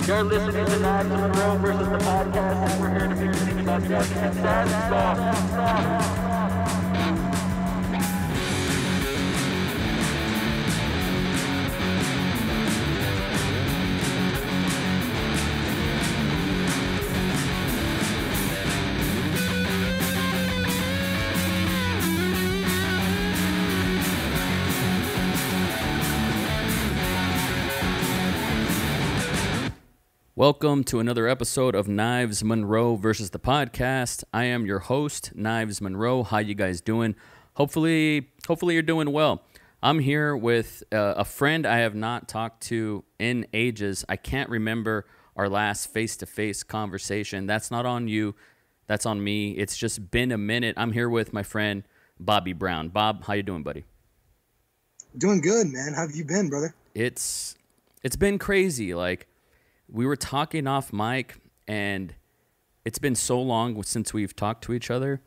You're listening to Monroe versus the podcast, and we're here to figure things out. Welcome to another episode of Knives Monroe versus the podcast. I am your host, Knives Monroe. How you guys doing? Hopefully you're doing well. I'm here with a friend I have not talked to in ages. I can't remember our last face-to-face conversation. That's not on you. That's on me. It's just been a minute. I'm here with my friend, Bobby Brown. Bob, how you doing, buddy? Doing good, man. How have you been, brother? It's been crazy. Like, we were talking off mic, and it's been so long since we've talked to each other,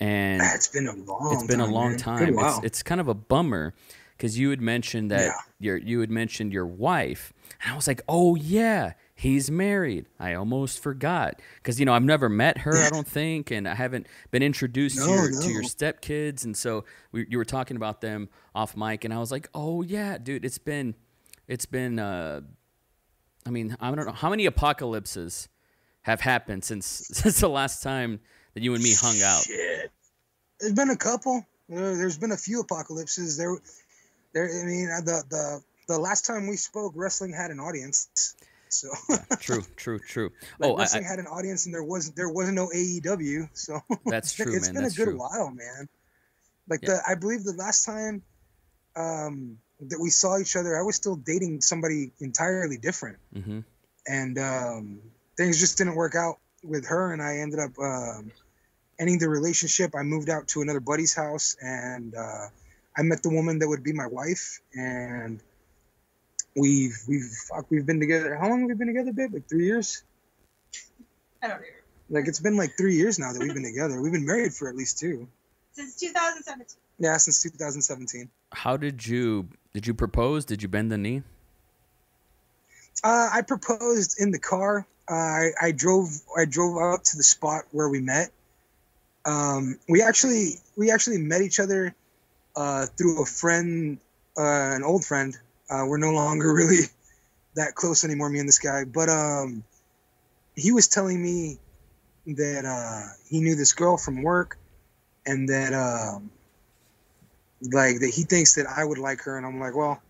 and it's been a long time. It's kind of a bummer because you had mentioned that you had mentioned your wife, and I was like, oh yeah, he's married. I almost forgot because I've never met her, I don't think, and I haven't been introduced to your stepkids, and so you were talking about them off mic, and I was like, oh yeah, dude, it's been. I mean, I don't know how many apocalypses have happened since the last time that you and me hung out. Shit. There's been a couple. There's been a few apocalypses. I mean, the last time we spoke, wrestling had an audience. So true. Wrestling had an audience, and there wasn't no AEW. So that's true, it's man. It's been a good while, man. I believe the last time that we saw each other, I was still dating somebody entirely different. Mm-hmm. And things just didn't work out with her, and I ended up ending the relationship. I moved out to another buddy's house, and I met the woman that would be my wife, and we've been together. How long have we been together, babe? Like 3 years? I don't know. Like, it's been like 3 years now that we've been together. We've been married for at least 2. Since 2017. Yeah, since 2017. How did you propose? Did you bend the knee? I proposed in the car. I drove out to the spot where we met. We actually met each other through a friend, an old friend. We're no longer really that close anymore, me and this guy. But he was telling me that he knew this girl from work, and that that he thinks that I would like her, and I'm like, well,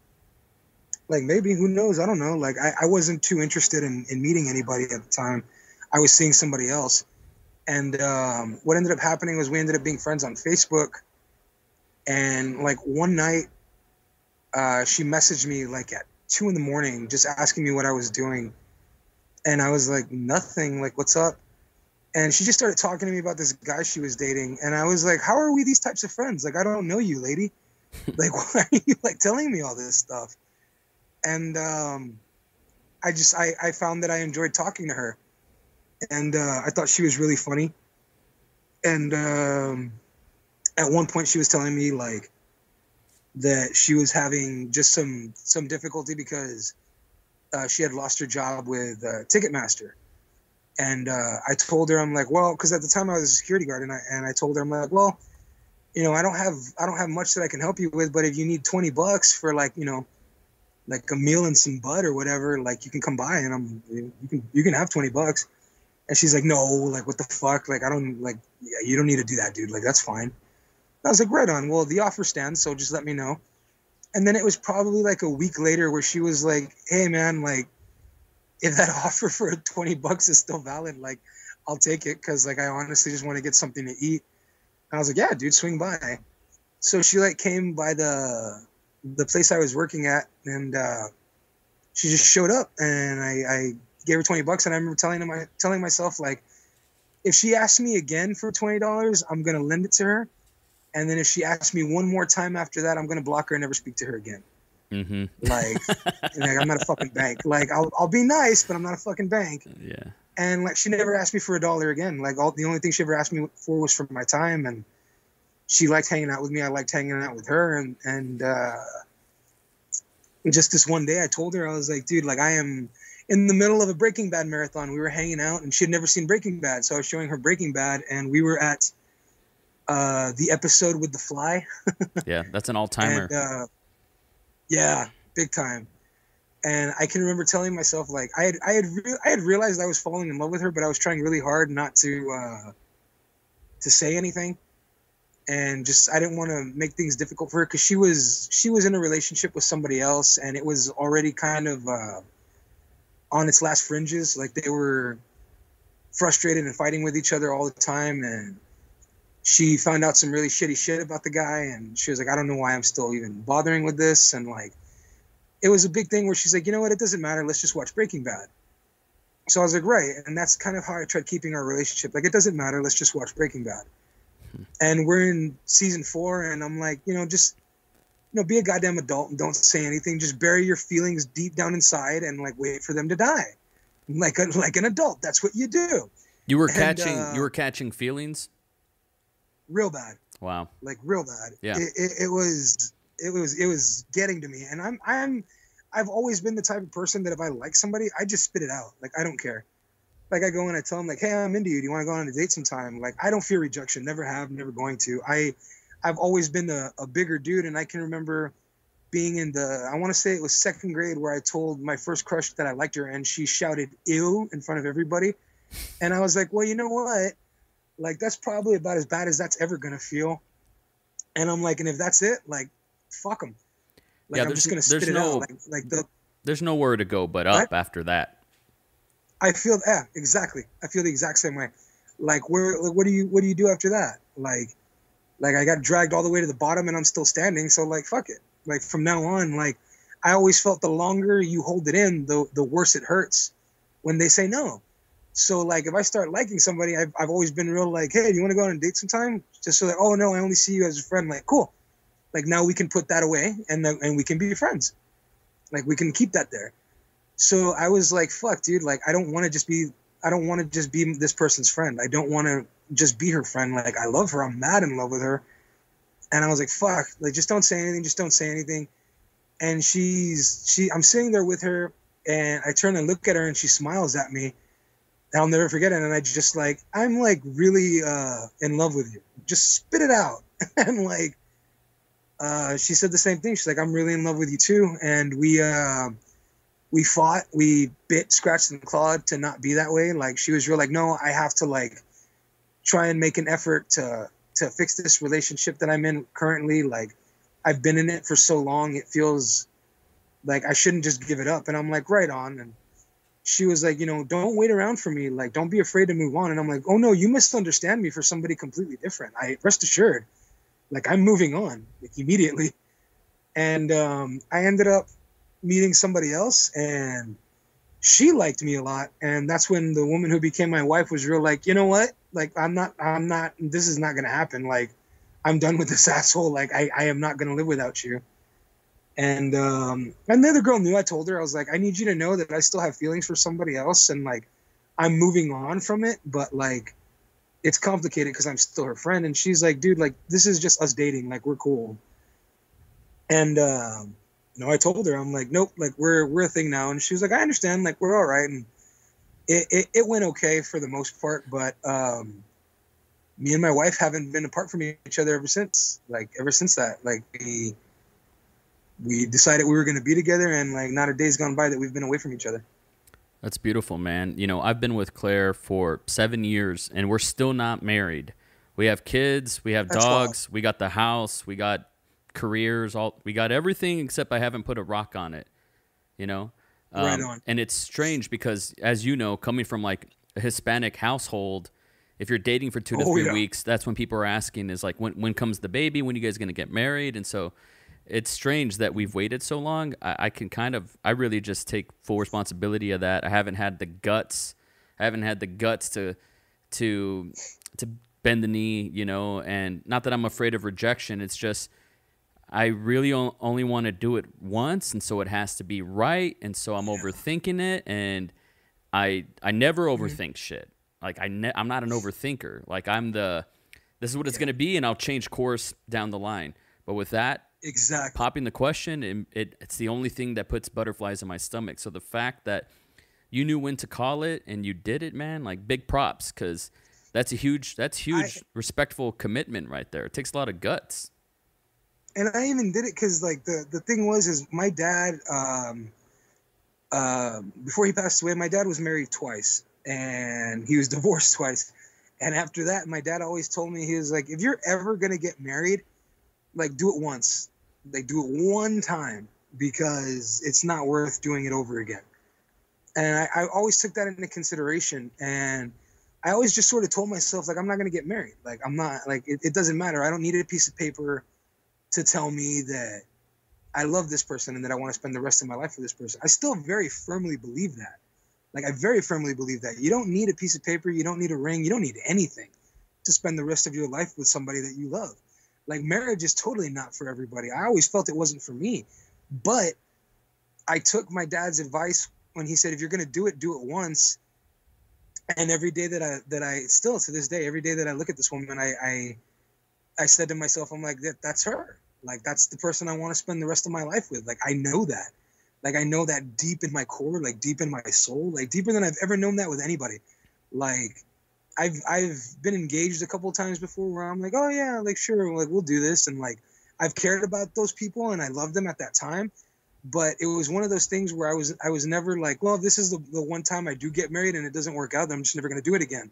like, maybe, who knows? I don't know. Like, I wasn't too interested in meeting anybody at the time. I was seeing somebody else. And what ended up happening was we ended up being friends on Facebook. And like one night, she messaged me like at 2 a.m, just asking me what I was doing. And I was like, nothing, like, what's up? And she just started talking to me about this guy she was dating. And I was like, how are we these types of friends? Like, I don't know you, lady. Like, why are you like telling me all this stuff? And I found that I enjoyed talking to her. And I thought she was really funny. And at one point she was telling me like that she was having just some difficulty because she had lost her job with Ticketmaster. And I told her, I'm like, well, because at the time I was a security guard, and I told her, I'm like, well, I don't have much that I can help you with, but if you need $20 for like a meal and some bud or whatever, like, you can come by, and you can have $20. And she's like, no, like, what the fuck? Like, I don't, like, yeah, you don't need to do that, dude. Like, that's fine. And I was like, right on. Well, the offer stands, so just let me know. And then it was probably like a week later where she was like, hey man, like, if that offer for $20 is still valid, like, I'll take it, because like I honestly just want to get something to eat. And I was like, yeah, dude, swing by. So she like came by the place I was working at, and she just showed up, and I gave her $20, and I remember telling myself, like, if she asked me again for $20, I'm gonna lend it to her, and then if she asks me one more time after that, I'm gonna block her and never speak to her again. Mm-hmm. Like I'm not a fucking bank. Like, I'll be nice, but I'm not a fucking bank. Yeah. And like, she never asked me for $1 again. Like, the only thing she ever asked me for was for my time, and she liked hanging out with me. I liked hanging out with her, and just this one day, I told her, I was like, dude, like, in the middle of a Breaking Bad marathon. We were hanging out, and she had never seen Breaking Bad, so I was showing her Breaking Bad, and we were at the episode with the fly. Yeah, that's an all-timer. And, yeah, big time. And I can remember telling myself, like, I had realized I was falling in love with her, but I was trying really hard not to say anything, and just I didn't want to make things difficult for her because she was in a relationship with somebody else, and it was already kind of on its last fringes. Like, they were frustrated and fighting with each other all the time, and she found out some really shitty shit about the guy, and she was like, I don't know why I'm still even bothering with this. And like, it was a big thing where she's like, you know what, it doesn't matter, let's just watch Breaking Bad. So I was like, right. And that's kind of how I tried keeping our relationship. Like, it doesn't matter, let's just watch Breaking Bad. And we're in season 4, and I'm like, just, be a goddamn adult and don't say anything. Just bury your feelings deep down inside and like wait for them to die. Like an adult. That's what you do. You were catching feelings? Real bad. Wow. Like real bad. Yeah. It was getting to me. And I've always been the type of person that if I like somebody, I just spit it out. Like, I don't care. Like, I go and I tell them, like, hey, I'm into you. Do you want to go on a date sometime? Like, I don't fear rejection. Never have, never going to. I've always been a bigger dude. And I can remember being in I want to say it was 2nd grade, where I told my first crush that I liked her, and she shouted ew in front of everybody. And I was like, well, you know what? Like, that's probably about as bad as that's ever going to feel. And I'm like, and if that's it, like, fuck them. Like, yeah, I'm just going to spit it out. There's nowhere to go but up after that. I feel, yeah, exactly. I feel the exact same way. Like, what do you do after that? Like I got dragged all the way to the bottom and I'm still standing. So like, fuck it. Like, from now on, like, I always felt the longer you hold it in, the worse it hurts when they say no. So like, if I start liking somebody, I've always been real like, hey, do you want to go on a date sometime? Just so that, oh no, I only see you as a friend. Like, cool. Like, now we can put that away and we can be friends. Like, we can keep that there. So I was like, fuck, dude. Like, I don't want to just be this person's friend. I don't want to just be her friend. Like, I love her. I'm mad in love with her. And I was like, fuck, like, just don't say anything. Just don't say anything. And I'm sitting there with her, and I turn and look at her, and she smiles at me. I'll never forget it. And I just like, I'm like really in love with you. Just spit it out. And like, she said the same thing. She's like, I'm really in love with you too. And we fought, we bit, scratched, and clawed to not be that way. Like, she was real like, no, I have to like try and make an effort to fix this relationship that I'm in currently. Like, I've been in it for so long, it feels like I shouldn't just give it up. And I'm like, right on. And she was like, don't wait around for me. Like, don't be afraid to move on. And I'm like, oh no, you misunderstand me for somebody completely different. Rest assured, like, I'm moving on, like, immediately. And I ended up meeting somebody else, and she liked me a lot. And that's when the woman who became my wife was real like, you know what? Like, I'm not, this is not going to happen. Like, I'm done with this asshole. Like, I am not going to live without you. And the other girl knew. I told her, I was like, I need you to know that I still have feelings for somebody else, and like, I'm moving on from it, but like, it's complicated because I'm still her friend. And she's like, dude, like, this is just us dating. Like, we're cool. And I told her, I'm like, nope, like, we're a thing now. And she was like, I understand. Like, we're all right. And it went okay for the most part, but me and my wife haven't been apart from each other ever since. Like, ever since that, like, we decided we were going to be together, and like, not a day's gone by that we've been away from each other. That's beautiful, man. I've been with Claire for 7 years, and we're still not married. We have kids, we have dogs, we got the house, we got careers, we got everything except I haven't put a rock on it, Right on. And it's strange because, as you know, coming from like a Hispanic household, if you're dating for 2 to 3 weeks, that's when people are asking is like, when comes the baby? When are you guys going to get married? And so it's strange that we've waited so long. I really just take full responsibility of that. I haven't had the guts to bend the knee, and not that I'm afraid of rejection. It's just, I really only want to do it once. And so it has to be right. And so I'm overthinking it. And I never overthink shit. Like, I'm not an overthinker. Like, this is what it's going to be, and I'll change course down the line. But with that, exactly, popping the question, it's the only thing that puts butterflies in my stomach. So the fact that you knew when to call it and you did it, man. Like, big props, because that's huge, respectful commitment right there. It takes a lot of guts. And I even did it because, like, the thing was my dad, before he passed away, my dad was married twice and he was divorced twice. And after that, my dad always told me, he was like, if you're ever going to get married, like, do it once. Like, do it one time, because it's not worth doing it over again. And I always took that into consideration. And I always just sort of told myself, like, I'm not going to get married. Like, I'm not, like, it doesn't matter. I don't need a piece of paper to tell me that I love this person and that I want to spend the rest of my life with this person. I still very firmly believe that. Like, I very firmly believe that. You don't need a piece of paper. You don't need a ring. You don't need anything to spend the rest of your life with somebody that you love. Like, marriage is totally not for everybody. I always felt it wasn't for me. But I took my dad's advice when he said, if you're going to do it once. And every day that I still to this day, every day that I look at this woman, I said to myself, I'm like, that's her. Like, that's the person I want to spend the rest of my life with. Like, I know that. Like, I know that deep in my core, like deep in my soul, like deeper than I've ever known that with anybody. Like, I've been engaged a couple of times before where I'm like, oh yeah, like, sure, like, we'll do this. And like, I've cared about those people and I loved them at that time. But it was one of those things where I was never like, well, if this is the one time I do get married and it doesn't work out, then I'm just never going to do it again.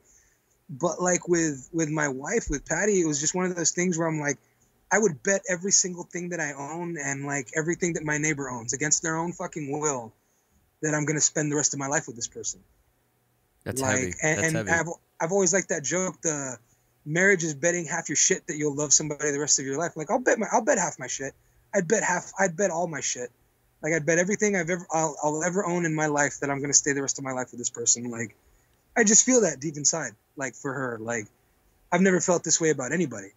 But like with my wife, with Patty, it was just one of those things where I'm like, I would bet every single thing that I own and like everything that my neighbor owns against their own fucking will that I'm going to spend the rest of my life with this person. That's like, heavy. That's heavy. I've always liked that joke. The marriage is betting half your shit that you'll love somebody the rest of your life. Like, I'll bet half my shit. I'd bet all my shit. Like, I'd bet everything I'll ever own in my life that I'm going to stay the rest of my life with this person. Like, I just feel that deep inside, like, for her. Like, I've never felt this way about anybody.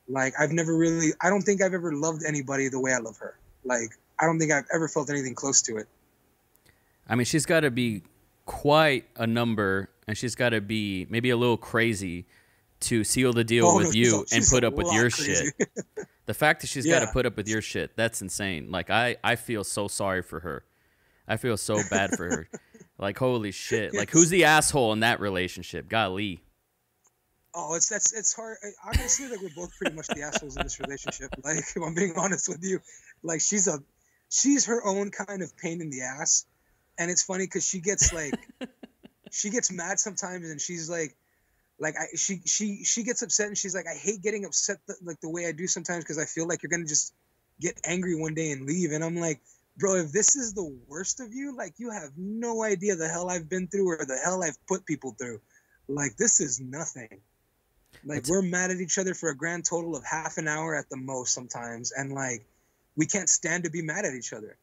Like, I don't think I've ever loved anybody the way I love her. Like, I don't think I've ever felt anything close to it. I mean, she's got to be quite a number, and she's got to be maybe a little crazy to seal the deal with you and put up with your shit. The fact that she's got to put up with your shit, that's insane. Like, I feel so sorry for her. I feel so bad for her. Like, holy shit. Like, who's the asshole in that relationship? Golly. Oh, it's hard. Honestly, like, we're both pretty much the assholes in this relationship. Like, if I'm being honest with you, like, she's her own kind of pain in the ass. And it's funny because she gets like, she gets mad sometimes and she's like she gets upset and she's like, I hate getting upset the way I do sometimes because I feel like you're going to just get angry one day and leave. And I'm like, bro, if this is the worst of you, like, you have no idea the hell I've been through or the hell I've put people through. Like, this is nothing. Like, we're mad at each other for a grand total of half an hour at the most sometimes. And like, we can't stand to be mad at each other.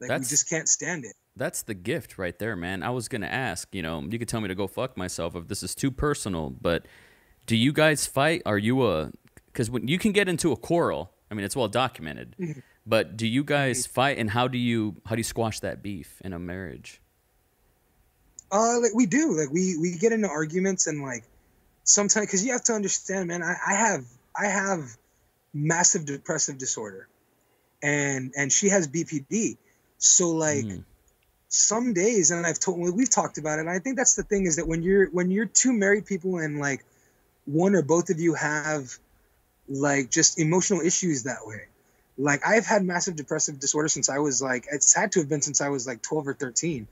Like, we just can't stand it. That's the gift right there, man. I was going to ask, you could tell me to go fuck myself if this is too personal, but do you guys fight? Are you because when you can get into a quarrel, I mean, it's well documented, but do you guys fight, and how do you squash that beef in a marriage? Like, we do. Like, we get into arguments and like, sometimes, because you have to understand, man, I have massive depressive disorder and she has BPD. So like some days, and we've talked about it, and I think that's the thing, is that when you're two married people and like one or both of you have like just emotional issues that way. Like, I've had massive depressive disorder since I was like, it's had to have been since I was like 12 or 13.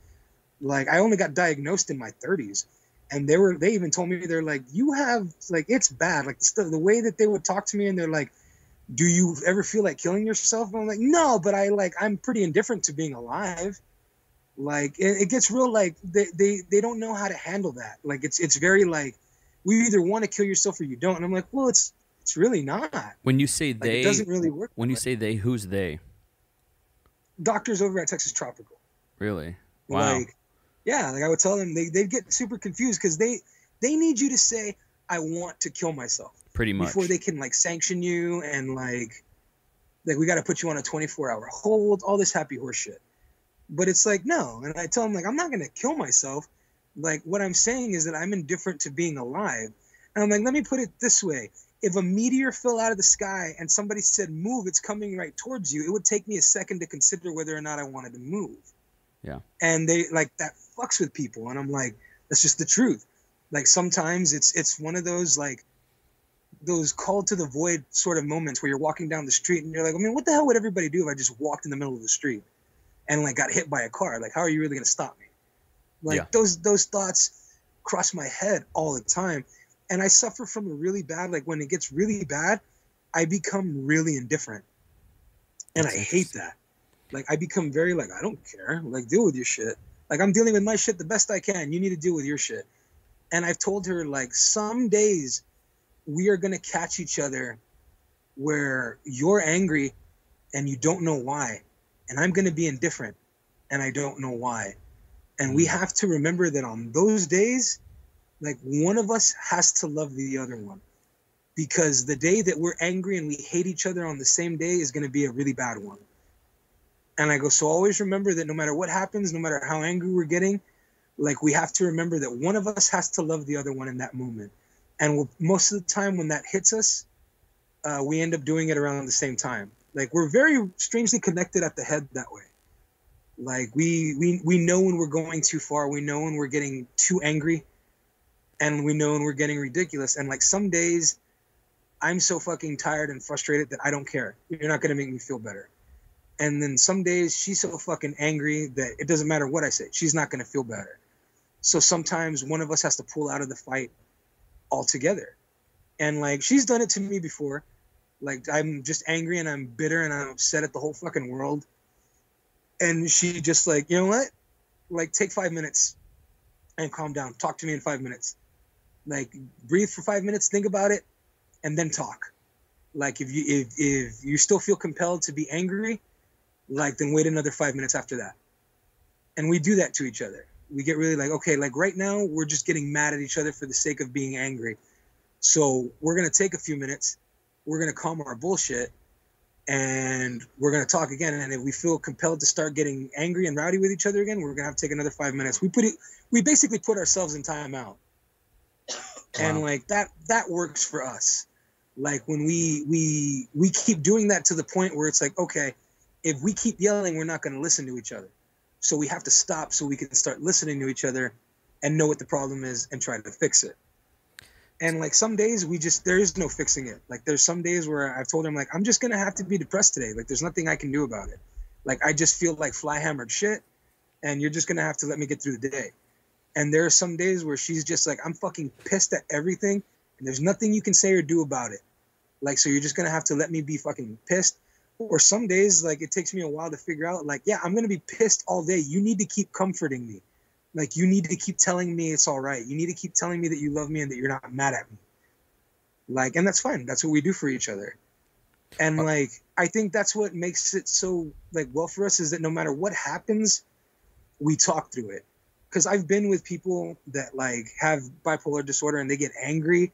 Like, I only got diagnosed in my 30s. And they even told me, they're like, you have, like, it's bad. Like, the way that they would talk to me, and they're like, do you ever feel like killing yourself? And I'm like, no, but I'm pretty indifferent to being alive. Like, it gets real, like, they don't know how to handle that. Like, it's very like, we either want to kill yourself or you don't. And I'm like, well, it's really not. When you say like, they, it doesn't really work. When you say they, who's they? Doctors over at Texas Tropical. Really? Wow. Like, yeah, like, I would tell them, they'd get super confused because they need you to say, I want to kill myself. Pretty much. Before they can, like, sanction you and, like we got to put you on a 24-hour hold, all this happy horse shit. But it's like, no. And I tell them, like, I'm not going to kill myself. Like, what I'm saying is that I'm indifferent to being alive. And I'm like, let me put it this way. If a meteor fell out of the sky and somebody said, move, it's coming right towards you, it would take me a second to consider whether or not I wanted to move. Yeah. And they like that fucks with people. And I'm like, that's just the truth. Like sometimes it's one of those like those call to the void sort of moments where you're walking down the street and you're like, I mean, what the hell would everybody do if I just walked in the middle of the street and like got hit by a car? Like, how are you really gonna stop me? Like those thoughts cross my head all the time. And I suffer from a really bad, like when it gets really bad, I become really indifferent. And I hate that. Like I become very like, I don't care. Like deal with your shit. Like I'm dealing with my shit the best I can. You need to deal with your shit. And I've told her like some days we are going to catch each other where you're angry and you don't know why. And I'm going to be indifferent and I don't know why. And we have to remember that on those days, like one of us has to love the other one, because the day that we're angry and we hate each other on the same day is going to be a really bad one. And I go, so always remember that no matter what happens, no matter how angry we're getting, like we have to remember that one of us has to love the other one in that moment. And most of the time when that hits us, we end up doing it around the same time. Like we're very strangely connected at the head that way. Like we know when we're going too far. We know when we're getting too angry, and we know when we're getting ridiculous. And like some days I'm so fucking tired and frustrated that I don't care. You're not going to make me feel better. And then some days she's so fucking angry that it doesn't matter what I say. She's not going to feel better. So sometimes one of us has to pull out of the fight altogether. And like she's done it to me before. Like I'm just angry and I'm bitter and I'm upset at the whole fucking world. And she just like, you know what? Like take 5 minutes and calm down. Talk to me in 5 minutes. Like breathe for 5 minutes, think about it, and then talk. Like if you still feel compelled to be angry, like then wait another 5 minutes after that. And we do that to each other. We get really like, okay, like right now we're just getting mad at each other for the sake of being angry. So we're going to take a few minutes. We're going to calm our bullshit and we're going to talk again. And if we feel compelled to start getting angry and rowdy with each other again, we're going to have to take another 5 minutes. We basically put ourselves in timeout. And like that works for us. Like when we keep doing that to the point where it's like, okay, if we keep yelling, we're not going to listen to each other. So we have to stop so we can start listening to each other and know what the problem is and try to fix it. And like some days there is no fixing it. Like there's some days where I've told him like, I'm just going to have to be depressed today. Like there's nothing I can do about it. Like I just feel like fly hammered shit and you're just going to have to let me get through the day. And there are some days where she's just like, I'm fucking pissed at everything and there's nothing you can say or do about it. Like, so you're just going to have to let me be fucking pissed. Or some days, like, it takes me a while to figure out, like, yeah, I'm going to be pissed all day. You need to keep comforting me. Like, you need to keep telling me it's all right. You need to keep telling me that you love me and that you're not mad at me. Like, and that's fine. That's what we do for each other. And, like, I think that's what makes it so, like, well for us is that no matter what happens, we talk through it. Because I've been with people that, like, have bipolar disorder and they get angry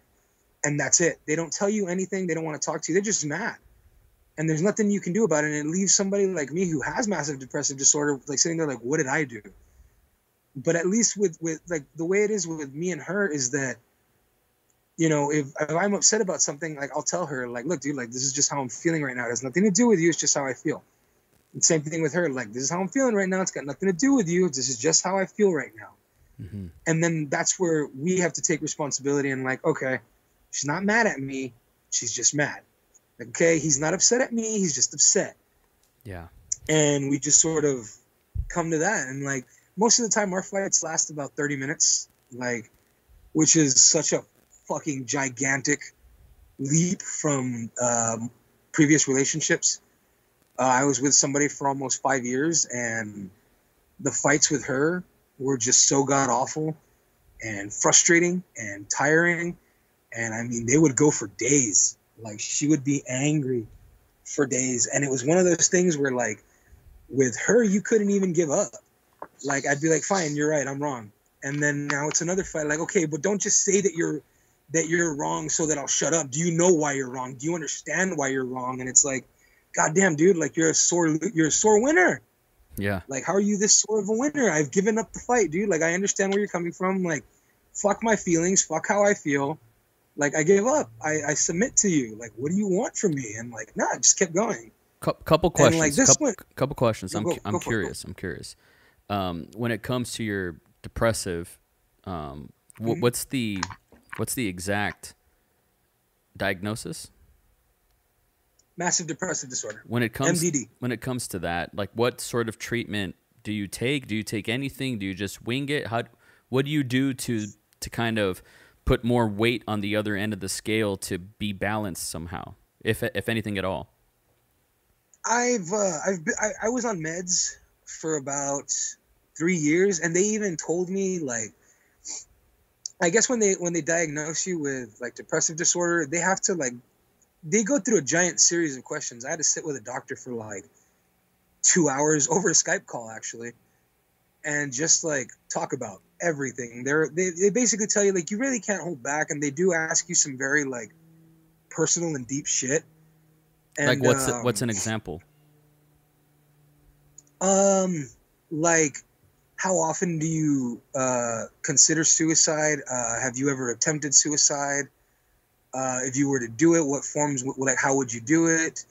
and that's it. They don't tell you anything. They don't want to talk to you. They're just mad. And there's nothing you can do about it. And it leaves somebody like me who has massive depressive disorder, like sitting there like, what did I do? But at least with like the way it is with me and her is that, you know, if I'm upset about something, like I'll tell her like, look, dude, like this is just how I'm feeling right now. It has nothing to do with you. It's just how I feel. And same thing with her. Like, this is how I'm feeling right now. It's got nothing to do with you. This is just how I feel right now. Mm-hmm. And then that's where we have to take responsibility and like, okay, she's not mad at me. She's just mad. Okay, he's not upset at me. He's just upset. Yeah. And we just sort of come to that. And like most of the time our fights last about 30 minutes, like, which is such a fucking gigantic leap from previous relationships. I was with somebody for almost 5 years and the fights with her were just so god awful and frustrating and tiring. And I mean, they would go for days. Like she would be angry for days. And it was one of those things where like with her, you couldn't even give up. Like, I'd be like, fine, you're right. I'm wrong. And then now it's another fight. Like, okay, but don't just say that you're wrong so that I'll shut up. Do you know why you're wrong? Do you understand why you're wrong? And it's like, goddamn, dude, like you're a sore winner. Yeah. Like, how are you this sore of a winner? I've given up the fight, dude. Like, I understand where you're coming from. Like, fuck my feelings. Fuck how I feel. Like, I gave up. I submit to you. Like, what do you want from me? And like, nah, just kept going. Couple questions. And like this couple questions. I'm go curious. I'm curious. when it comes to your depressive, what's the exact diagnosis? Massive depressive disorder. When it comes MDD. When it comes to that, like, what sort of treatment do you take? Do you take anything? Do you just wing it? What do you do to kind of put more weight on the other end of the scale to be balanced somehow, if anything at all? I was on meds for about 3 years, and they even told me, like, I guess when they diagnose you with like depressive disorder, they have to they go through a giant series of questions. I had to sit with a doctor for like 2 hours over a Skype call, actually, and just like talk about everything. They basically tell you, like, you really can't hold back, and they do ask you some very like personal and deep shit. And, like, what's an example? Like, how often do you consider suicide? Have you ever attempted suicide? If you were to do it, what forms, like, how would you do it?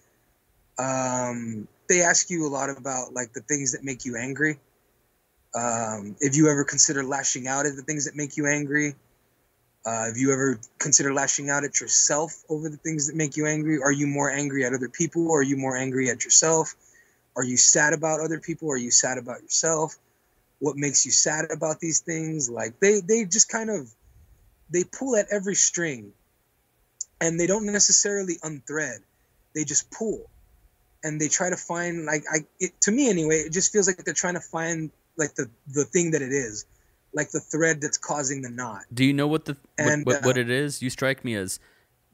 They ask you a lot about like the things that make you angry. If you ever consider lashing out at the things that make you angry. Have you ever considered lashing out at yourself over the things that make you angry? Are you more angry at other people? Or are you more angry at yourself? Are you sad about other people? Or are you sad about yourself? What makes you sad about these things? Like, they just kind of, they pull at every string, and they don't necessarily unthread. They just pull, and they try to find, like, to me anyway, it just feels like they're trying to find like the thing that it is, like the thread that's causing the knot. Do you know what what it is? You strike me as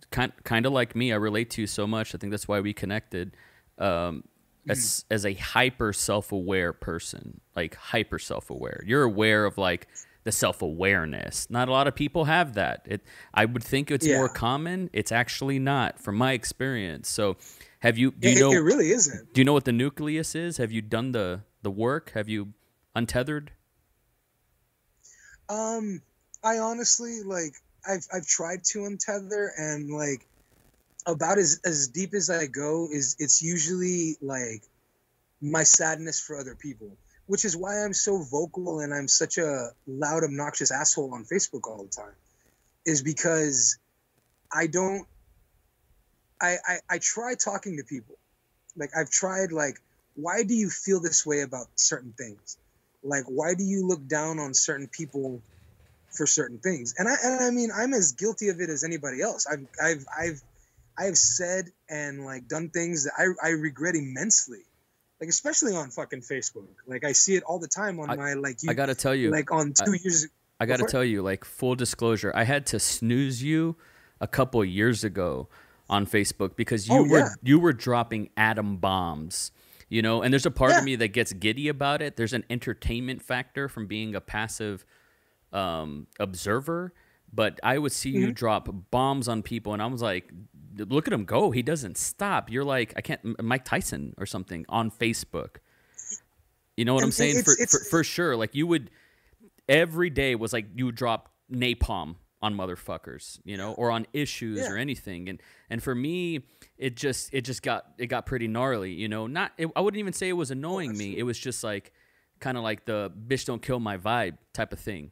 kind of like me. I relate to you so much. I think that's why we connected. As a hyper self-aware person, like hyper self-aware, you're aware of like the self-awareness. Not a lot of people have that. I would think it's more common. It's actually not, from my experience. So, do you know? It really isn't. Do you know what the nucleus is? Have you done the work? Have you untethered? I honestly, like, I've tried to untether, and like, about as deep as I go is it's usually like my sadness for other people, which is why I'm so vocal and I'm such a loud, obnoxious asshole on Facebook all the time, is because I try talking to people. Like, I've tried, like, why do you feel this way about certain things? Like, why do you look down on certain people for certain things? And I mean, I'm as guilty of it as anybody else. I've said and like done things that I regret immensely, like, especially on fucking Facebook. Like, I see it all the time on my, like, I gotta tell you, like, on 2 years. I gotta tell you, like, full disclosure, I had to snooze you a couple years ago on Facebook because you were dropping atom bombs, you know. And there's a part of me that gets giddy about it. There's an entertainment factor from being a passive observer, but I would see you drop bombs on people, and I was like, look at him go. He doesn't stop. You're like, Mike Tyson or something on Facebook. You know what I'm saying? For sure. Like, you would, every day was like, you would drop napalm on motherfuckers, you know, or on issues or anything. And for me, it got pretty gnarly, you know. I wouldn't even say it was annoying me. It was just like, kind of like the bitch don't kill my vibe type of thing,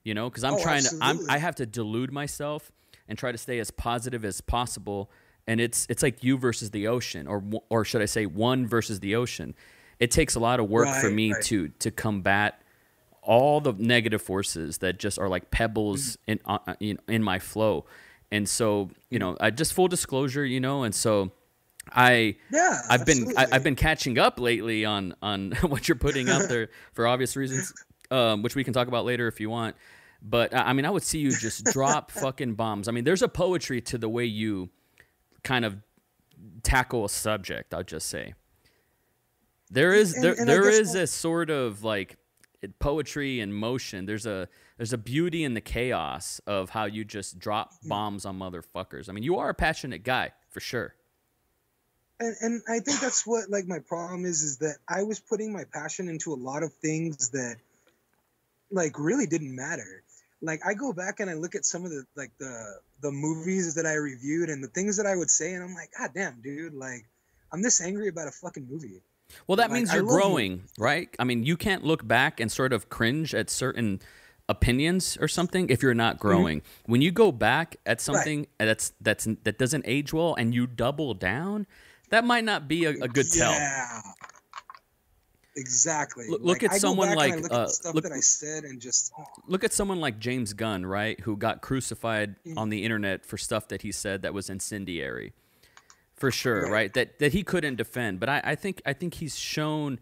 you know, because I have to delude myself and try to stay as positive as possible. And it's like you versus the ocean, or should I say one versus the ocean. It takes a lot of work for me to combat all the negative forces that just are like pebbles in my flow. And so, you know, I just, full disclosure, you know, and so I've been catching up lately on what you're putting out there for obvious reasons, which we can talk about later if you want. But I mean, I would see you just drop fucking bombs. I mean, there's a poetry to the way you kind of tackle a subject. I'll just say there is a sort of like poetry and motion. There's a beauty in the chaos of how you just drop bombs on motherfuckers. I mean, you are a passionate guy for sure. And I think that's what, like, my problem is that I was putting my passion into a lot of things that, like, really didn't matter. Like, I go back and I look at some of the movies that I reviewed and the things that I would say, and I'm like, God damn, dude, like, I'm this angry about a fucking movie. Well, that Like, means I you're love growing, right? I mean, you can't look back and sort of cringe at certain opinions or something if you're not growing. When you go back at something that doesn't age well and you double down, that might not be a good tell. Yeah, exactly. Look at I go someone back like and I look at the stuff that I said and just look at someone like James Gunn, right, who got crucified Mm. on the internet for stuff that he said that was incendiary, for sure, Right. right? That he couldn't defend. But I think he's shown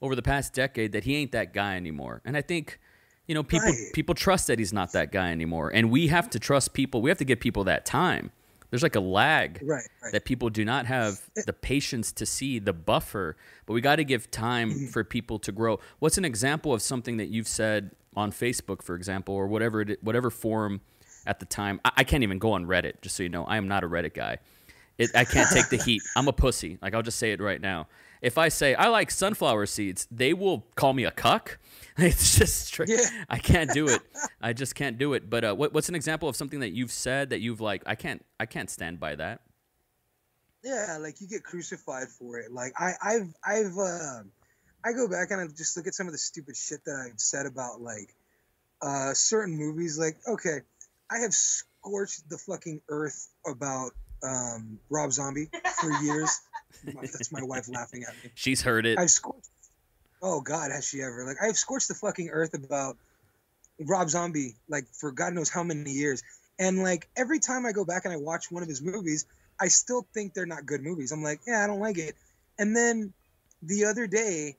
over the past decade that he ain't that guy anymore. And I think, Right. people trust that he's not that guy anymore. And we have to trust people. We have to give people that time. There's like a lag Right. that people do not have the patience to see, the buffer, but we got to give time for people to grow. What's an example of something that you've said on Facebook, for example, or whatever forum at the time? I can't even go on Reddit, just so you know. I am not a Reddit guy. I can't take the heat. I'm a pussy. Like, I'll just say it right now. If I say I like sunflower seeds, they will call me a cuck. It's just straight. Yeah. I can't do it. I just can't do it. But what's an example of something that you've said that you've like? I can't stand by that. Yeah, like you get crucified for it. Like I go back and I just look at some of the stupid shit that I've said about like certain movies. Like, okay, I have scorched the fucking earth about Rob Zombie for years. That's my wife laughing at me. She's heard it. I've scorched. Oh God, has she ever? Like, I've scorched the fucking earth about Rob Zombie, like, for God knows how many years. And like every time I go back and I watch one of his movies, I still think they're not good movies. I'm like, yeah, I don't like it. And then the other day,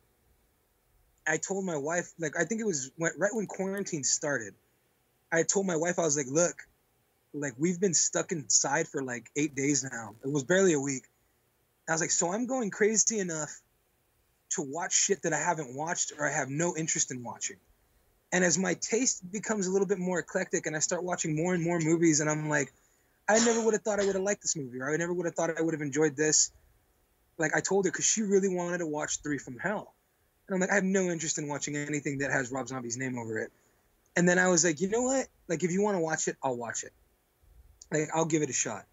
I told my wife, like, I think it was right when quarantine started. I told my wife, I was like, look, like, we've been stuck inside for like 8 days now. It was barely a week. I was like, so I'm going crazy enough to watch shit that I haven't watched or I have no interest in watching. And as my taste becomes a little bit more eclectic and I start watching more and more movies and I'm like, I never would have thought I would have liked this movie, or I never would have thought I would have enjoyed this. Like, I told her, because she really wanted to watch 3 from Hell. And I'm like, I have no interest in watching anything that has Rob Zombie's name over it. And then I was like, you know what? Like, if you want to watch it, I'll watch it. Like, I'll give it a shot.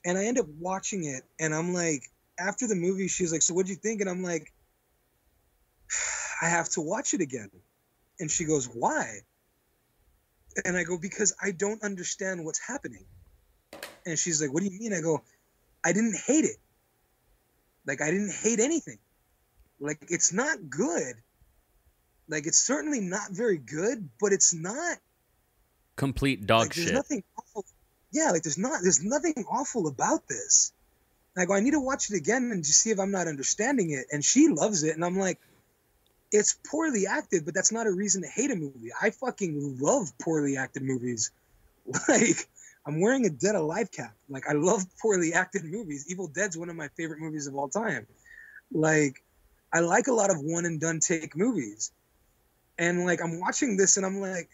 And I end up watching it, and I'm like, after the movie, she's like, so what'd you think? And I'm like, I have to watch it again. And she goes, why? And I go, because I don't understand what's happening. And she's like, what do you mean? I go, I didn't hate it. Like, I didn't hate anything. Like, it's not good. Like, it's certainly not very good, but it's not Complete dog like, shit. there's nothing awful. Yeah, like, there's nothing awful about this. And I go, I need to watch it again and just see if I'm not understanding it. And she loves it. And I'm like, it's poorly acted, but that's not a reason to hate a movie. I fucking love poorly acted movies. Like, I'm wearing a Dead Alive cap. Like, I love poorly acted movies. Evil Dead's one of my favorite movies of all time. Like, I like a lot of one and done take movies. And like, I'm watching this and I'm like,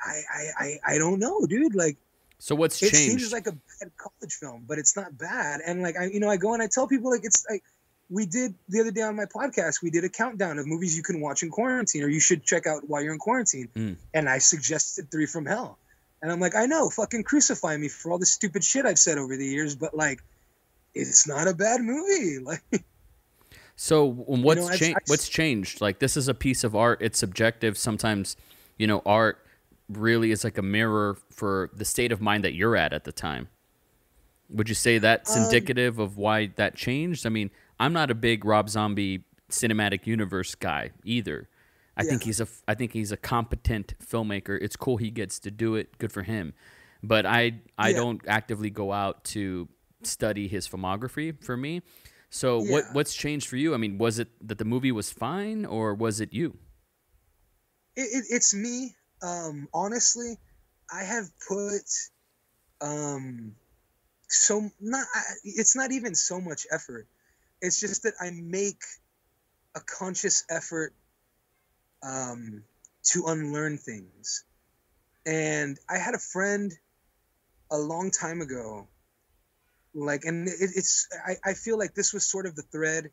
I don't know, dude. Like, So what's it changed? seems like a bad college film, but it's not bad. And like, I go and I tell people, like, it's like, we did the other day on my podcast, we did a countdown of movies you can watch in quarantine or you should check out while you're in quarantine. And I suggested 3 from Hell. And I'm like, I know, fucking crucify me for all the stupid shit I've said over the years, but like, it's not a bad movie. Like, So what's I've what's changed? Like, this is a piece of art. It's subjective. Sometimes, art really is like a mirror for the state of mind that you're at the time. Would you say that's indicative of why that changed? I mean, I'm not a big Rob Zombie cinematic universe guy either. I think he's a competent filmmaker. It's cool he gets to do it. Good for him. But I don't actively go out to study his filmography for me. So what's changed for you? I mean, was it that the movie was fine, or was it you? It's me. Honestly, I have put it's not even so much effort. It's just that I make a conscious effort to unlearn things. And I had a friend a long time ago, like, and I feel like this was sort of the thread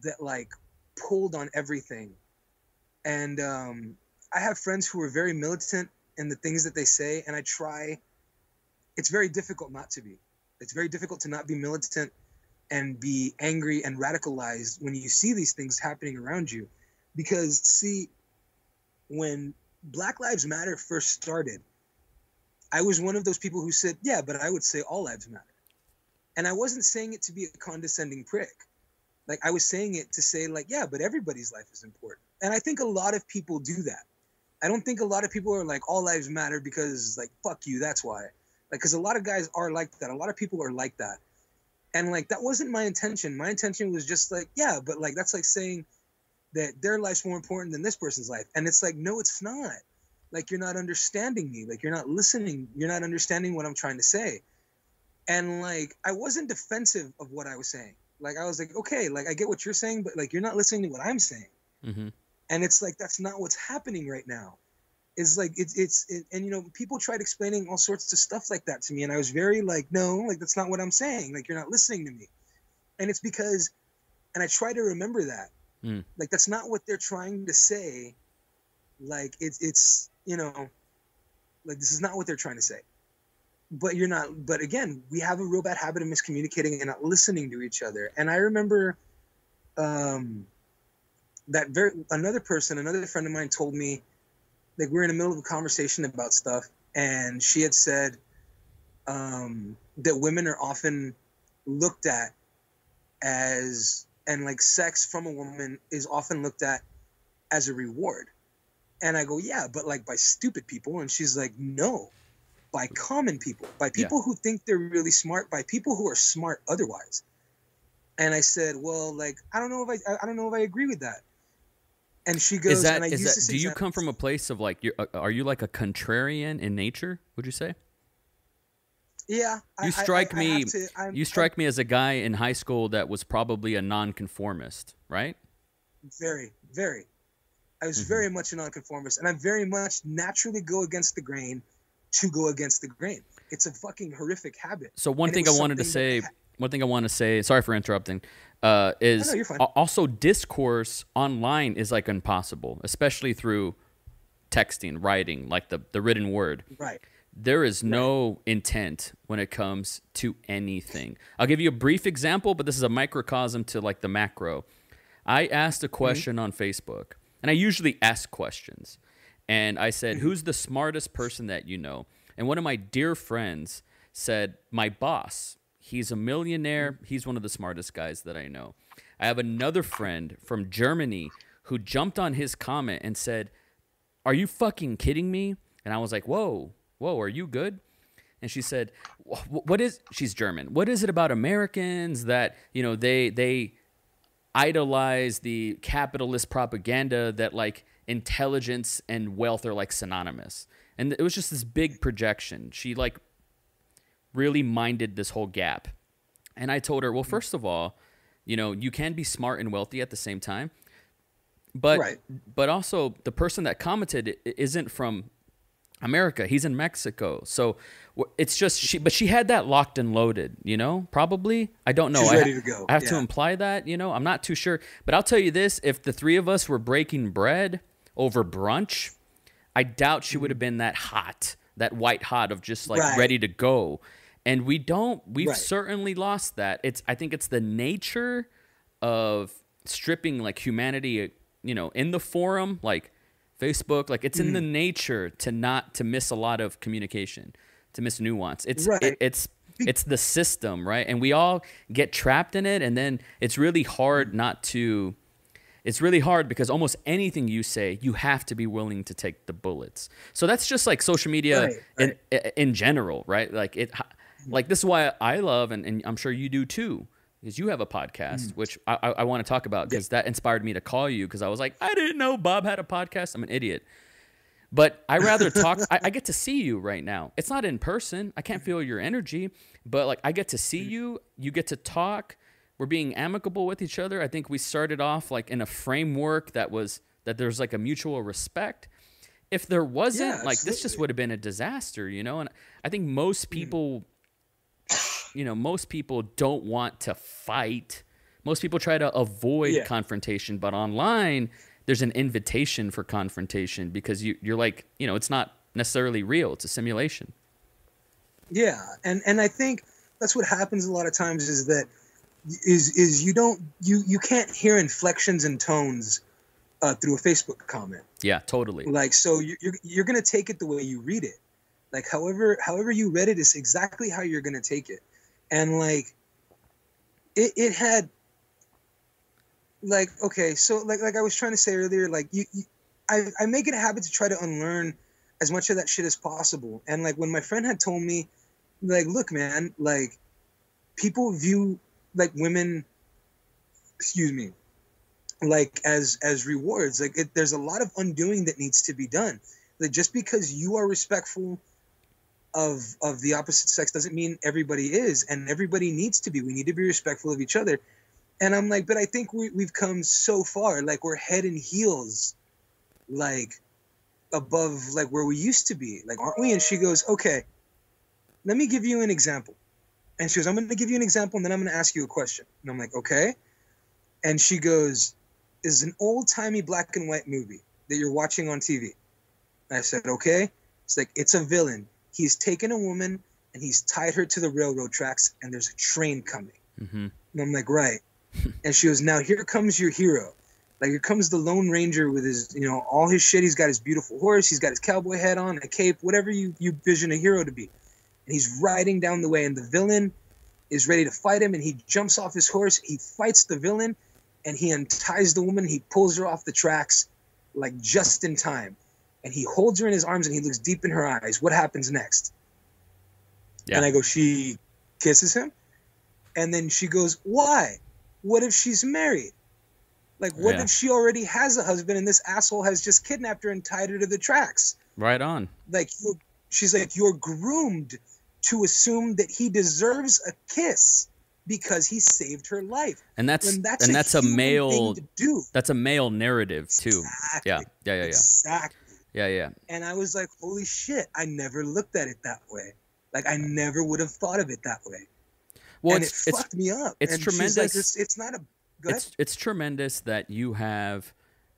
that like pulled on everything. And I have friends who are very militant in the things that they say, and it's very difficult not to be. It's very difficult to not be militant and be angry and radicalized when you see these things happening around you. Because see, when Black Lives Matter first started, I was one of those people who said, yeah, but I would say all lives matter. And I wasn't saying it to be a condescending prick. Like, I was saying it to say, like, yeah, but everybody's life is important. And I think a lot of people do that. I don't think a lot of people are like, all lives matter because, like, fuck you, that's why. Like, because a lot of guys are like that. A lot of people are like that. And, like, that wasn't my intention. My intention was just like, yeah, but, like, that's like saying that their life's more important than this person's life. And it's like, no, it's not. Like, you're not understanding me. Like, you're not listening. You're not understanding what I'm trying to say. And, like, I wasn't defensive of what I was saying. Like, I was like, okay, like, I get what you're saying, but, like, you're not listening to what I'm saying. Mm-hmm. And it's like, that's not what's happening right now. It's like, and, you know, people tried explaining all sorts of stuff like that to me. And I was very like, no, like, that's not what I'm saying. Like, you're not listening to me. And it's because, and I try to remember that. Like, that's not what they're trying to say. Like, it's, you know, like, this is not what they're trying to say. But you're not, but again, we have a real bad habit of miscommunicating and not listening to each other. And I remember another friend of mine told me, like, we were in the middle of a conversation about stuff, and she had said that women are often looked at as, and like sex from a woman is often looked at as a reward. And I go, yeah, but like by stupid people. And she's like, no, by common people, by people who think they're really smart, by people who are smart otherwise. And I said, well, like, I don't know if I agree with that. And she goes, do you come from a place of like, are you like a contrarian in nature, would you say? Yeah. You strike me as a guy in high school that was probably a nonconformist, right? Very, very. I was very much a nonconformist, and I very much naturally go against the grain to go against the grain. It's a fucking horrific habit. So one thing I want to say, sorry for interrupting, is you're fine. Also discourse online is like impossible, especially through texting, writing, like the written word. Right. There is no intent when it comes to anything. I'll give you a brief example, but this is a microcosm to like the macro. I asked a question on Facebook, and I usually ask questions. And I said, who's the smartest person that you know? And one of my dear friends said, my boss. He's a millionaire. He's one of the smartest guys that I know. I have another friend from Germany who jumped on his comment and said, are you fucking kidding me? And I was like, whoa, are you good? And she said, she's German. What is it about Americans that, you know, they idolize the capitalist propaganda that like intelligence and wealth are like synonymous? And it was just this big projection. She like really minded this whole gap. And I told her, well, first of all, you know, you can be smart and wealthy at the same time. But also the person that commented isn't from America. He's in Mexico. So it's just she had that locked and loaded, you know, probably. I don't know. She's ready to go. I have to imply that, you know, I'm not too sure. But I'll tell you this, if the three of us were breaking bread over brunch, I doubt she would have been that white hot of just like ready to go. And we've certainly lost that. I think it's the nature of stripping like humanity, you know, in the forum, like Facebook, like it's in the nature to miss a lot of communication, to miss nuance. It's the system, right? And we all get trapped in it, and then it's really hard it's really hard because almost anything you say, you have to be willing to take the bullets. So that's just like social media in general, right? Like this is why I love, and I'm sure you do too, because you have a podcast, which I want to talk about, because that inspired me to call you, because I was like, I didn't know Bob had a podcast. I'm an idiot. But I rather talk. I get to see you right now. It's not in person. I can't feel your energy, but like I get to see you. You get to talk. We're being amicable with each other. I think we started off like in a framework that there's like a mutual respect. If there wasn't, like this just would have been a disaster, you know? And I think most people, you know, most people don't want to fight. Most people try to avoid confrontation, but online there's an invitation for confrontation because you're like, you know, it's not necessarily real. It's a simulation. Yeah. And I think that's what happens a lot of times, is that is you can't hear inflections and tones through a Facebook comment. Yeah, totally. Like, so you're gonna take it the way you read it. Like, however you read it is exactly how you're gonna take it. And like, it had, like, okay, so like I was trying to say earlier, like I make it a habit to try to unlearn as much of that shit as possible. And like, when my friend had told me, like, look, man, like, people view like women, excuse me, like as rewards. Like, there's a lot of undoing that needs to be done. Like, just because you are respectful of the opposite sex doesn't mean everybody is, and everybody needs to be. We need to be respectful of each other. And I'm like, but I think we've come so far. Like, we're head and heels, like, above like where we used to be. Like, aren't we? And she goes, okay, let me give you an example. And she goes, I'm going to give you an example, and then I'm going to ask you a question. And I'm like, okay. And she goes, is an old-timey black and white movie that you're watching on TV. And I said, okay. It's like, it's a villain. He's taken a woman, and he's tied her to the railroad tracks, and there's a train coming. Mm-hmm. And I'm like, right. And she goes, now here comes your hero. Like, here comes the Lone Ranger with his, you know, all his shit. He's got his beautiful horse. He's got his cowboy hat on, a cape, whatever you vision a hero to be. And he's riding down the way, and the villain is ready to fight him, and he jumps off his horse. He fights the villain, and he unties the woman. He pulls her off the tracks, like, just in time. And he holds her in his arms, and he looks deep in her eyes. What happens next? Yeah. And I go, she kisses him? And then she goes, why? What if she's married? Like, what if she already has a husband, and this asshole has just kidnapped her and tied her to the tracks? Right on. Like, she's like, you're groomed to assume that he deserves a kiss because he saved her life. And that's a male thing to do. That's a male narrative too. Exactly. Yeah. Exactly. Yeah. And I was like, holy shit, I never looked at it that way. Like, I never would have thought of it that way. Well, and it fucked me up. It's and tremendous. Like, it's not a good. It's tremendous that you have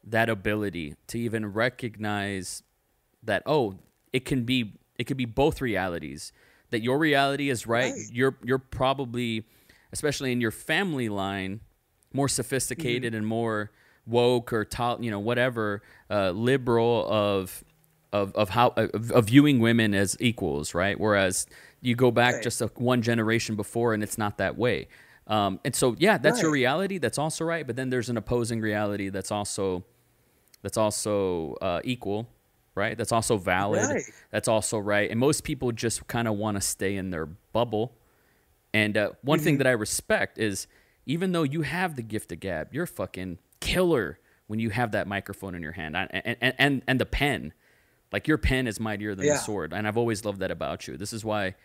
that ability to even recognize that, oh, it can be both realities. That your reality is right. You're probably, especially in your family line, more sophisticated and more woke or whatever, liberal of viewing women as equals, right? Whereas you go back just one generation before, and it's not that way. And so, that's your reality. That's also right. But then there's an opposing reality that's also equal. Right? That's also valid. Right. That's also right. And most people just kind of want to stay in their bubble. And one thing that I respect is, even though you have the gift of gab, you're fucking killer when you have that microphone in your hand and the pen. Like, your pen is mightier than the sword. And I've always loved that about you. This is why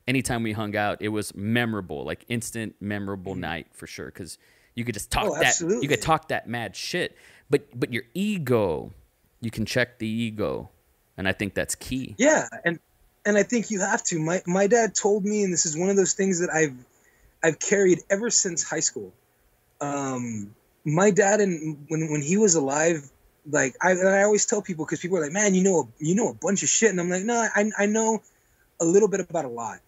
anytime we hung out, it was memorable, like instant memorable night for sure. Because you could just talk you could talk that mad shit. But your ego, you can check the ego, and I think that's key. Yeah, and I think you have to. My dad told me, and this is one of those things that I've carried ever since high school. My dad, and when he was alive, like I always tell people, because people are like, man, you know a bunch of shit, and I'm like, no, I know a little bit about a lot.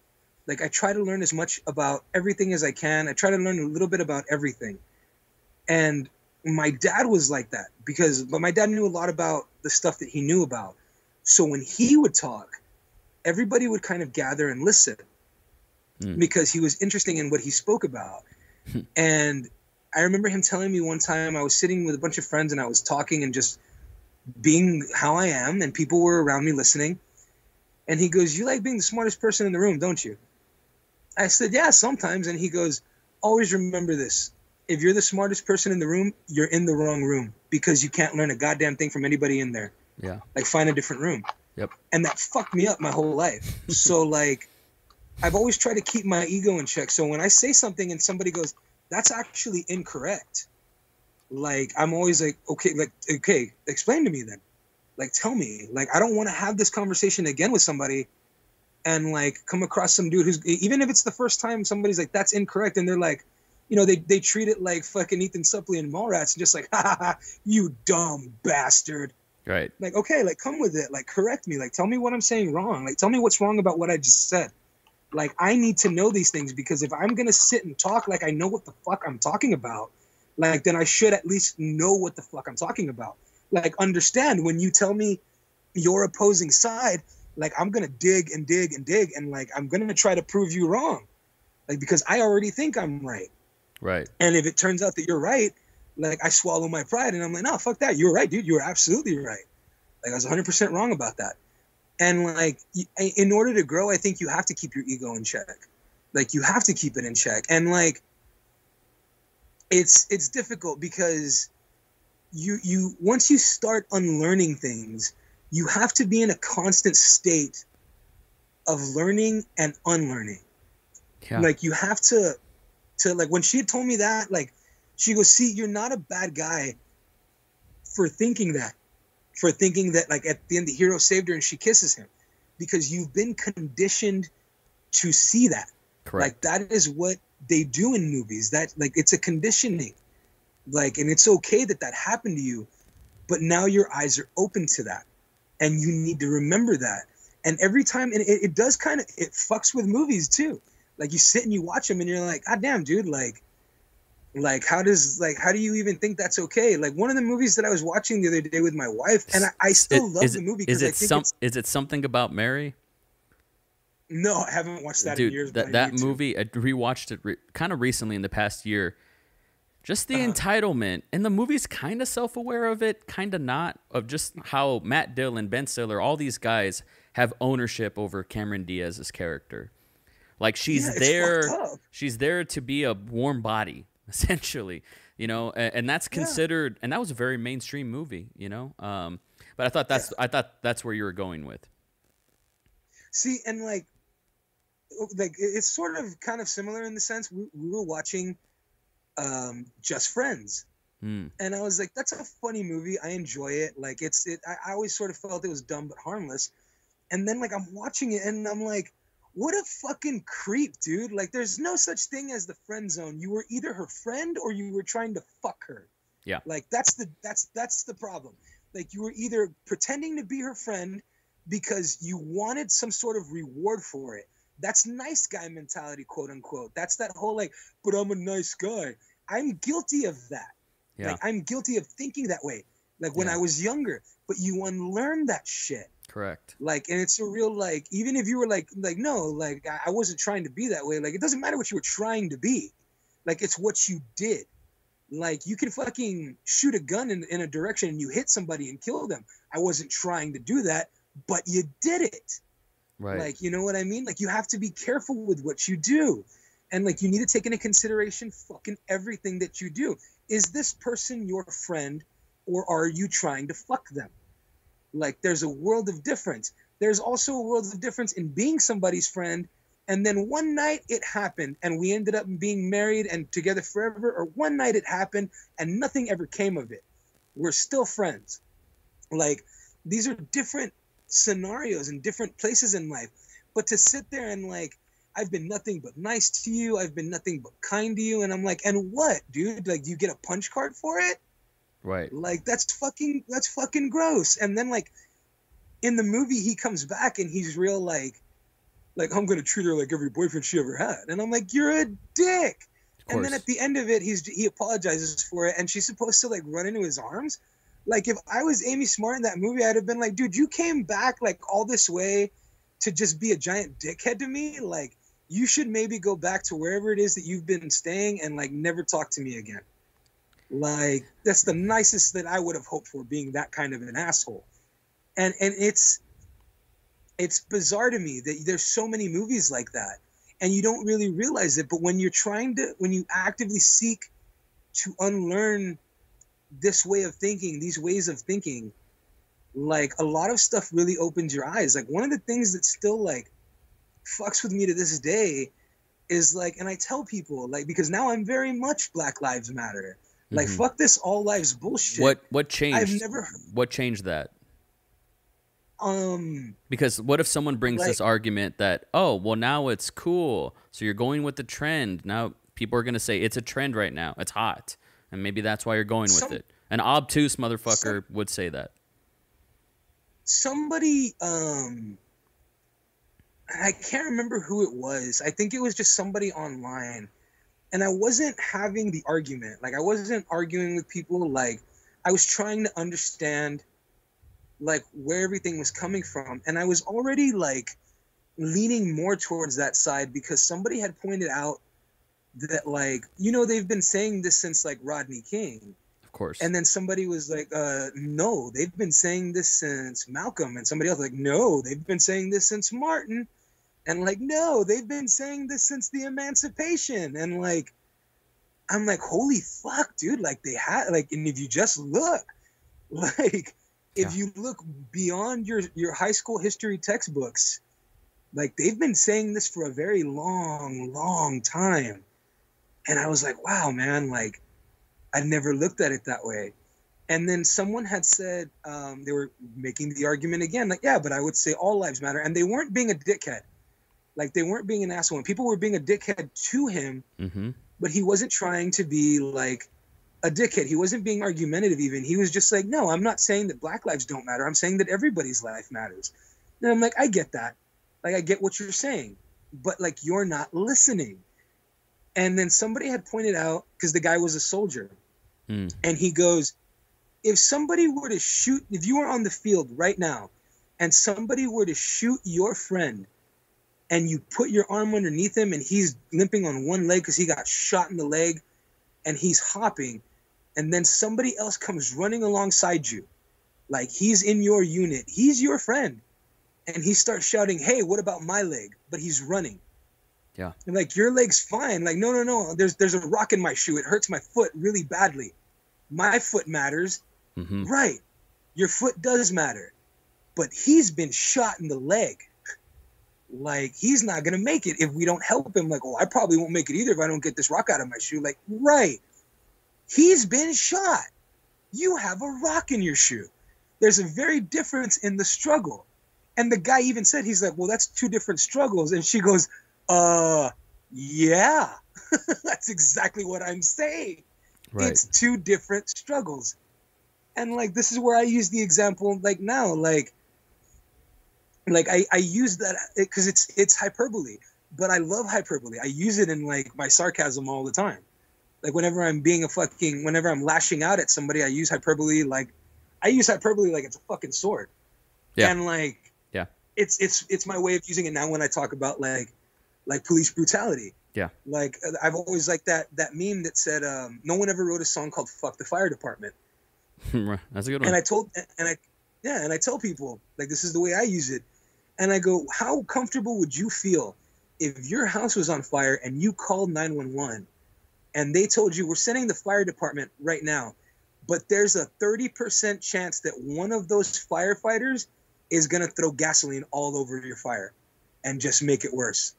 Like, I try to learn as much about everything as I can. I try to learn a little bit about everything, and my dad was like that, but my dad knew a lot about the stuff that he knew about. So when he would talk, everybody would kind of gather and listen because he was interesting in what he spoke about. And I remember him telling me one time, I was sitting with a bunch of friends and I was talking and just being how I am, and people were around me listening. And he goes, you like being the smartest person in the room, don't you? I said, yeah, sometimes. And he goes, always remember this. If you're the smartest person in the room, you're in the wrong room, because you can't learn a goddamn thing from anybody in there. Yeah. Like, find a different room. Yep. And that fucked me up my whole life. So, like, I've always tried to keep my ego in check. So when I say something and somebody goes, that's actually incorrect, like, I'm always like, okay, explain to me then. Like, tell me. Like, I don't want to have this conversation again with somebody and, like, come across some dude who's, even if it's the first time somebody's like, that's incorrect, and they're like, you know, they treat it like fucking Ethan Suplee and Mallrats, and just like, ha, you dumb bastard. Right. Like, okay, like, come with it. Like, correct me. Like, tell me what I'm saying wrong. Like, tell me what's wrong about what I just said. Like, I need to know these things, because if I'm going to sit and talk like I know what the fuck I'm talking about, like, then I should at least know what the fuck I'm talking about. Like, understand when you tell me your opposing side, like, I'm going to dig and dig and dig, and like, I'm going to try to prove you wrong. Like, because I already think I'm right. Right. And if it turns out that you're right, like, I swallow my pride and I'm like, no, fuck that. You're right, dude. You're absolutely right. Like, I was 100% wrong about that. And like, in order to grow, I think you have to keep your ego in check. Like, you have to keep it in check. And like, it's difficult, because you once you start unlearning things, you have to be in a constant state of learning and unlearning. Yeah. Like, you have to like, when she had told me that, like, she goes, see, you're not a bad guy for thinking that like, at the end the hero saved her and she kisses him, because you've been conditioned to see that. Correct. Like, that is what they do in movies. That, like, it's a conditioning. Like, and it's okay that happened to you, but now your eyes are open to that, and you need to remember that. And every time, and it does kind of, it fucks with movies too. Like, you sit and you watch them and you're like, God damn, dude, like how do you even think that's okay? Like, one of the movies that I was watching the other day with my wife, and I still love the movie. Is it Something About Mary? No, I haven't watched that Dude, in years. That movie, I rewatched it kind of recently in the past year. Just the entitlement, and the movie's kind of self-aware of it, kind of not, of just how Matt Dillon, Ben Stiller, all these guys have ownership over Cameron Diaz's character. Like, she's there to be a warm body, essentially, you know, and that's considered, and that was a very mainstream movie, you know. But I thought that's where you were going with. See, and like it's sort of kind of similar in the sense we were watching Just Friends, and I was like, that's a funny movie. I enjoy it. Like, I always sort of felt it was dumb but harmless. And then, like, I'm watching it and I'm like, what a fucking creep, dude. Like, there's no such thing as the friend zone. You were either her friend or you were trying to fuck her. Yeah. Like, that's the problem. Like, you were either pretending to be her friend because you wanted some sort of reward for it. That's nice guy mentality, quote unquote. That's that whole, like, but I'm a nice guy. I'm guilty of that. Yeah. Like, I'm guilty of thinking that way. Like, when I was younger. But you unlearn that shit. Correct. like, And it's a real, like, even if you were like, no, like, I wasn't trying to be that way. Like, it doesn't matter what you were trying to be. Like, it's what you did. Like, you can fucking shoot a gun in a direction and you hit somebody and kill them. I wasn't trying to do that, but you did it. Right. Like, you know what I mean? Like, you have to be careful with what you do. And, like, you need to take into consideration fucking everything that you do. Is this person your friend, or are you trying to fuck them? Like, there's a world of difference. There's also a world of difference in being somebody's friend, and then one night it happened, and we ended up being married and together forever, or one night it happened, and nothing ever came of it. We're still friends. Like, these are different scenarios and different places in life. But to sit there and, like, I've been nothing but nice to you, I've been nothing but kind to you, and I'm like, and what, dude? Like, do you get a punch card for it? Right. Like, that's fucking gross. And then, like, in the movie, he comes back and he's real like I'm gonna treat her like every boyfriend she ever had. And I'm like, you're a dick. And then at the end of it, he apologizes for it, and she's supposed to, like, run into his arms. Like, if I was Amy Smart in that movie, I'd have been like, dude, you came back, like, all this way to just be a giant dickhead to me. Like, you should maybe go back to wherever it is that you've been staying and, like, never talk to me again. Like, that's the nicest that I would have hoped for, being that kind of an asshole. And it's bizarre to me that there's so many movies like that, and you don't really realize it. But when you actively seek to unlearn this way of thinking, these ways of thinking, like, a lot of stuff really opens your eyes. Like, one of the things that still, like, fucks with me to this day is, like, and I tell people, like, because now I'm very much Black Lives Matter. Like, fuck this all lives bullshit. What changed? I've never. What changed that? Because what if someone brings this argument that, oh, well, now it's cool, so you're going with the trend. Now people are going to say it's a trend right now. It's hot, and maybe that's why you're going with it. An obtuse motherfucker would say that. Somebody I can't remember who it was. I think it was just somebody online. And I wasn't having the argument. Like, I wasn't arguing with people. Like, I was trying to understand, like, where everything was coming from. And I was already, like, leaning more towards that side because somebody had pointed out that, like, you know, they've been saying this since, like, Rodney King. Of course. And then somebody was like, no, they've been saying this since Malcolm. And somebody else like, no, they've been saying this since Martin. And like, no, they've been saying this since the Emancipation. And like, I'm like, holy fuck, dude. Like they had, like, and if you just look, like, if you look beyond your high school history textbooks, like they've been saying this for a very long, long time. And I was like, wow, man, like I'd never looked at it that way. And then someone had said, they were making the argument again, like, yeah, but I would say all lives matter. And they weren't being a dickhead. Like they weren't being an asshole. And people were being a dickhead to him, but he wasn't trying to be like a dickhead. He wasn't being argumentative even. He was just like, no, I'm not saying that black lives don't matter. I'm saying that everybody's life matters. And I'm like, I get that. Like, I get what you're saying, but like, you're not listening. And then somebody had pointed out, because the guy was a soldier, and he goes, if somebody were to shoot, if you were on the field right now and somebody were to shoot your friend and you put your arm underneath him and he's limping on one leg because he got shot in the leg and he's hopping, and then somebody else comes running alongside you, like he's in your unit, he's your friend, and he starts shouting, hey, what about my leg? But he's running. Yeah. And like, your leg's fine. Like, no. There's a rock in my shoe. It hurts my foot really badly. My foot matters. Right. Your foot does matter. But he's been shot in the leg. Like, he's not going to make it if we don't help him. Like, oh, I probably won't make it either if I don't get this rock out of my shoe. Like, right. He's been shot. You have a rock in your shoe. There's a very difference in the struggle. And the guy even said, he's like, well, that's two different struggles. And she goes, yeah, that's exactly what I'm saying. Right. It's two different struggles. And like, this is where I use the example, like now, like I use that because it's hyperbole, but I love hyperbole. I use it in like my sarcasm all the time. Like whenever I'm whenever I'm lashing out at somebody, I use hyperbole. Like I use hyperbole like it's a fucking sword. Yeah. And like, yeah, it's my way of using it now when I talk about like police brutality. Yeah. Like I've always liked that meme that said, no one ever wrote a song called "Fuck the Fire Department." That's a good one. And I tell people, like, this is the way I use it. And I go, how comfortable would you feel if your house was on fire and you called 911 and they told you, we're sending the fire department right now, but there's a 30% chance that one of those firefighters is going to throw gasoline all over your fire and just make it worse?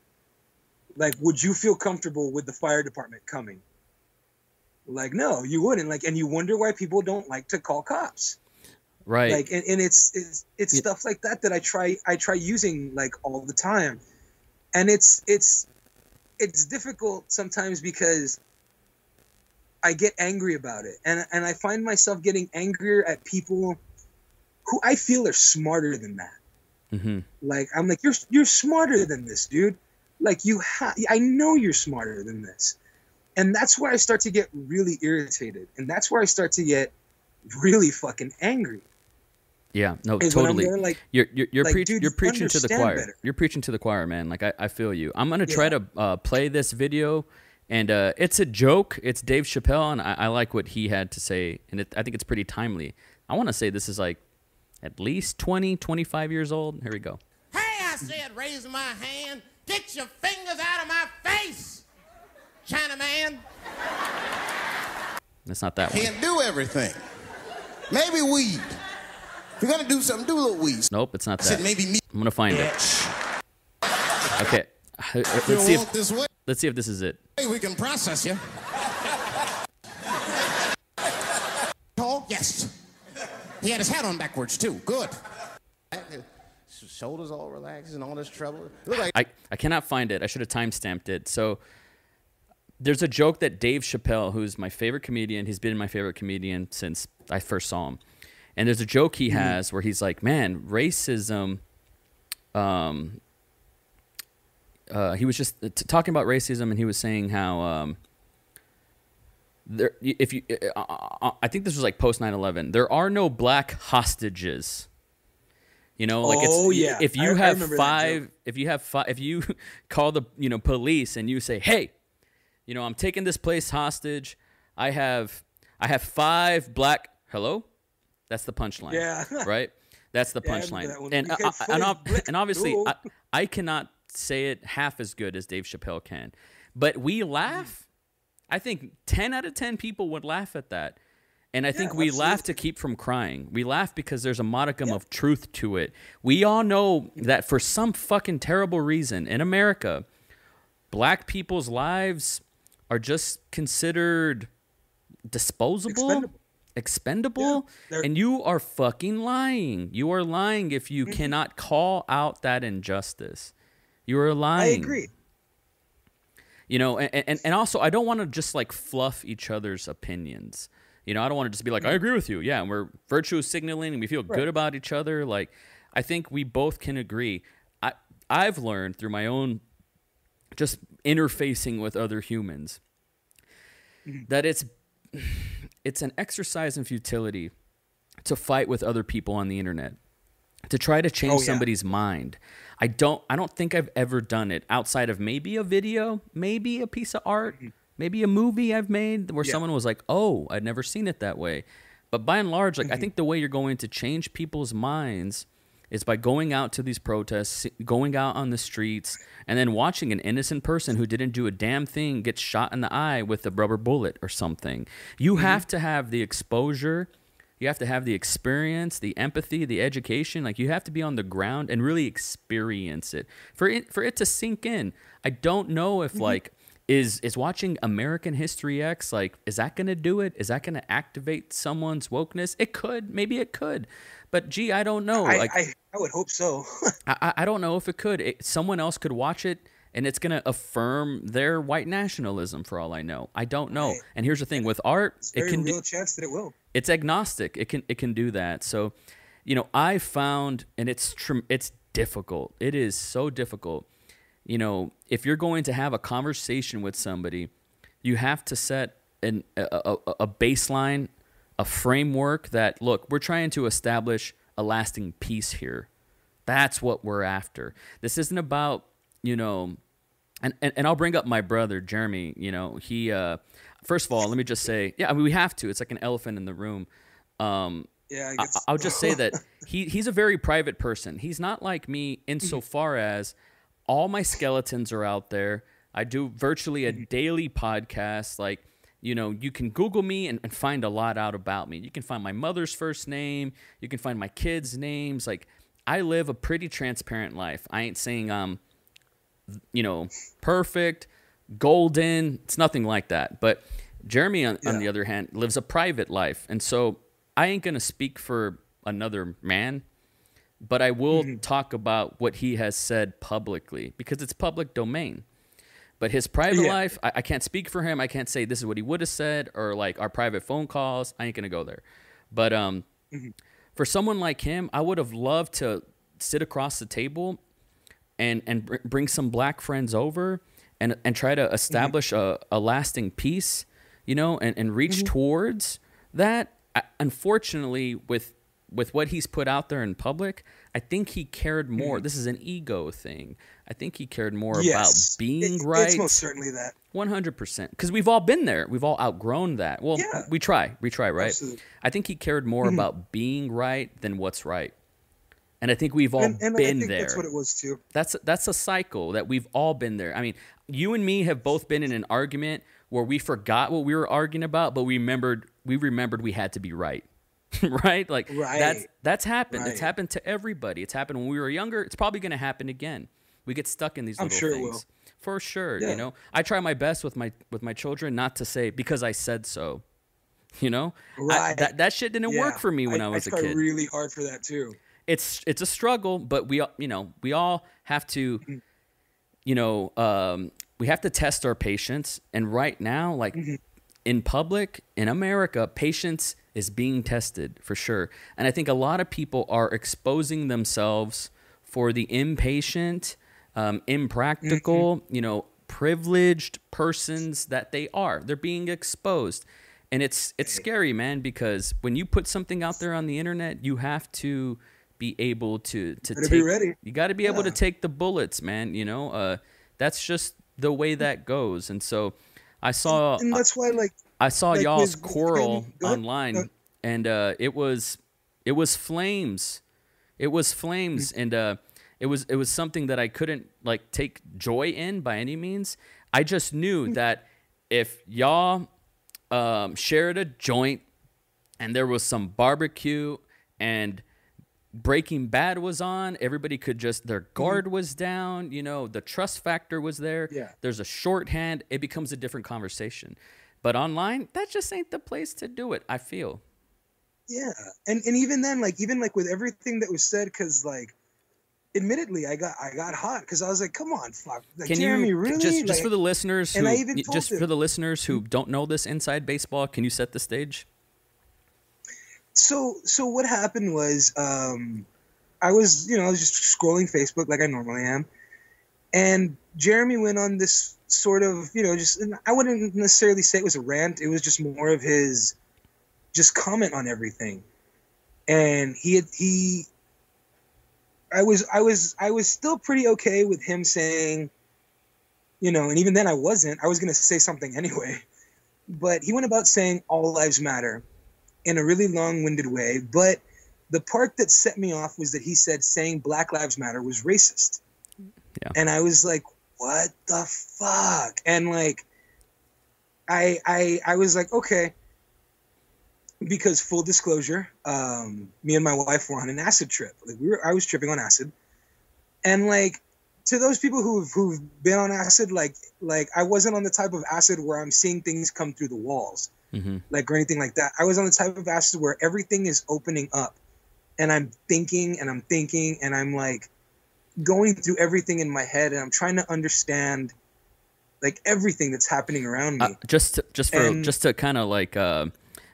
Like, would you feel comfortable with the fire department coming? Like, no, you wouldn't. Like, and you wonder why people don't like to call cops. Right. Like, and it's stuff like that I try using like all the time. And it's difficult sometimes because I get angry about it. And I find myself getting angrier at people who I feel are smarter than that. Like, I'm like, you're smarter than this, dude. Like, I know you're smarter than this. And that's where I start to get really irritated. And that's where I start to get really fucking angry. Yeah, no, totally. There, like, you're like, preaching to the choir. Better. You're preaching to the choir, man. Like, I feel you. I'm going to try to play this video. And it's a joke. It's Dave Chappelle. And I like what he had to say. And I think it's pretty timely. I want to say this is like at least 20, 25 years old. Here we go. Hey, I said, raise my hand. Get your fingers out of my face, Chinaman. That's not that one. Can't do everything. Maybe weed. If you're going to do something, do a little weed. Nope, it's not that. I said maybe me. I'm going to find it. Okay. Let's see if this is it. Hey, we can process you. Tall? Yes. He had his hat on backwards, too. Good. Shoulders all relaxed and all this trouble. I cannot find it. I should have time-stamped it. So there's a joke that Dave Chappelle, who's my favorite comedian, he's been my favorite comedian since I first saw him. And there's a joke he has where he's like, man, racism he was just talking about racism, and he was saying how there, if you, I think this was like post 9/11. There are no black hostages. You know, like yeah. if you I have remember that five, joke. if you call the police and you say, hey, I'm taking this place hostage. I have 5 black. Hello, that's the punchline. Yeah. Right. That's the Yeah, I remember punchline. that one. And You get flipped. and obviously, Cool. I cannot say it half as good as Dave Chappelle can, but we laugh. I think 10 out of 10 people would laugh at that. And I think we laugh to keep from crying. We laugh because there's a modicum of truth to it. We all know that for some fucking terrible reason in America, black people's lives are just considered disposable, expendable, Yeah, and you are fucking lying. You are lying if you cannot call out that injustice. You are lying. I agree. And also, I don't want to just like fluff each other's opinions. I don't want to just be like, I agree with you. Yeah, and we're virtue signaling and we feel good about each other. Like, I think we both can agree. I've learned through my own just interfacing with other humans that it's an exercise in futility to fight with other people on the internet, to try to change somebody's mind. I don't think I've ever done it outside of maybe a video, maybe a piece of art, maybe a movie I've made where someone was like, oh, I'd never seen it that way. But by and large, like I think the way you're going to change people's minds is by going out to these protests, going out on the streets, and then watching an innocent person who didn't do a damn thing get shot in the eye with a rubber bullet or something. You have to have the exposure. You have to have the experience, the empathy, the education. Like, you have to be on the ground and really experience it for it to sink in. I don't know if like is watching American History X, like, is that going to do it? Is that going to activate someone's wokeness? It could. Maybe it could. But gee, I don't know. I would hope so. I don't know if it could. Someone else could watch it, and it's going to affirm their white nationalism for all I know. I don't know. Right. And here's the thing with art, There's a real chance that it will. It's agnostic. It can do that. So, I found, and it's difficult. It is so difficult. If you're going to have a conversation with somebody, you have to set a baseline, a framework that, look, we're trying to establish a lasting peace here. That's what we're after. This isn't about, and I'll bring up my brother, Jeremy. He, first of all, let me just say, we have to. It's like an elephant in the room. I'll just say that he's a very private person. He's not like me insofar as all my skeletons are out there. I do virtually a daily podcast. Like, you can Google me and find a lot out about me. You can find my mother's first name. You can find my kids' names. Like, I live a pretty transparent life. I ain't saying I'm, perfect, golden. It's nothing like that. But Jeremy, on the other hand, lives a private life. And so I ain't going to speak for another man, but I will talk about what he has said publicly because it's public domain. But his private life, I can't speak for him. I can't say this is what he would have said, or like our private phone calls. I ain't going to go there. But for someone like him, I would have loved to sit across the table and bring some black friends over and try to establish a lasting peace, and reach towards that. Unfortunately, with what he's put out there in public, I think he cared more. This is an ego thing. I think he cared more about being right. It's most certainly that. 100%. Because we've all been there. We've all outgrown that. Well, we try, right? Absolutely. I think he cared more about being right than what's right. And I think we've all been I think there. That's what it was too. That's a cycle that we've all been there. I mean, you and me have both been in an argument where we forgot what we were arguing about, but we remembered we had to be right. Right? Like that's happened. It's happened to everybody. It's happened when we were younger. It's probably going to happen again. We get stuck in these little things. It will. For sure, I try my best with my children not to say because I said so. Right. That shit didn't work for me when I was a kid. I try really hard for that too. It's a struggle, but we all have to we have to test our patience. And right now, like in public, in America, patience is being tested for sure. And I think a lot of people are exposing themselves for the impatient, impractical, privileged persons that they are. They're being exposed. And it's scary, man, because when you put something out there on the internet, you have to be able to be ready. You got to be able to take the bullets, man. That's just the way that goes. And so I saw, and that's why, I saw like y'all's with quarrel him, go ahead. online, and it was flames. It was flames, and it was something that I couldn't take joy in by any means. I just knew that if y'all shared a joint and there was some barbecue and Breaking Bad was on, everybody could their guard was down, the trust factor was there. Yeah. There's a shorthand. It becomes a different conversation. But online, that just ain't the place to do it, I feel. Yeah. And even then, even with everything that was said, because admittedly, I got hot because I was like, come on, fuck. Like, Can Jeremy, you really? just for the listeners and who I even told him. for the listeners who don't know this inside baseball, can you set the stage? So what happened was, I was just scrolling Facebook like I normally am, and Jeremy went on this sort of, I wouldn't necessarily say it was a rant. It was just more of his just comment on everything. And I was still pretty okay with him saying, and even then I was going to say something anyway, but he went about saying all lives matter in a really long-winded way. But the part that set me off was that he said saying Black Lives Matter was racist. Yeah. And I was like, what the fuck? And I was like, okay, because full disclosure, me and my wife were on an acid trip. I was tripping on acid. And to those people who've been on acid, I wasn't on the type of acid where I'm seeing things come through the walls, or anything like that. I was on the type of acid where everything is opening up, and I'm thinking, and I'm going through everything in my head, and I'm trying to understand everything that's happening around me. Just to kind of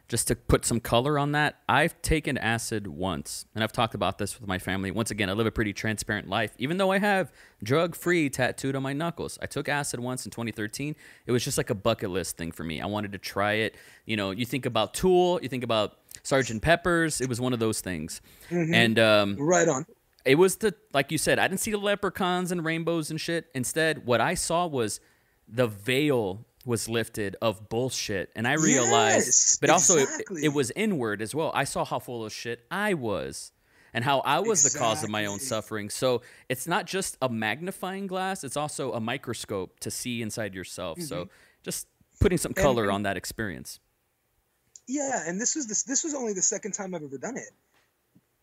just to put some color on that, I've taken acid once, and I've talked about this with my family. Once again, I live a pretty transparent life, even though I have drug-free tattooed on my knuckles. I took acid once in 2013. It was just like a bucket list thing for me. I wanted to try it. You think about Tool, you think about Sgt. Pepper's. It was one of those things. And right on. It was like you said, I didn't see the leprechauns and rainbows and shit. Instead, what I saw was the veil was lifted of bullshit, and I realized, but also it was inward as well. I saw how full of shit I was, and how I was the cause of my own suffering. So it's not just a magnifying glass; it's also a microscope to see inside yourself. So just putting some color on that experience. Yeah, and this was only the second time I've ever done it,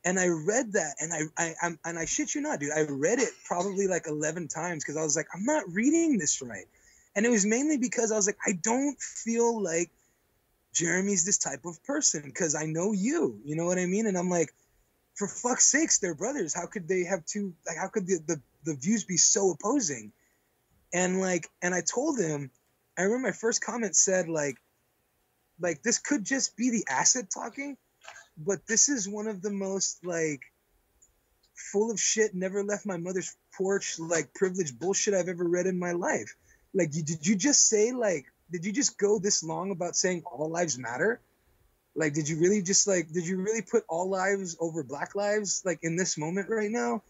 and I read that, and I shit you not, dude, I read it probably 11 times because I was like, I'm not reading this right. And it was mainly because I was like, I don't feel like Jeremy's this type of person because I know you know what I mean? And I'm like, for fuck's sakes, they're brothers. How could they have two, how could the views be so opposing? And and I told him, I remember my first comment said this could just be the acid talking, but this is one of the most full of shit, never left my mother's porch, privileged bullshit I've ever read in my life. Did you just say, did you just go this long about saying all lives matter? Did you really did you really put all lives over Black lives, in this moment right now?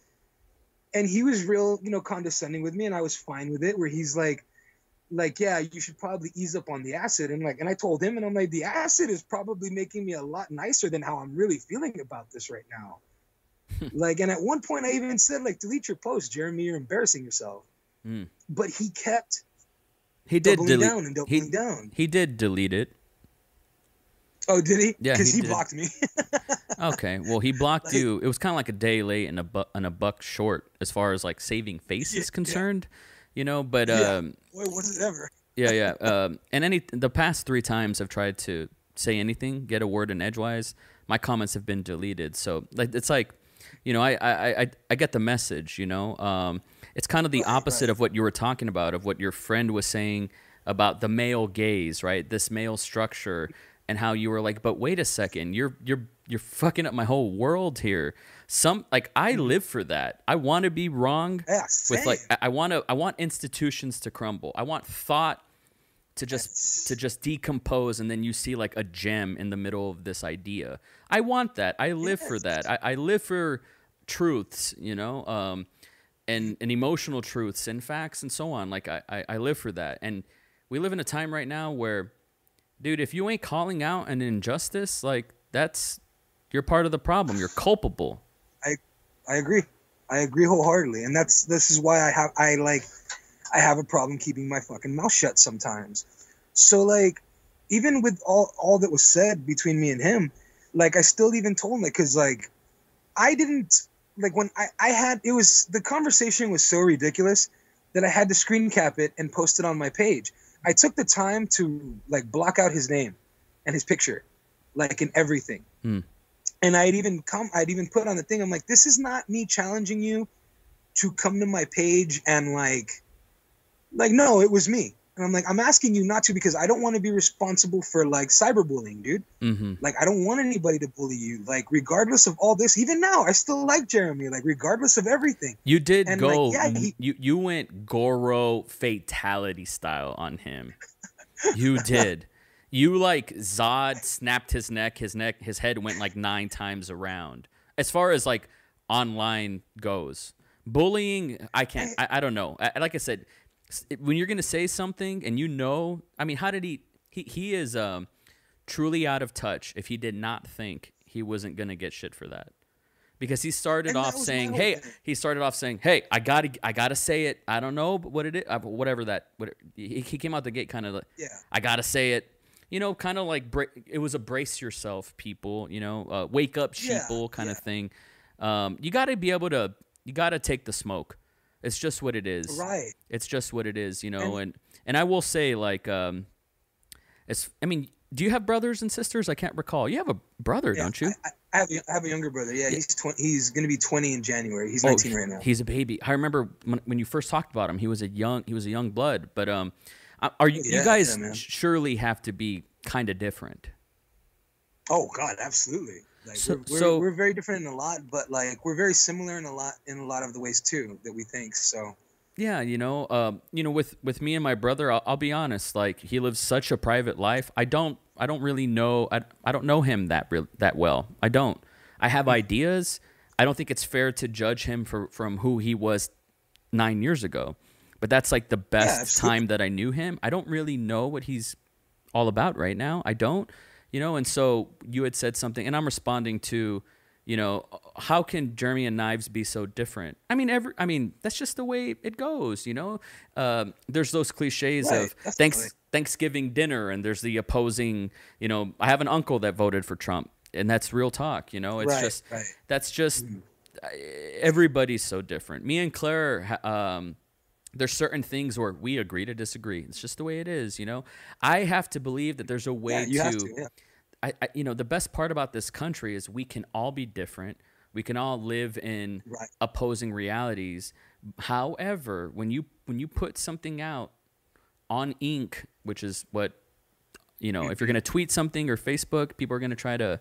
And he was real, condescending with me, and I was fine with it, where he's yeah, you should probably ease up on the acid. And and I told him, and I'm like, the acid is probably making me a lot nicer than how I'm really feeling about this right now. And at one point I even said, delete your post, Jeremy, you're embarrassing yourself. But he kept doubling down. He did delete it. Oh, did he? Yeah, because he blocked me. Okay, well, he blocked you. It was kind of like a day late and a buck short as far as saving face is concerned, But boy, was it ever? Yeah. And the past 3 times I've tried to say anything, get a word in edgewise, my comments have been deleted. So it's I get the message. It's kind of the opposite of what you were talking about, of what your friend was saying about the male gaze, right? This male structure, and how you were like, but wait a second, you're fucking up my whole world here. I live for that. I want to be wrong. Yeah, with same. I want institutions to crumble. I want thought to just decompose, and then you see like a gem in the middle of this idea. I want that. I live for that. I live for truths, and emotional truths and facts and so on. Like I live for that. And we live in a time right now where, dude, if you ain't calling out an injustice, like you're part of the problem. You're culpable. I agree. I agree wholeheartedly, and this is why I have a problem keeping my fucking mouth shut sometimes. So like, even with all that was said between me and him, like I still even told him, like, because like I didn't like when I had the conversation was so ridiculous that I had to screen cap it and post it on my page. I took the time to like block out his name and his picture, like in everything. And I'd even put on the thing, I'm like, this is not me challenging you to come to my page and like, no, it was me. And I'm like, I'm asking you not to, because I don't want to be responsible for like cyberbullying, dude. Like, I don't want anybody to bully you. Like, regardless of all this, even now, I still like Jeremy, like regardless of everything. You did and go, like, yeah, you went Goro fatality style on him. You did. You like Zod snapped his neck, his head went like 9 times around. As far as like online goes, bullying, I can't. I don't know. Like I said, when you're gonna say something and I mean, how did he is truly out of touch if he did not think he wasn't gonna get shit for that. Because he started off saying, "Hey," I gotta say it. I don't know what it is, whatever that. He came out the gate kind of like, I gotta say it. Kind of like it was a brace yourself, people. Wake up, sheeple kind of thing. You got to be able to. You got to take the smoke. It's just what it is. Right. It's just what it is. And I will say, like, I mean, do you have brothers and sisters? I can't recall. You have a brother, don't you? I have a younger brother. Yeah, he's 20. He's going to be 20 in January. He's 19 right now. He's a baby. I remember when you first talked about him. He was a young blood, but you guys surely have to be kind of different. Oh God, absolutely. Like we're very different in a lot, but like we're very similar in a lot of the ways too that we think. So yeah, with me and my brother, I'll be honest. Like, he lives such a private life. I don't really know. I don't know him that well. I don't. I have ideas. I don't think it's fair to judge him from who he was 9 years ago. But that's like the best time that I knew him. I don't really know what he's all about right now. I don't, and so you had said something, and I'm responding to, how can Jeremy and Knives be so different? I mean, that's just the way it goes, There's those cliches of Thanksgiving dinner, and there's the opposing, I have an uncle that voted for Trump, and that's real talk, It's that's just, everybody's so different. Me and Claire, there's certain things where we agree to disagree. It's just the way it is, I have to believe that there's a way the best part about this country is we can all be different. We can all live in opposing realities. However, when you put something out on ink, which is what, if you're going to tweet something or Facebook, people are going to try to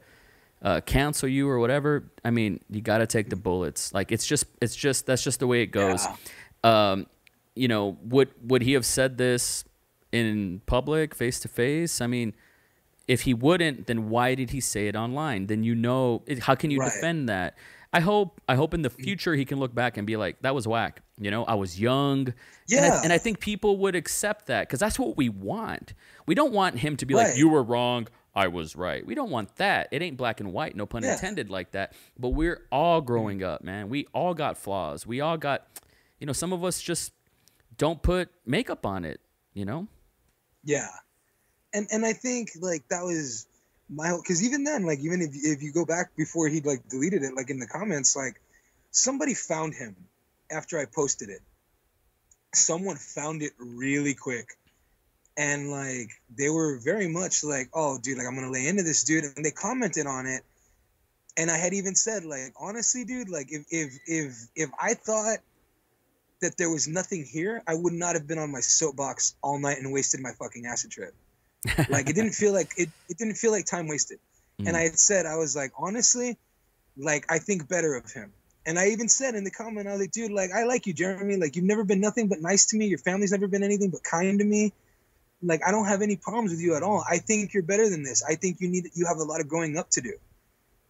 cancel you or whatever. I mean, you got to take the bullets. Like, that's just the way it goes. Would he have said this in public, face to face? I mean, if he wouldn't, then why did he say it online? Then how can you defend that? I hope in the future he can look back and be like, that was whack. I was young. Yeah. And I think people would accept that, because that's what we want. We don't want him to be like, you were wrong, I was right. We don't want that. It ain't black and white, no pun intended, like that. But we're all growing up, man. We all got flaws. We all got, some of us just don't put makeup on it, Yeah. And I think like that was because even then, like, even if you go back before he like deleted it, like in the comments, like somebody found him after I posted it. Someone found it really quick. And like, they were very much like, oh dude, like I'm going to lay into this dude. And they commented on it. And I had even said, like, honestly, dude, like if I thought that there was nothing here, I would not have been on my soapbox all night and wasted my fucking acid trip. Like, it didn't feel like time wasted. And I had said, I was like, honestly, like, I think better of him. And I even said in the comment, I was like, dude, like, I like you, Jeremy. Like, you've never been nothing but nice to me. Your family's never been anything but kind to me. Like, I don't have any problems with you at all. I think you're better than this. I think you have a lot of growing up to do.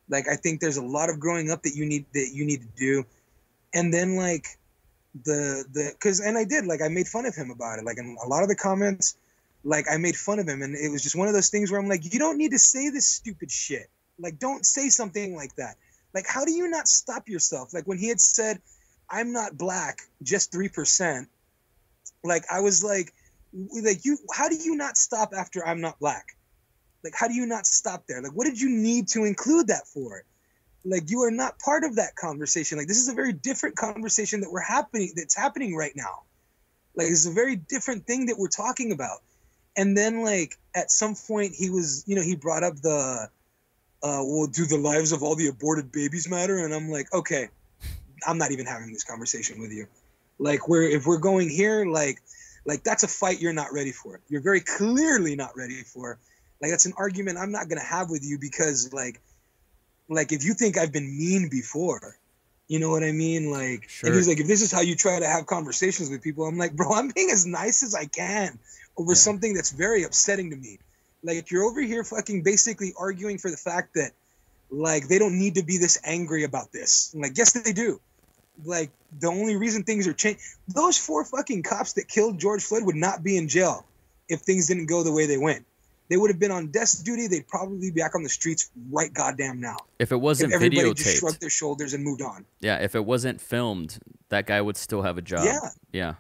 Like, I think there's a lot of growing up that you need to do. And then, like, and I did, like, I made fun of him about it. Like, in a lot of the comments, like, I made fun of him. And it was just one of those things where I'm like, you don't need to say this stupid shit. Like, don't say something like that. Like, how do you not stop yourself? Like, when he had said, I'm not black, just 3%, like, I was like, how do you not stop after I'm not black? Like, how do you not stop there? Like, what did you need to include that for? Like, you are not part of that conversation. Like, this is a very different conversation that's happening right now. Like, it's a very different thing that we're talking about. And then, like, at some point he was, he brought up well, do the lives of all the aborted babies matter? And I'm like, okay, I'm not even having this conversation with you. Like, if we're going here, like that's a fight you're not ready for. You're very clearly not ready for. Like, that's an argument I'm not going to have with you because, like, if you think I've been mean before, you know what I mean? Like, sure. And he's like, if this is how you try to have conversations with people, I'm like, bro, I'm being as nice as I can over something that's very upsetting to me. Like, you're over here fucking basically arguing for the fact that, like, they don't need to be this angry about this. I'm like, yes, they do. Like, the only reason things are changing, those 4 fucking cops that killed George Floyd would not be in jail if things didn't go the way they went. They would have been on desk duty. They'd probably be back on the streets right goddamn now. If it wasn't everybody videotaped, just shrugged their shoulders and moved on. Yeah, if it wasn't filmed, that guy would still have a job. Yeah,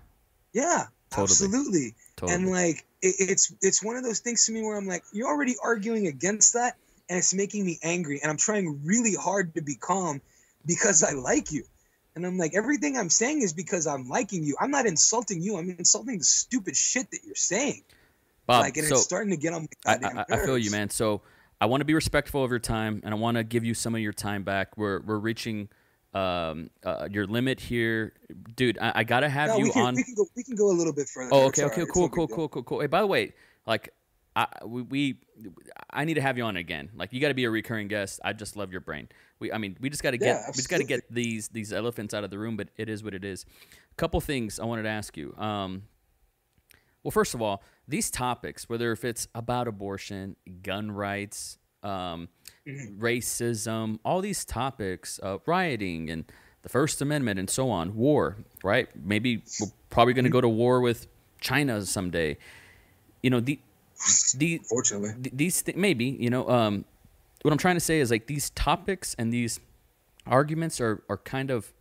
totally. Absolutely. Totally. And, like, it's one of those things to me where I'm like, you're already arguing against that, and it's making me angry. And I'm trying really hard to be calm because I like you. And I'm like, everything I'm saying is because I'm liking you. I'm not insulting you. I'm insulting the stupid shit that you're saying. Bob, like, and it's starting to get on my goddamn I feel you, nerves. man. So I want to be respectful of your time, and I want to give you some of your time back. We're reaching your limit here, dude. I gotta have you on. We can go a little bit further. Oh, okay, cool. Hey, by the way, like, I need to have you on again. Like, you got to be a recurring guest. I just love your brain. We just got to get these elephants out of the room. But it is what it is. A couple things I wanted to ask you. Well, first of all, these topics, whether if it's about abortion, gun rights, racism, all these topics, rioting and the First Amendment and so on, war, right? Maybe we're probably going to go to war with China someday. Fortunately, maybe, what I'm trying to say is, like, these topics and these arguments are kind of,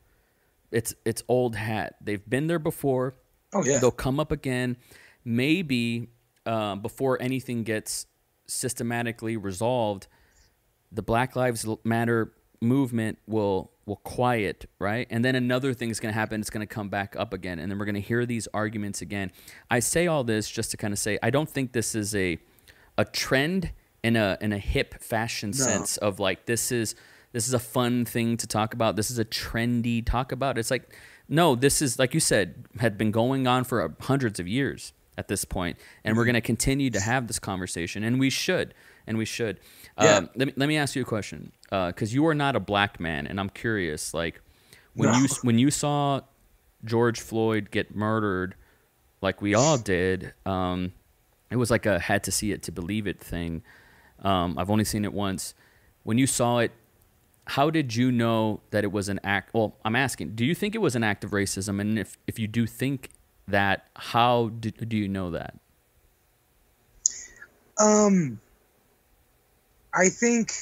it's old hat. They've been there before. Oh, yeah. They'll come up again. Maybe before anything gets systematically resolved, the Black Lives Matter movement will quiet, right? And then another thing's going to happen. It's going to come back up again, and then we're going to hear these arguments again. I say all this just to kind of say I don't think this is a trend in a hip fashion sense of, like, this is a fun thing to talk about. This is a trendy talk about. It's like, no, this is, like you said, had been going on for hundreds of years at this point, and we're going to continue to have this conversation, and we should. Yeah. Let me ask you a question, because you are not a black man, and I'm curious, like, when you saw George Floyd get murdered, like we all did, it was like a had to see it to believe it thing. I've only seen it once. When you saw it, how did you know that it was an act? Well, I'm asking, do you think it was an act of racism? And if you do think that, how do you know that? I think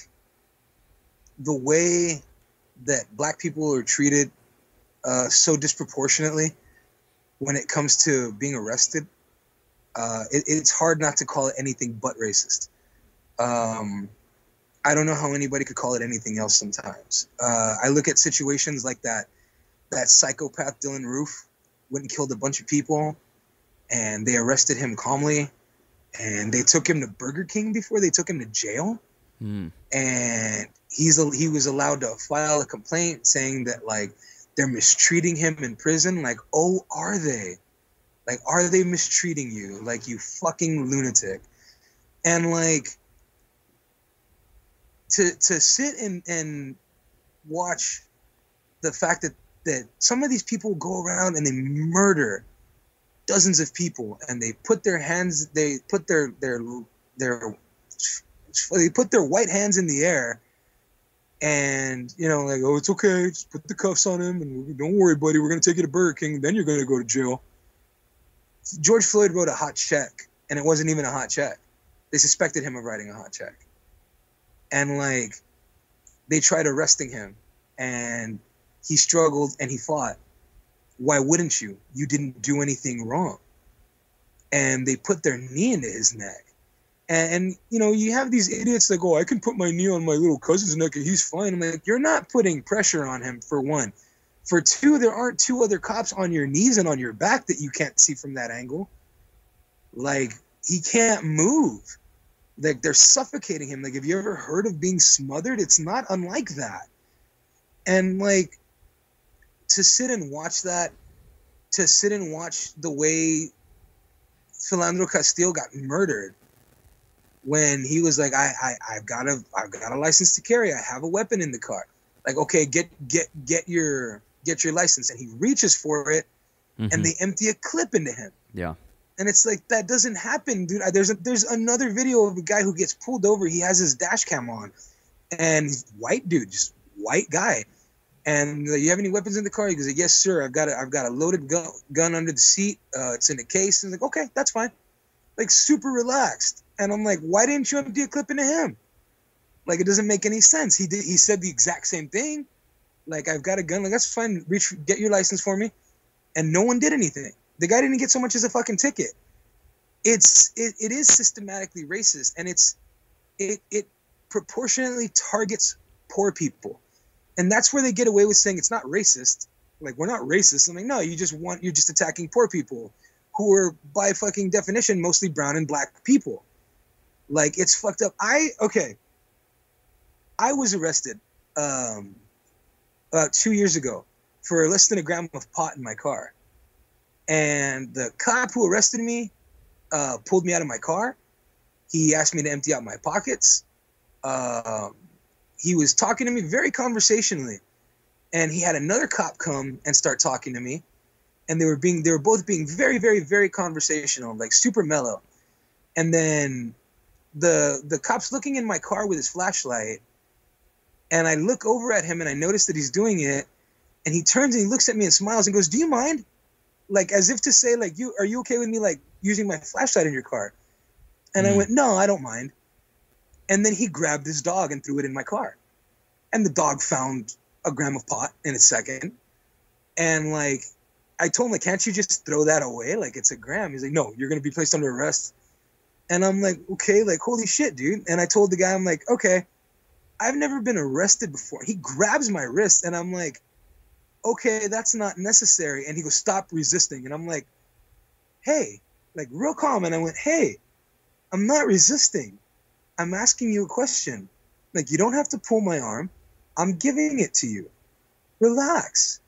the way that black people are treated so disproportionately when it comes to being arrested, it's hard not to call it anything but racist. I don't know how anybody could call it anything else sometimes. I look at situations like that psychopath Dylan Roof went and killed a bunch of people, and they arrested him calmly, and they took him to Burger King before they took him to jail. And he was allowed to file a complaint saying that, like, they're mistreating him in prison. Like, oh, are they? Like, are they mistreating you? Like, you fucking lunatic. And, like, to sit and watch the fact that some of these people go around and they murder dozens of people, and they put their white hands in the air, and like, oh, it's okay, just put the cuffs on him, and don't worry, buddy, we're gonna take you to Burger King, then you're gonna go to jail. George Floyd wrote a hot check, and it wasn't even a hot check. They suspected him of writing a hot check, and like, they tried arresting him, and he struggled and he fought. Why wouldn't you? You didn't do anything wrong. And they put their knee into his neck. And you have these idiots that go, I can put my knee on my little cousin's neck and he's fine. I'm like, you're not putting pressure on him, for one. For two, there aren't two other cops on your knees and on your back that you can't see from that angle. Like, he can't move. Like, they're suffocating him. Like, have you ever heard of being smothered? It's not unlike that. And like, to sit and watch that, to sit and watch the way Philandro Castile got murdered, when he was like, I've got a license to carry. I have a weapon in the car. Like, okay, get your license. And he reaches for it, and they empty a clip into him. Yeah. And it's like, that doesn't happen, dude. There's another video of a guy who gets pulled over. He has his dash cam on, and he's white dude, just white guy. And you have any weapons in the car? He goes, yes, sir. I've got a loaded gun under the seat. It's in the case. And he's like, okay, that's fine. Like, super relaxed. And I'm like, why didn't you empty a clip into him? Like, it doesn't make any sense. He said the exact same thing. Like, I've got a gun. Like, that's fine. Get your license for me. And no one did anything. The guy didn't get so much as a fucking ticket. It is systematically racist, and it proportionately targets poor people. And that's where they get away with saying it's not racist. Like, we're not racist. I'm like, no, you're just attacking poor people who are, by fucking definition, mostly brown and black people. Like, it's fucked up. I was arrested about 2 years ago for less than a gram of pot in my car. And the cop who arrested me pulled me out of my car. He asked me to empty out my pockets. He was talking to me very conversationally, and he had another cop come and start talking to me, and they were both being very, very, very conversational, like super mellow. And then the cop's looking in my car with his flashlight, and I look over at him and I notice that he's doing it, and he turns and he looks at me and smiles and goes, "Do you mind?" Like, as if to say, like, are you okay with me, like, using my flashlight in your car? And I went, no, I don't mind. And then he grabbed his dog and threw it in my car. And the dog found a gram of pot in a second. And, like, I told him, like, can't you just throw that away? Like, it's a gram. He's like, no, you're going to be placed under arrest. And I'm like, okay, like, holy shit, dude. And I told the guy, I'm like, okay, I've never been arrested before. He grabs my wrist, and I'm like, okay, that's not necessary. And he goes, stop resisting. And I'm like, hey, like, real calm. And I went, hey, I'm not resisting. I'm asking you a question. Like, you don't have to pull my arm. I'm giving it to you. Relax.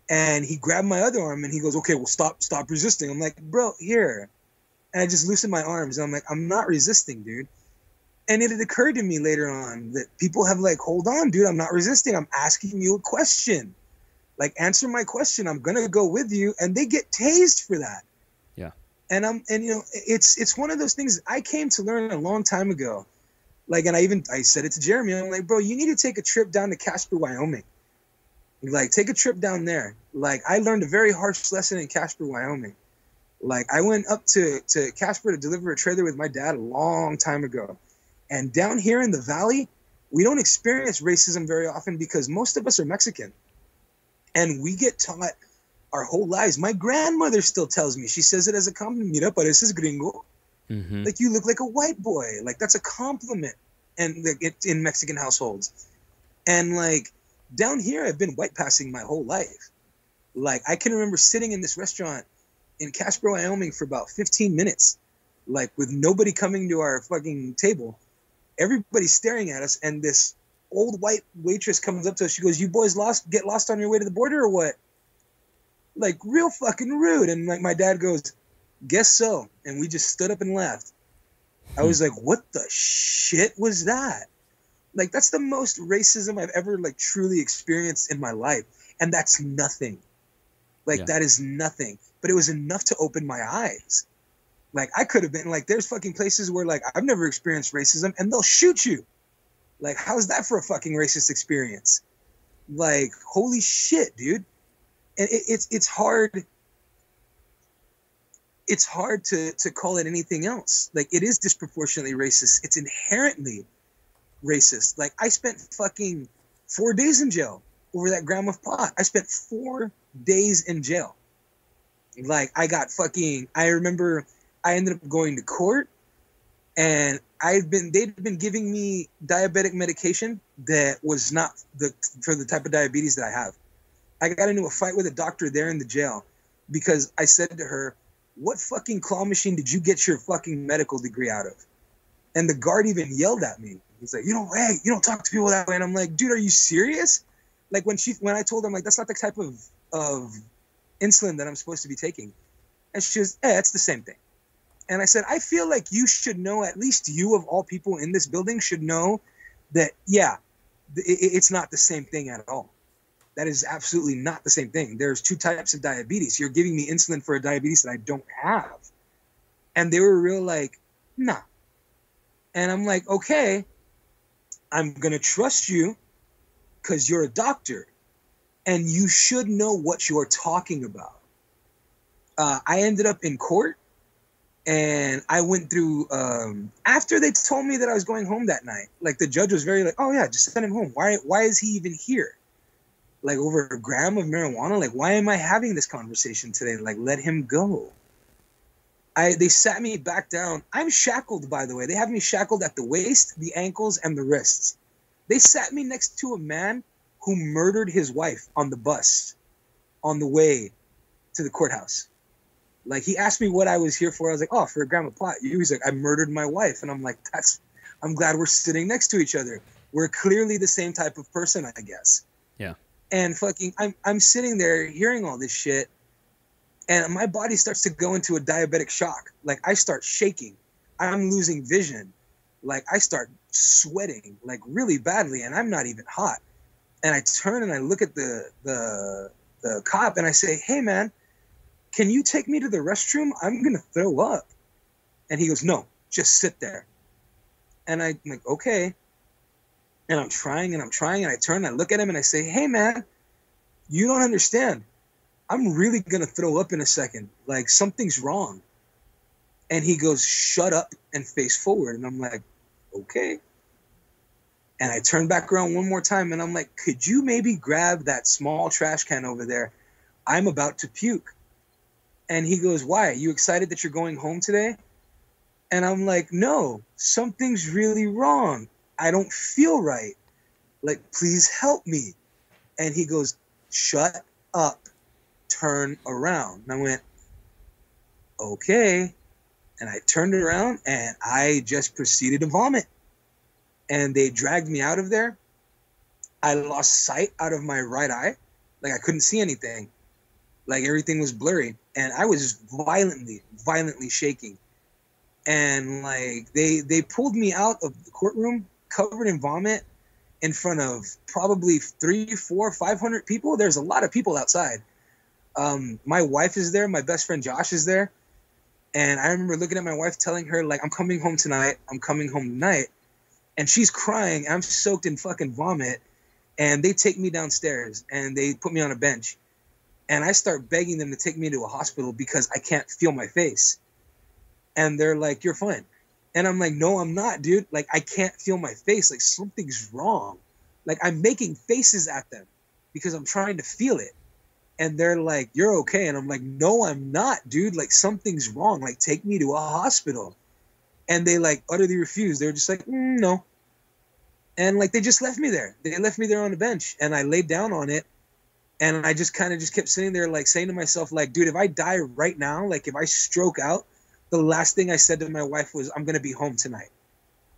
And he grabbed my other arm and he goes, okay, well, stop resisting. I'm like, bro, here. And I just loosened my arms. And I'm like, I'm not resisting, dude. And it had occurred to me later on that people have, like, hold on, dude, I'm not resisting. I'm asking you a question. Like, answer my question. I'm going to go with you. And they get tased for that. Yeah. And it's one of those things I came to learn a long time ago. Like, and I said it to Jeremy. I'm like, bro, you need to take a trip down to Casper, Wyoming. Like, take a trip down there. Like, I learned a very harsh lesson in Casper, Wyoming. Like, I went up to Casper to deliver a trailer with my dad a long time ago. And down here in the valley, we don't experience racism very often because most of us are Mexican. And we get taught our whole lives. My grandmother still tells me, she says it as a compliment, mira, pareces gringo. Mm-hmm. Like, you look like a white boy. Like, that's a compliment. And it's in Mexican households. And, like, down here, I've been white passing my whole life. Like, I can remember sitting in this restaurant in Casper, Wyoming for about 15 minutes, like, with nobody coming to our fucking table. Everybody's staring at us, and this old white waitress comes up to us. She goes, you boys get lost on your way to the border or what? Like, real fucking rude. And, like, my dad goes, guess so. And we just stood up and left. I was like, what the shit was that? Like, that's the most racism I've ever, like, truly experienced in my life. And that's nothing. Like, that is nothing. But it was enough to open my eyes. Like, I could have been, like, there's fucking places where, like, I've never experienced racism, and they'll shoot you. Like, how's that for a fucking racist experience? Like, holy shit, dude. And it's hard. It's hard to call it anything else. Like, it is disproportionately racist. It's inherently racist. Like, I spent fucking 4 days in jail over that gram of pot. I spent 4 days in jail. Like, I remember I ended up going to court, and they'd been giving me diabetic medication that was not for the type of diabetes that I have. I got into a fight with a doctor there in the jail because I said to her, what fucking claw machine did you get your fucking medical degree out of? And the guard even yelled at me. He's like, you don't talk to people that way. And I'm like, dude, are you serious? Like, when I told her, I'm like, that's not the type of insulin that I'm supposed to be taking. And she was, it's the same thing. And I said, I feel like you should know, at least you of all people in this building should know that, it's not the same thing at all. That is absolutely not the same thing. There's 2 types of diabetes. You're giving me insulin for a diabetes that I don't have. And they were real like, nah. And I'm like, okay, I'm going to trust you because you're a doctor and you should know what you're talking about. I ended up in court, and I went through, after they told me that I was going home that night, like, the judge was very like, oh yeah, just send him home. Why is he even here? Like, over a gram of marijuana? Like, why am I having this conversation today? Like, let him go. They sat me back down. I'm shackled, by the way. They have me shackled at the waist, the ankles, and the wrists. They sat me next to a man who murdered his wife on the bus on the way to the courthouse. Like, he asked me what I was here for. I was like, oh, for a gram of pot. He was like, I murdered my wife. And I'm like, I'm glad we're sitting next to each other. We're clearly the same type of person, I guess. Yeah. And fucking, I'm sitting there hearing all this shit, and my body starts to go into a diabetic shock. Like, I start shaking. I'm losing vision. Like, I start sweating, like, really badly, and I'm not even hot. And I turn and I look at the cop, and I say, hey, man, can you take me to the restroom? I'm going to throw up. And he goes, no, just sit there. And I'm like, okay. And I'm trying, and I turn and I look at him and I say, hey, man, you don't understand. I'm really going to throw up in a second. Like, something's wrong. And he goes, shut up and face forward. And I'm like, okay. And I turn back around one more time and I'm like, could you maybe grab that small trash can over there? I'm about to puke. And he goes, why? Are you excited that you're going home today? And I'm like, no, something's really wrong. I don't feel right. Like, please help me. And he goes, shut up, turn around. And I went, okay. And I turned around and I just proceeded to vomit. And they dragged me out of there. I lost sight out of my right eye. Like, I couldn't see anything. Like, everything was blurry. And I was violently shaking. And, like, they pulled me out of the courtroom covered in vomit in front of probably 300, 400, 500 people. There's a lot of people outside. My wife is there. My best friend Josh is there. And I remember looking at my wife, telling her, like, I'm coming home tonight. I'm coming home tonight. And she's crying. I'm soaked in fucking vomit. And they take me downstairs and they put me on a bench. And I start begging them to take me to a hospital because I can't feel my face. And they're like, you're fine. And I'm like, no, I'm not, dude. Like, I can't feel my face. Like, something's wrong. Like, I'm making faces at them because I'm trying to feel it. And they're like, you're okay. And I'm like, no, I'm not, dude. Like, something's wrong. Like, take me to a hospital. And they, like, utterly refused. They were just like, no. And, like, they just left me there. They left me there on the bench. And I laid down on it. And I just kind of just kept sitting there, like, saying to myself, like, dude, if I die right now, like, if I stroke out, the last thing I said to my wife was, I'm going to be home tonight.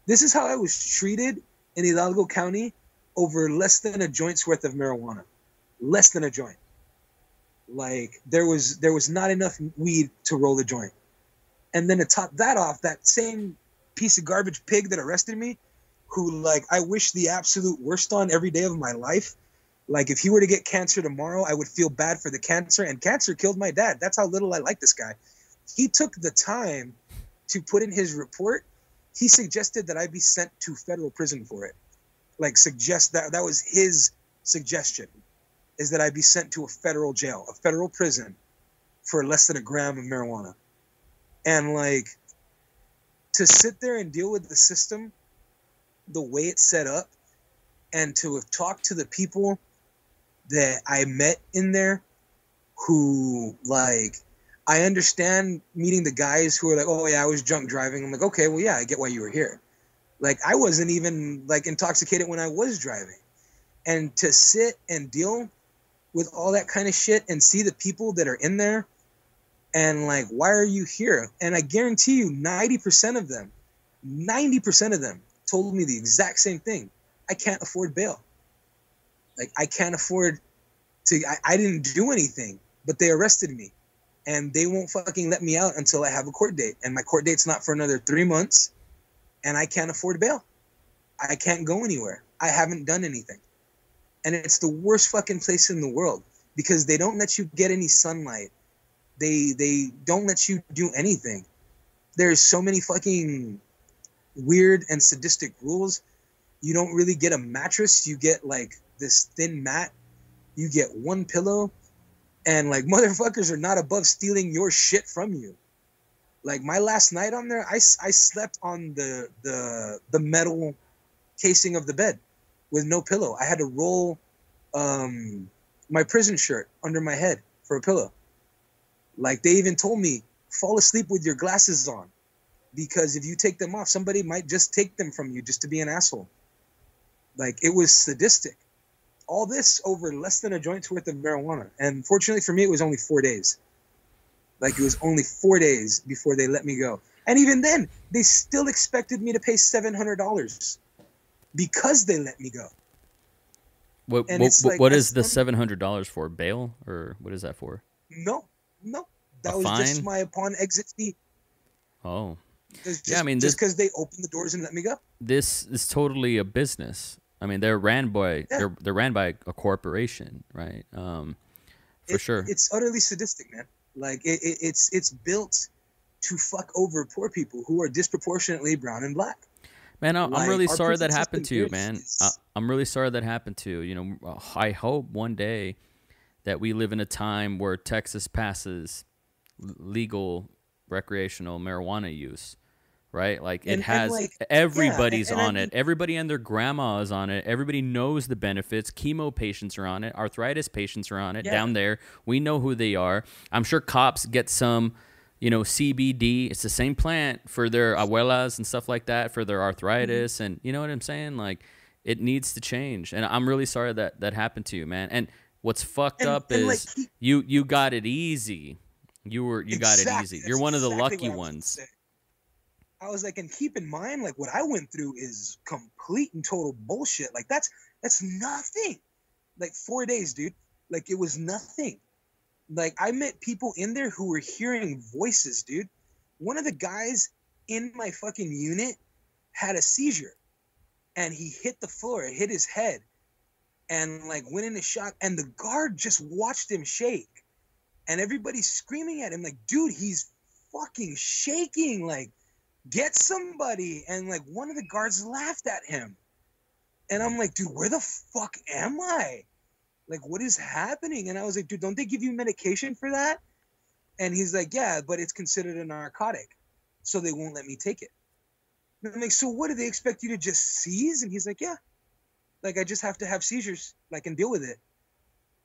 This is how I was treated in Hidalgo County over less than a joint's worth of marijuana. Less than a joint. Like, there was not enough weed to roll a joint. And then to top that off, that same piece of garbage pig that arrested me, who like I wish the absolute worst on every day of my life. Like if he were to get cancer tomorrow, I would feel bad for the cancer, and cancer killed my dad. That's how little I like this guy. He took the time to put in his report. He suggested that I be sent to federal prison for it. Like that was his suggestion, is that I be sent to a federal jail, a federal prison for less than a gram of marijuana. And like to sit there and deal with the system the way it's set up, and to have talked to the people that I met in there who like, I understand meeting the guys who are like, oh yeah, I was drunk driving. I'm like, okay, well yeah, I get why you were here. Like I wasn't even like intoxicated when I was driving. And to sit and deal with all that kind of shit and see the people that are in there and like, why are you here? And I guarantee you 90% of them told me the exact same thing. I can't afford bail. Like I can't afford to, I didn't do anything, but they arrested me and they won't fucking let me out until I have a court date. And my court date's not for another 3 months and I can't afford bail. I can't go anywhere. I haven't done anything. And it's the worst fucking place in the world because they don't let you get any sunlight. They don't let you do anything. There's so many fucking weird and sadistic rules. You don't really get a mattress. You get like this thin mat. You get one pillow. And like motherfuckers are not above stealing your shit from you. Like my last night on there, I slept on the metal casing of the bed with no pillow. I had to roll my prison shirt under my head for a pillow. Like they even told me, fall asleep with your glasses on, because if you take them off, somebody might just take them from you just to be an asshole. Like it was sadistic. All this over less than a joint's worth of marijuana. And fortunately for me, it was only 4 days. Like it was only 4 days before they let me go. And even then, they still expected me to pay $700 because they let me go. What is the $700 for? Bail, or what is that for? No. That was just my upon exit fee. Oh. Yeah, I mean, just because they opened the doors and let me go. This is totally a business. I mean, they're ran by they're ran by a corporation, right? For sure. It's utterly sadistic, man. Like it's built to fuck over poor people who are disproportionately brown and black. Man, I'm really sorry that happened to you, man. I'm really sorry that happened to you. You know, I hope one day that we live in a time where Texas passes legal recreational marijuana use, right? Like it has, like, everybody's on it. Everybody and their grandma is on it. Everybody knows the benefits. Chemo patients are on it. Arthritis patients are on it down there. We know who they are. I'm sure cops get some, you know, CBD. It's the same plant for their abuelas and stuff like that, for their arthritis. And you know what I'm saying? Like it needs to change. And I'm really sorry that that happened to you, man. And what's fucked up is like you got it easy. You got it easy. You're one of the lucky ones. I was like, and keep in mind, like what I went through is complete and total bullshit. Like that's nothing. Like 4 days, dude. Like it was nothing. Like I met people in there who were hearing voices, dude. One of the guys in my fucking unit had a seizure, and he hit the floor. It hit his head, and like went into shock. And the guard just watched him shake. And everybody's screaming at him like, dude, he's fucking shaking. Like, get somebody. And like one of the guards laughed at him. And I'm like, dude, where the fuck am I? Like, what is happening? And I was like, dude, don't they give you medication for that? And he's like, yeah, but it's considered a narcotic, so they won't let me take it. And I'm like, so what, do they expect you to just seize? And he's like, yeah. Like, I just have to have seizures, like, and deal with it.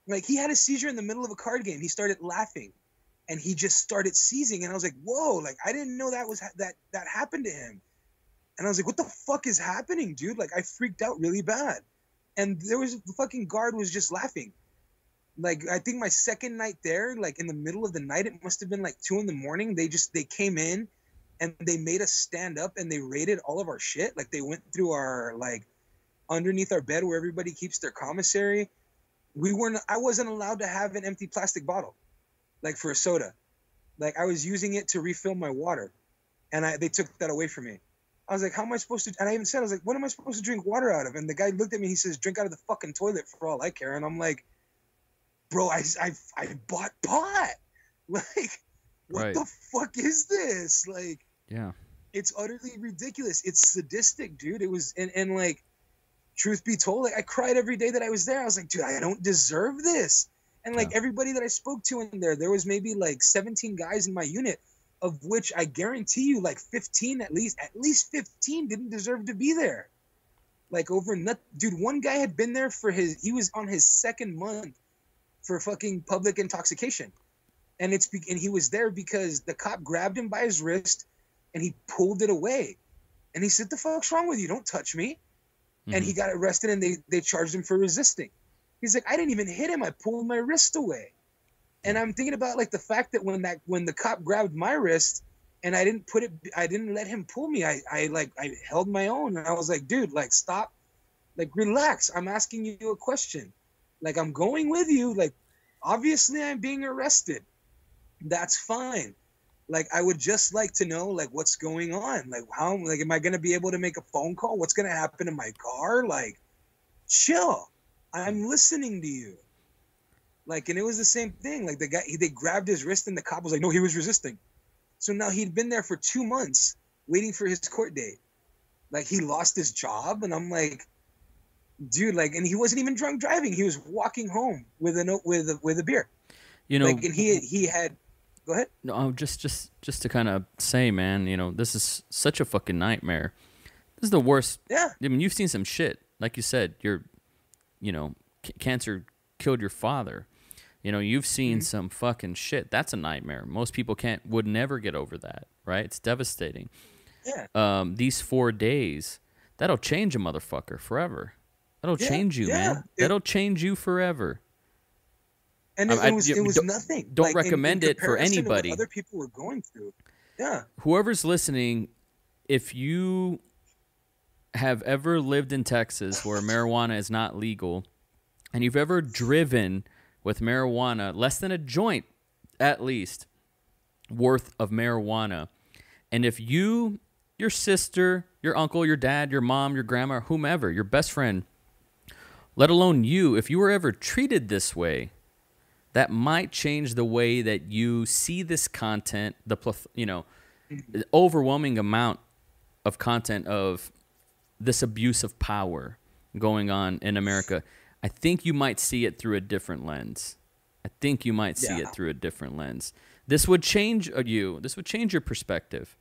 Like, he had a seizure in the middle of a card game. He started laughing, and he just started seizing. And I was like, whoa, like, I didn't know that was that happened to him. And I was like, what the fuck is happening, dude? Like, I freaked out really bad. And there was the fucking guard was just laughing. Like, I think my second night there, like in the middle of the night, it must have been like 2 a.m. They came in and they made us stand up and they raided all of our shit. Like they went through our, like underneath our bed where everybody keeps their commissary. I wasn't allowed to have an empty plastic bottle, like for a soda. Like I was using it to refill my water, and they took that away from me. I was like, how am I supposed to? And I even said, I was like, what am I supposed to drink water out of? And the guy looked at me. He says, drink out of the fucking toilet for all I care. And I'm like, bro, I bought pot. Like, what the fuck is this? Like, yeah, it's utterly ridiculous. It's sadistic, dude. It was, and like, truth be told, like, I cried every day that I was there. I was like, dude, I don't deserve this. And like everybody that I spoke to in there was maybe like 17 guys in my unit, of which I guarantee you like 15 at least 15 didn't deserve to be there. Like dude, one guy had been there he was on his second month for fucking public intoxication. And he was there because the cop grabbed him by his wrist and he pulled it away. And he said, the fuck's wrong with you? Don't touch me. Mm-hmm. And he got arrested and they charged him for resisting. He's like, I didn't even hit him. I pulled my wrist away. And I'm thinking about like the fact that when the cop grabbed my wrist and I didn't let him pull me. I held my own and I was like, dude, like stop, like relax. I'm asking you a question. Like I'm going with you. Like obviously I'm being arrested. That's fine. Like I would just like to know like what's going on. Like how like am I gonna be able to make a phone call? What's gonna happen to my car? Like chill. I'm listening to you. Like, and it was the same thing. Like the guy, they grabbed his wrist and the cop was like, no, he was resisting. So now he'd been there for 2 months waiting for his court date. Like he lost his job. And I'm like, dude, like, and he wasn't even drunk driving. He was walking home with a beer. You know, like, and he had, go ahead. No, just to kind of say, man, you know, this is such a fucking nightmare. This is the worst. Yeah. I mean, you've seen some shit. Like you said, cancer killed your father. You know, you've seen some fucking shit. That's a nightmare. Most people would never get over that, right? It's devastating. Yeah. These 4 days, that'll change a motherfucker forever. That'll change you, man. That'll change you forever. And it was nothing. Don't recommend it for anybody. Other people were going through. Yeah. Whoever's listening, if you have ever lived in Texas where marijuana is not legal, and you've ever driven with marijuana, less than a joint at least, worth of marijuana, and if you, your sister, your uncle, your dad, your mom, your grandma, whomever, your best friend, let alone you, if you were ever treated this way, that might change the way that you see this content, the overwhelming amount of content of this abuse of power going on in America. I think you might see it through a different lens. This would change you. This would change your perspective.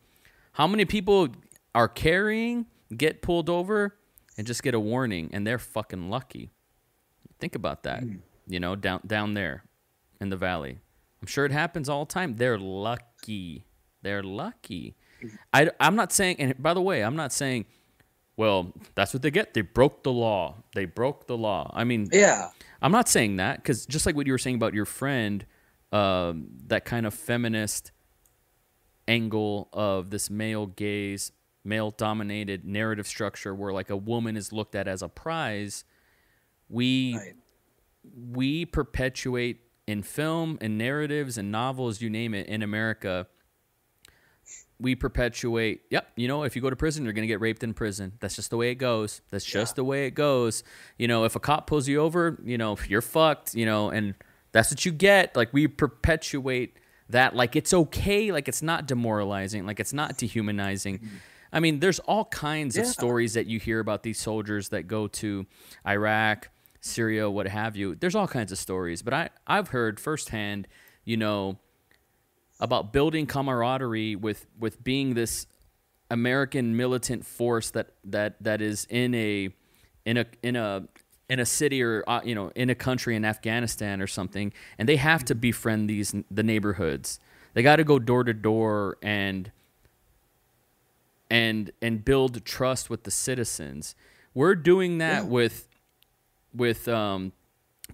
How many people are carrying, get pulled over, and just get a warning, and they're fucking lucky? Think about that. You know, down there in the valley. I'm sure it happens all the time. They're lucky. I'm not saying, and by the way, I'm not saying, well, that's what they get. They broke the law. I mean, yeah. I'm not saying that because just like what you were saying about your friend, that kind of feminist angle of this male gaze, male-dominated narrative structure where like a woman is looked at as a prize, we perpetuate in film and narratives and novels, you name it, in America. We perpetuate, if you go to prison, you're going to get raped in prison. That's just the way it goes. You know, if a cop pulls you over, you're fucked, and that's what you get. Like, we perpetuate that like it's okay, like it's not demoralizing, like it's not dehumanizing. I mean, there's all kinds of stories that you hear about these soldiers that go to Iraq, Syria, what have you. There's all kinds of stories. But I've heard firsthand, about building camaraderie with being this American militant force that is in a city or in a country in Afghanistan or something, and they have to befriend the neighborhoods. They got to go door to door and build trust with the citizens. We're doing that with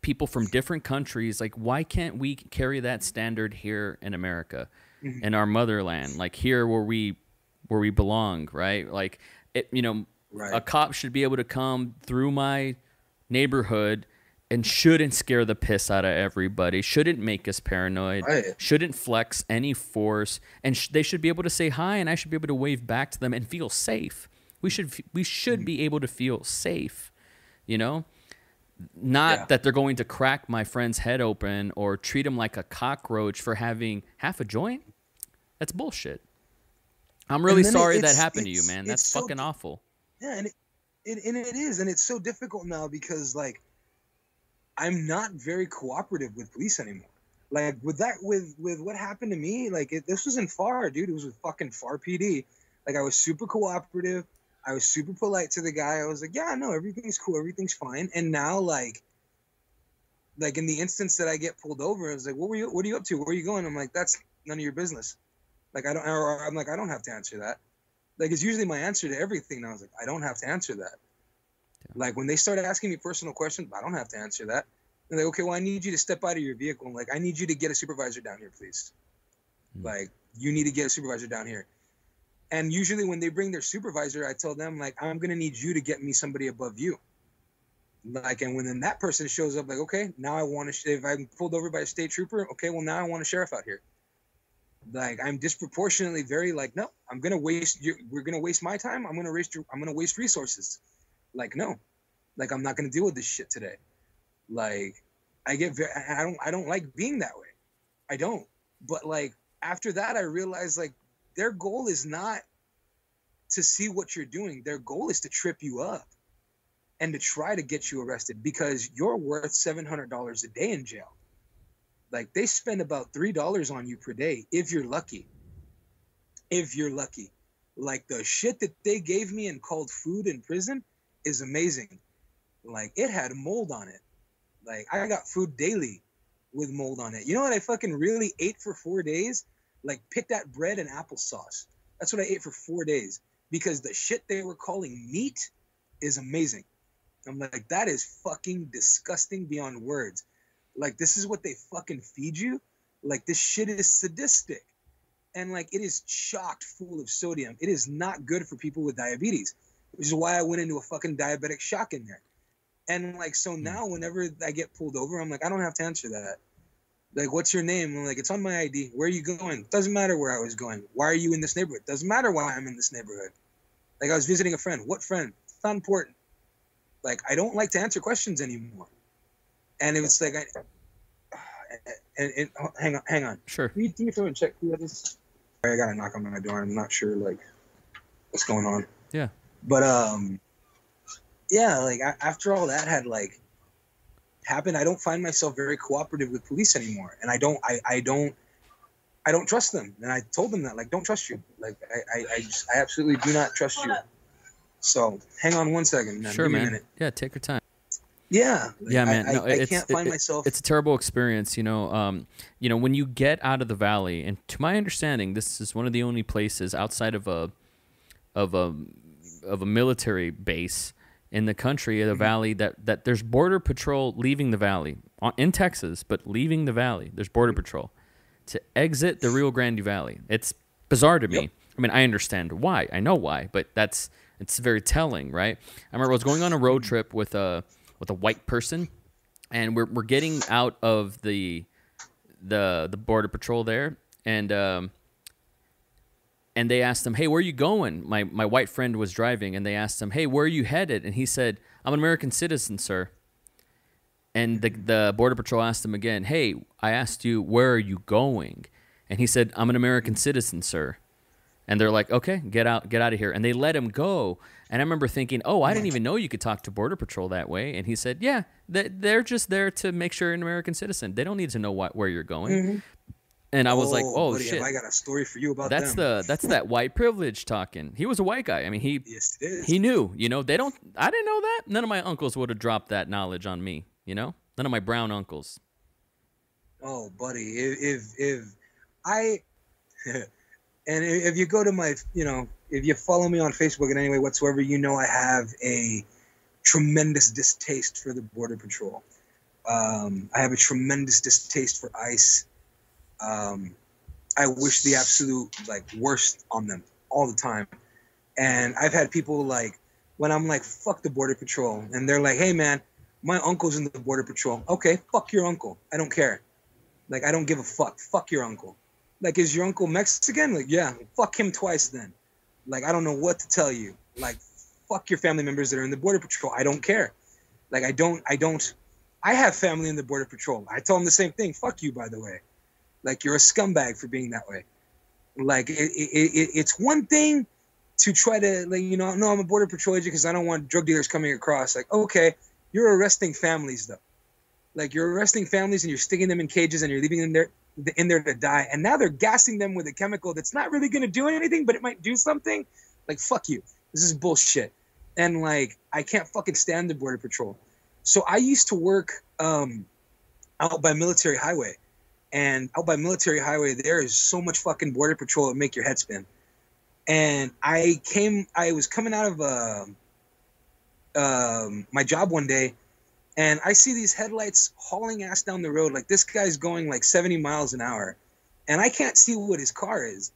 people from different countries. Like, why can't we carry that standard here in America, in our motherland, like here where we belong, right? Like, a cop should be able to come through my neighborhood, and shouldn't scare the piss out of everybody, shouldn't make us paranoid, Right. shouldn't flex any force, and they should be able to say hi, and I should be able to wave back to them and feel safe. We should be able to feel safe, you know? Not that they're going to crack my friend's head open or treat him like a cockroach for having half a joint. That's bullshit. I'm really sorry that happened to you, man. That's fucking awful. Yeah, and it is, and it's so difficult now because like I'm not very cooperative with police anymore. Like with what happened to me, like this wasn't FAR, dude. It was with fucking FAR PD. Like I was super cooperative. I was super polite to the guy. I was like, yeah, no, everything's cool, everything's fine. And now like in the instance that I get pulled over, I was like, what are you up to? Where are you going? I'm like, that's none of your business. Like I'm like, I don't have to answer that. Like it's usually my answer to everything. And I was like, I don't have to answer that. Yeah. Like when they started asking me personal questions, I don't have to answer that. They're like, okay, well, I need you to step out of your vehicle. I'm like, I need you to get a supervisor down here, please. Like you need to get a supervisor down here. And usually when they bring their supervisor, I tell them like, I'm going to need you to get me somebody above you. Like, and when then that person shows up, like, okay, now I want to, if I'm pulled over by a state trooper, okay, well now I want a sheriff out here. Like I'm disproportionately very like, no, I'm going to waste we're going to waste my time. I'm going to waste resources. Like, no, like, I'm not going to deal with this shit today. Like I don't like being that way. I don't. But like, after that, I realized like their goal is not to see what you're doing. Their goal is to trip you up and to try to get you arrested because you're worth $700 a day in jail. Like they spend about $3 on you per day if you're lucky. If you're lucky. Like the shit that they gave me and called food in prison is amazing. Like it had mold on it. Like I got food daily with mold on it. You know what I fucking really ate for 4 days? Like pick that bread and applesauce. That's what I ate for 4 days because the shit they were calling meat is amazing. I'm like, that is fucking disgusting beyond words. Like, this is what they fucking feed you. Like, this shit is sadistic. And like, it is chocked full of sodium. It is not good for people with diabetes, which is why I went into a fucking diabetic shock in there. And like, so now whenever I get pulled over, I'm like, I don't have to answer that. Like, what's your name? I'm like, it's on my ID. Where are you going? Doesn't matter where I was going. Why are you in this neighborhood? Doesn't matter why I'm in this neighborhood. Like, I was visiting a friend. What friend? It's not important. Like, I don't like to answer questions anymore. And it was like, hang on. Sure. Can you throw and check who that is? I got a knock on my door. I'm not sure, like, what's going on. Yeah. But, yeah, like, after all that had, like, happened, I don't find myself very cooperative with police anymore, and I don't trust them. And I told them that, like, don't trust you. Like, I absolutely do not trust you. So hang on one second, man. Sure, Give me man. a minute. Yeah, take your time. Yeah. Like, Yeah, man. No, I can't find myself. It's a terrible experience, you know. When you get out of the valley, and to my understanding, this is one of the only places outside of a military base in the country, the valley, that there's border patrol leaving the valley in Texas, but leaving the valley. There's border patrol to exit the Rio Grande Valley. It's bizarre to me. Yep. I mean, I understand why. I know why, but it's very telling, right? I remember I was going on a road trip with a white person, and we're getting out of the border patrol there, and they asked him, hey, where are you going? My white friend was driving, and they asked him, hey, where are you headed? And he said, I'm an American citizen, sir. And the border patrol asked him again, hey, I asked you, where are you going? And he said, I'm an American citizen, sir. And they're like, okay, get out of here. And they let him go. And I remember thinking, oh, I didn't even know you could talk to Border Patrol that way. And he said, yeah, they're just there to make sure you're an American citizen. They don't need to know where you're going. Mm-hmm. And I was like, oh, buddy, shit. I got a story for you about that's them. That's that white privilege talking. He was a white guy. I mean, yes, it is. He knew, I didn't know that. None of my uncles would have dropped that knowledge on me, None of my brown uncles. Oh, buddy, if I... And if you go to my, if you follow me on Facebook in any way whatsoever, I have a tremendous distaste for the Border Patrol. I have a tremendous distaste for ICE. I wish the absolute, worst on them all the time. And I've had people, when I'm like, fuck the Border Patrol. And they're like, hey, man, my uncle's in the Border Patrol. Okay, fuck your uncle. I don't care. Like, I don't give a fuck. Fuck your uncle. Like, is your uncle Mexican? Like, yeah, fuck him twice then. Like, I don't know what to tell you. Like, fuck your family members that are in the Border Patrol. I don't care. Like, I have family in the Border Patrol. I tell them the same thing. Fuck you, by the way. Like, you're a scumbag for being that way. Like, it's one thing to try to, like, you know, no, I'm a Border Patrol agent because I don't want drug dealers coming across. Like, okay, you're arresting families, though. Like, you're arresting families and you're sticking them in cages and you're leaving them in there to die. And now they're gassing them with a chemical that's not really going to do anything, but it might do something. Like, fuck you. This is bullshit. And, like, I can't fucking stand the Border Patrol. So I used to work out by Military Highway. And out by Military Highway, there is so much fucking Border Patrol that make your head spin. And I was coming out of my job one day, and I see these headlights hauling ass down the road. Like, this guy's going like 70 miles an hour, and I can't see what his car is.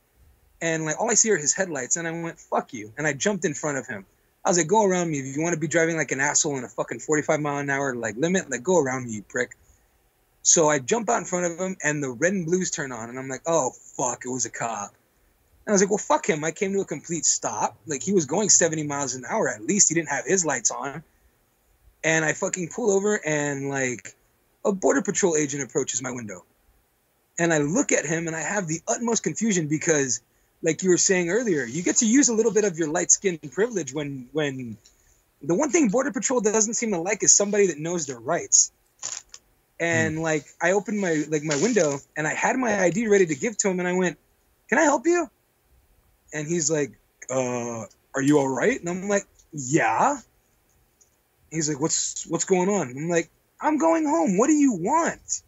And like, all I see are his headlights, and I went, fuck you. And I jumped in front of him. I was like, go around me. If you want to be driving like an asshole in a fucking 45 mile an hour like limit, like, go around me, you prick. So I jump out in front of him, and the red and blues turn on, and I'm like, oh, fuck, it was a cop. And I was like, well, fuck him. I came to a complete stop. Like, he was going 70 miles an hour at least. He didn't have his lights on. And I fucking pull over, and, like, a Border Patrol agent approaches my window. And I look at him, and I have the utmost confusion because, like you were saying earlier, you get to use a little bit of your light-skin privilege when the one thing Border Patrol doesn't seem to like is somebody that knows their rights. And, like, I opened my window, and I had my ID ready to give to him, and I went, can I help you? And he's like, are you all right? And I'm like, yeah. He's like, what's going on? I'm like, I'm going home. What do you want?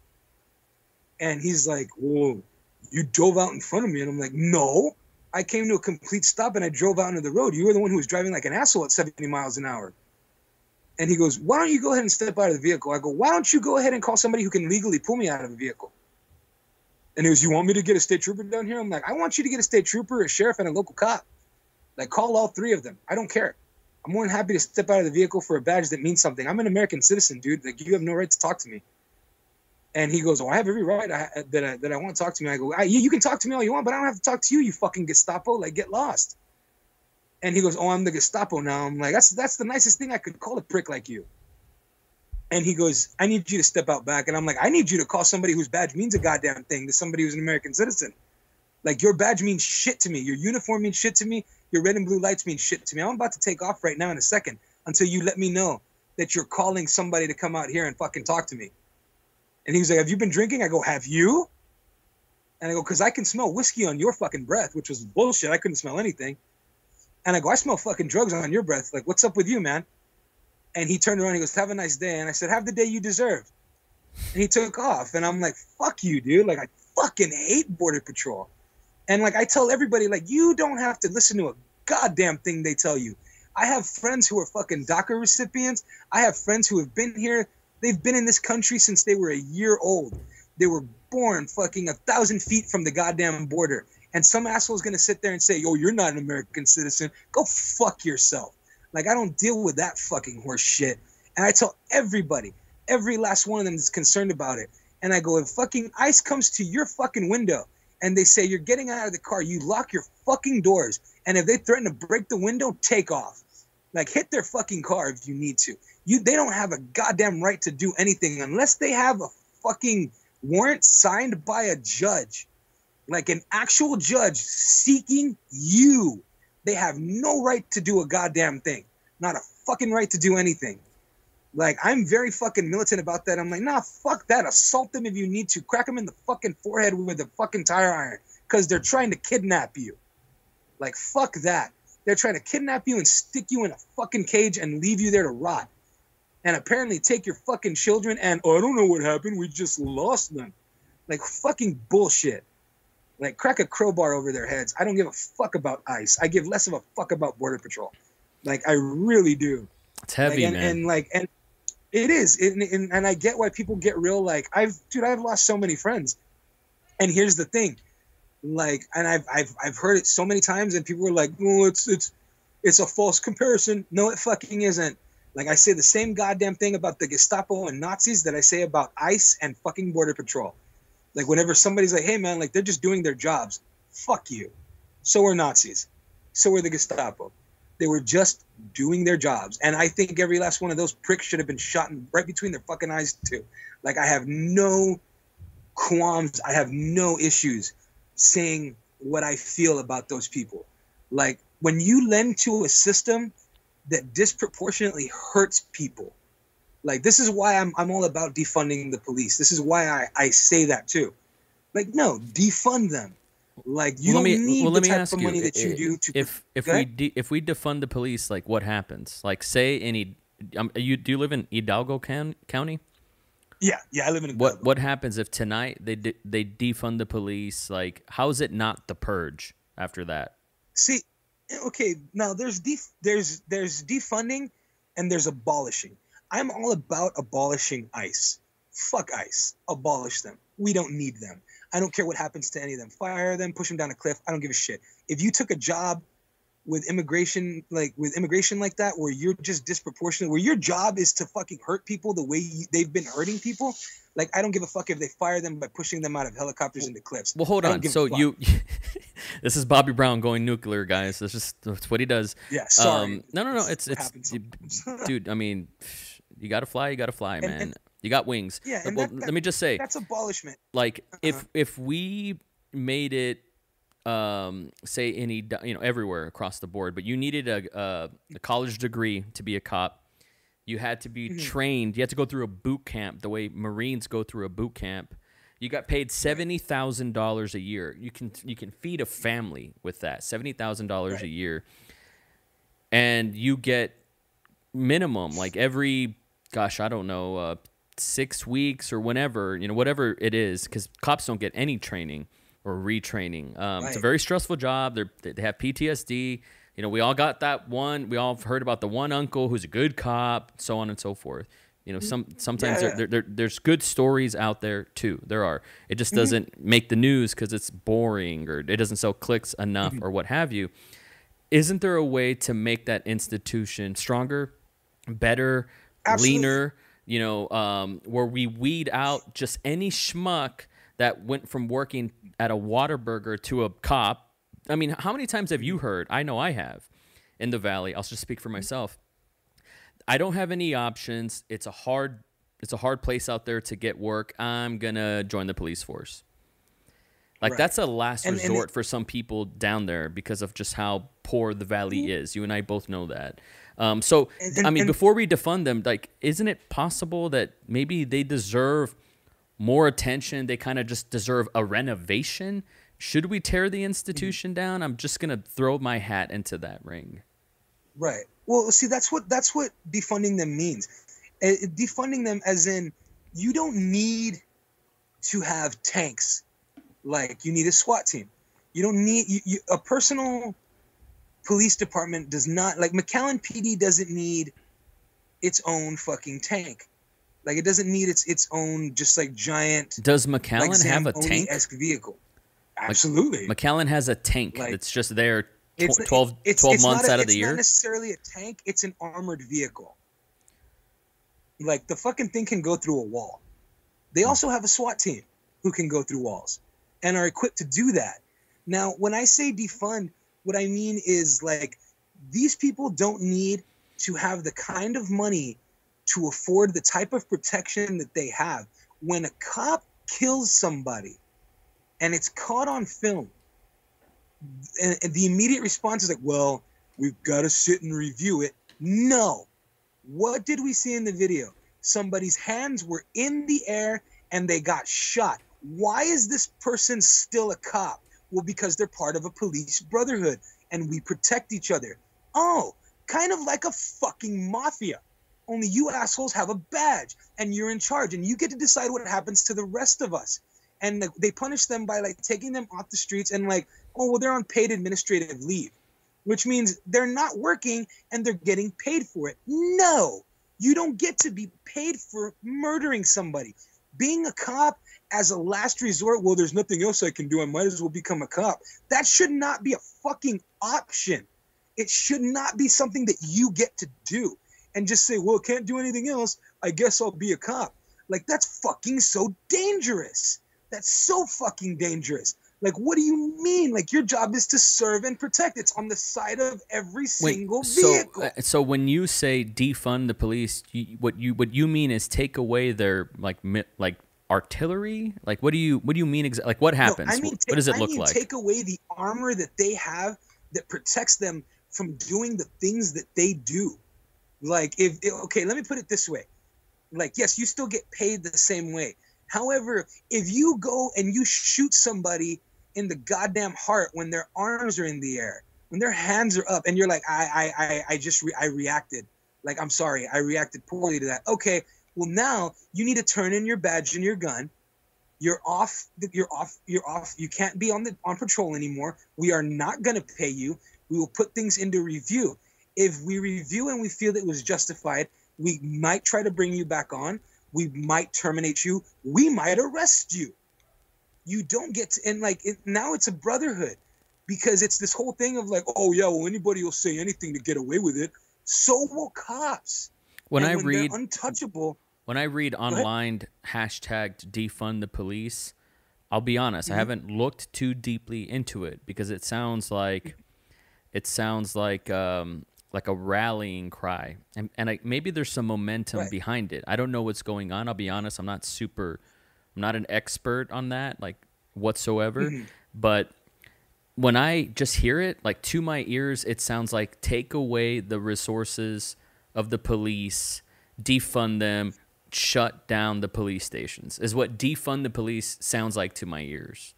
And he's like, whoa, you drove out in front of me. And I'm like, no, I came to a complete stop and I drove out into the road. You were the one who was driving like an asshole at 70 miles an hour. And he goes, why don't you go ahead and step out of the vehicle? I go, why don't you go ahead and call somebody who can legally pull me out of the vehicle? And he goes, you want me to get a state trooper down here? I'm like, I want you to get a state trooper, a sheriff, and a local cop. Like, call all three of them. I don't care. I'm more than happy to step out of the vehicle for a badge that means something. I'm an American citizen, dude. Like, you have no right to talk to me. And he goes, oh, I have every right that I want to talk to me. I go, you can talk to me all you want, but I don't have to talk to you, you fucking Gestapo. Like, get lost. And he goes, oh, I'm the Gestapo now. I'm like, that's the nicest thing I could call a prick like you. And he goes, I need you to step out back. And I'm like, I need you to call somebody whose badge means a goddamn thing to somebody who's an American citizen. Like, your badge means shit to me. Your uniform means shit to me. Your red and blue lights mean shit to me. I'm about to take off right now in a second until you let me know that you're calling somebody to come out here and fucking talk to me. And he was like, have you been drinking? I go, have you? And I go, because I can smell whiskey on your fucking breath, which was bullshit. I couldn't smell anything. And I go, I smell fucking drugs on your breath. Like, what's up with you, man? And he turned around and he goes, have a nice day. And I said, have the day you deserve. And he took off. And I'm like, fuck you, dude. Like, I fucking hate Border Patrol. And, like, I tell everybody, like, you don't have to listen to a goddamn thing they tell you. I have friends who are fucking DACA recipients. I have friends who have been here. They've been in this country since they were a year old. They were born fucking 1,000 feet from the goddamn border. And some asshole's going to sit there and say, oh, you're not an American citizen. Go fuck yourself. Like, I don't deal with that fucking horse shit. And I tell everybody, every last one of them is concerned about it. And I go, if fucking ICE comes to your fucking window and they say you're getting out of the car, you lock your fucking doors. And if they threaten to break the window, take off. Like, hit their fucking car if you need to. They don't have a goddamn right to do anything unless they have a fucking warrant signed by a judge. Like, an actual judge seeking you. They have no right to do a goddamn thing. Not a fucking right to do anything. Like, I'm very fucking militant about that. I'm like, nah, fuck that. Assault them if you need to. Crack them in the fucking forehead with a fucking tire iron. Because they're trying to kidnap you. Like, fuck that. They're trying to kidnap you and stick you in a fucking cage and leave you there to rot. And apparently take your fucking children and, oh, I don't know what happened. We just lost them. Like, fucking bullshit. Like, crack a crowbar over their heads. I don't give a fuck about ICE. I give less of a fuck about Border Patrol. Like, I really do. It's heavy, like, man. And it is. And I get why people get real. Like, I've lost so many friends. And here's the thing. Like, and I've heard it so many times, and people were like, "Oh, it's a false comparison." No, it fucking isn't. Like, I say the same goddamn thing about the Gestapo and Nazis that I say about ICE and fucking Border Patrol. Like, whenever somebody's like, hey, man, like, they're just doing their jobs. Fuck you. So are Nazis. So are the Gestapo. They were just doing their jobs. And I think every last one of those pricks should have been shot right between their fucking eyes, too. Like, I have no qualms. I have no issues saying what I feel about those people. Like, when you lend to a system that disproportionately hurts people, like, this is why I'm all about defunding the police. This is why I say that too. Like, no, defund them. Like, you don't need the type of money that you do to. If we defund the police, like, what happens? Like, say do you live in Hidalgo County? Yeah, I live in Hidalgo. What happens if tonight they defund the police? Like, how is it not the purge after that? See, okay, now there's defunding and there's abolishing. I'm all about abolishing ICE. Fuck ICE. Abolish them. We don't need them. I don't care what happens to any of them. Fire them, push them down a cliff. I don't give a shit. If you took a job with immigration like that, where you're just disproportionate, where your job is to fucking hurt people the way they've been hurting people, like, I don't give a fuck if they fire them by pushing them out of helicopters into cliffs. Well, hold on. So this is Bobby Brown going nuclear, guys. That's what he does. Yeah, sorry. No. It's dude. I mean, you gotta fly, man. You got wings. Yeah, and let me just say, that's abolishment. Like, if we made it, say everywhere across the board, but you needed a college degree to be a cop, you had to be trained. You had to go through a boot camp the way Marines go through a boot camp. You got paid $70,000 a year. You can feed a family with that $70,000 a year, and you get minimum like every, gosh, I don't know, 6 weeks or whatever it is, because cops don't get any training or retraining. It's a very stressful job. They have PTSD. We all got that one. We all heard about the one uncle who's a good cop, so on and so forth. Sometimes there's good stories out there too. There are. It just doesn't make the news because it's boring or it doesn't sell clicks enough or what have you. Isn't there a way to make that institution stronger, better, leaner? Where we weed out just any schmuck that went from working at a Whataburger to a cop. I mean, how many times have you heard? I know I have in the Valley. I'll just speak for myself. I don't have any options. It's a hard place out there to get work. I'm gonna join the police force. Like, that's a last resort for some people down there because of just how poor the Valley is. You and I both know that. Before we defund them, like, isn't it possible that maybe they deserve more attention? They kind of just deserve a renovation. Should we tear the institution down? I'm just gonna throw my hat into that ring. Right. Well, see, that's what defunding them means. Defunding them as in, you don't need to have tanks like you need a SWAT team. You don't need a personal police department does not, like, McAllen PD doesn't need its own fucking tank. Like, it doesn't need its own just like giant. Does McAllen have a tank-esque vehicle? Absolutely. McAllen has a tank that's just there 12 months out of the year. It's not necessarily a tank. It's an armored vehicle. Like, the fucking thing can go through a wall. They also have a SWAT team who can go through walls and are equipped to do that. Now, when I say defund, what I mean is, like, these people don't need to have the kind of money to afford the type of protection that they have. When a cop kills somebody and it's caught on film, and the immediate response is like, well, we've got to sit and review it. No. What did we see in the video? Somebody's hands were in the air and they got shot. Why is this person still a cop? Well, because they're part of a police brotherhood and we protect each other. Oh, kind of like a fucking mafia. Only you assholes have a badge and you're in charge and you get to decide what happens to the rest of us. And they punish them by, like, taking them off the streets and, like, oh, well, they're on paid administrative leave, which means they're not working and they're getting paid for it. No, you don't get to be paid for murdering somebody. Being a cop as a last resort, well, there's nothing else I can do. I might as well become a cop. That should not be a fucking option. It should not be something that you get to do. and just say, well, can't do anything else, I guess I'll be a cop. Like, that's fucking so dangerous. That's so fucking dangerous. Like, what do you mean? Like, your job is to serve and protect. It's on the side of every single vehicle. So when you say defund the police, what you mean is take away their like artillery? Like, what do you mean exactly? Like, what happens? No, What does it look like? Take away the armor that they have that protects them from doing the things that they do. Like, okay, let me put it this way. Like, yes, you still get paid the same way. However, if you go and you shoot somebody in the goddamn heart when their arms are in the air, when their hands are up, and you're like, I reacted. Like, I'm sorry, I reacted poorly to that. Okay, well, now you need to turn in your badge and your gun. You're off. You can't be on patrol anymore. We are not going to pay you. We will put things into review. If we review and we feel that it was justified, we might try to bring you back on. We might terminate you. We might arrest you. You don't get to, and like, now it's a brotherhood, because it's this whole thing of like, oh yeah, well, anybody will say anything to get away with it. So will cops. When and I when read they're untouchable. When I read online hashtagged defund the police, I'll be honest, I haven't looked too deeply into it, because it sounds like a rallying cry, and maybe there's some momentum behind it. I don't know what's going on. I'll be honest, I'm not an expert on that, like, whatsoever. But when I just hear it, like, to my ears, it sounds like take away the resources of the police, defund them, shut down the police stations, is what defund the police sounds like to my ears.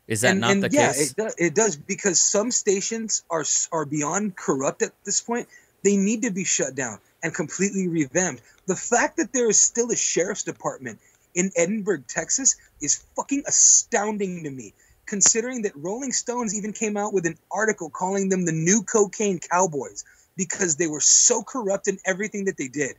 Is that not the case? Yeah, it does, because some stations are beyond corrupt at this point. They need to be shut down and completely revamped. The fact that there is still a sheriff's department in Edinburgh, Texas, is fucking astounding to me, considering that Rolling Stones even came out with an article calling them the new cocaine cowboys, because they were so corrupt in everything that they did.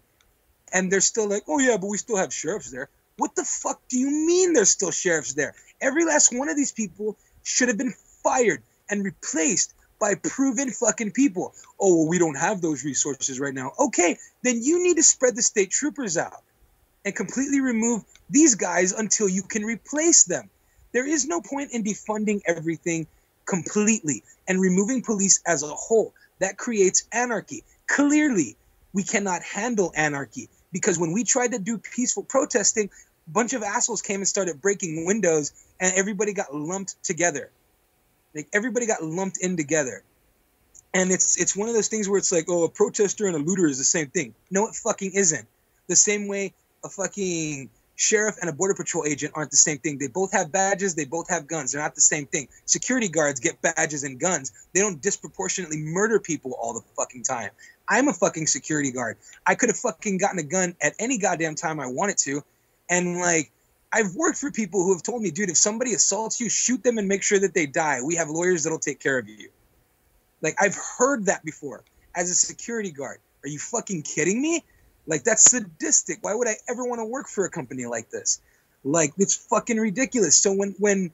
And they're still like, oh yeah, but we still have sheriffs there. What the fuck do you mean there's still sheriffs there? Every last one of these people should have been fired and replaced by proven fucking people. Oh, well, we don't have those resources right now. Okay, then you need to spread the state troopers out and completely remove these guys until you can replace them. There is no point in defunding everything completely and removing police as a whole. That creates anarchy. Clearly, we cannot handle anarchy, because when we tried to do peaceful protesting, a bunch of assholes came and started breaking windows, and everybody got lumped together. Like, everybody got lumped in together. And it's one of those things where it's like, oh, a protester and a looter is the same thing. No, it fucking isn't. The same way a fucking sheriff and a border patrol agent aren't the same thing. They both have badges. They both have guns. They're not the same thing. Security guards get badges and guns. They don't disproportionately murder people all the fucking time. I'm a fucking security guard. I could have fucking gotten a gun at any goddamn time I wanted to. And like, I've worked for people who have told me, dude, if somebody assaults you, shoot them and make sure that they die. We have lawyers that'll take care of you. Like, I've heard that before as a security guard. Are you fucking kidding me? Like, that's sadistic. Why would I ever want to work for a company like this? Like, it's fucking ridiculous. So when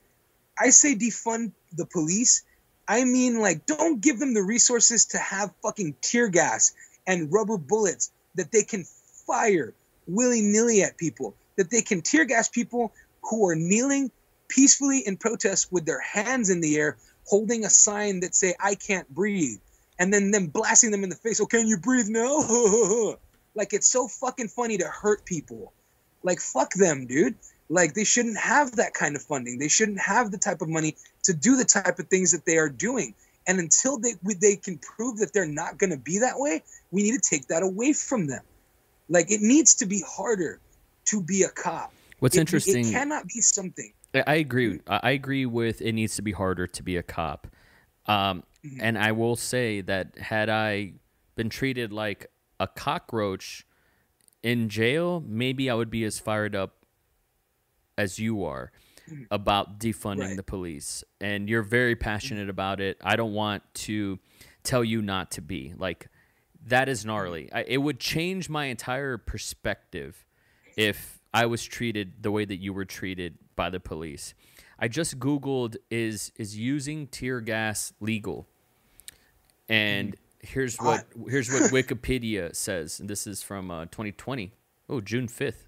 I say defund the police, I mean, like, don't give them the resources to have fucking tear gas and rubber bullets that they can fire willy-nilly at people, that they can tear gas people who are kneeling peacefully in protest with their hands in the air, holding a sign that say, I can't breathe, and then them blasting them in the face. Oh, can you breathe now? Like, it's so fucking funny to hurt people. Like, fuck them, dude. Like, they shouldn't have that kind of funding. They shouldn't have the type of money to do the type of things that they are doing. And until they can prove that they're not going to be that way, we need to take that away from them. Like, it needs to be harder to be a cop. What's interesting, it cannot be something. I agree. I agree with it needs to be harder to be a cop. And I will say that had I been treated like a cockroach in jail, maybe I would be as fired up as you are about defunding the police. And you're very passionate about it. I don't want to tell you not to be. Like, that is gnarly. It would change my entire perspective if I was treated the way that you were treated by the police. I just Googled, is using tear gas legal? And Here's what Wikipedia says, and this is from 2020. Oh, June 5th.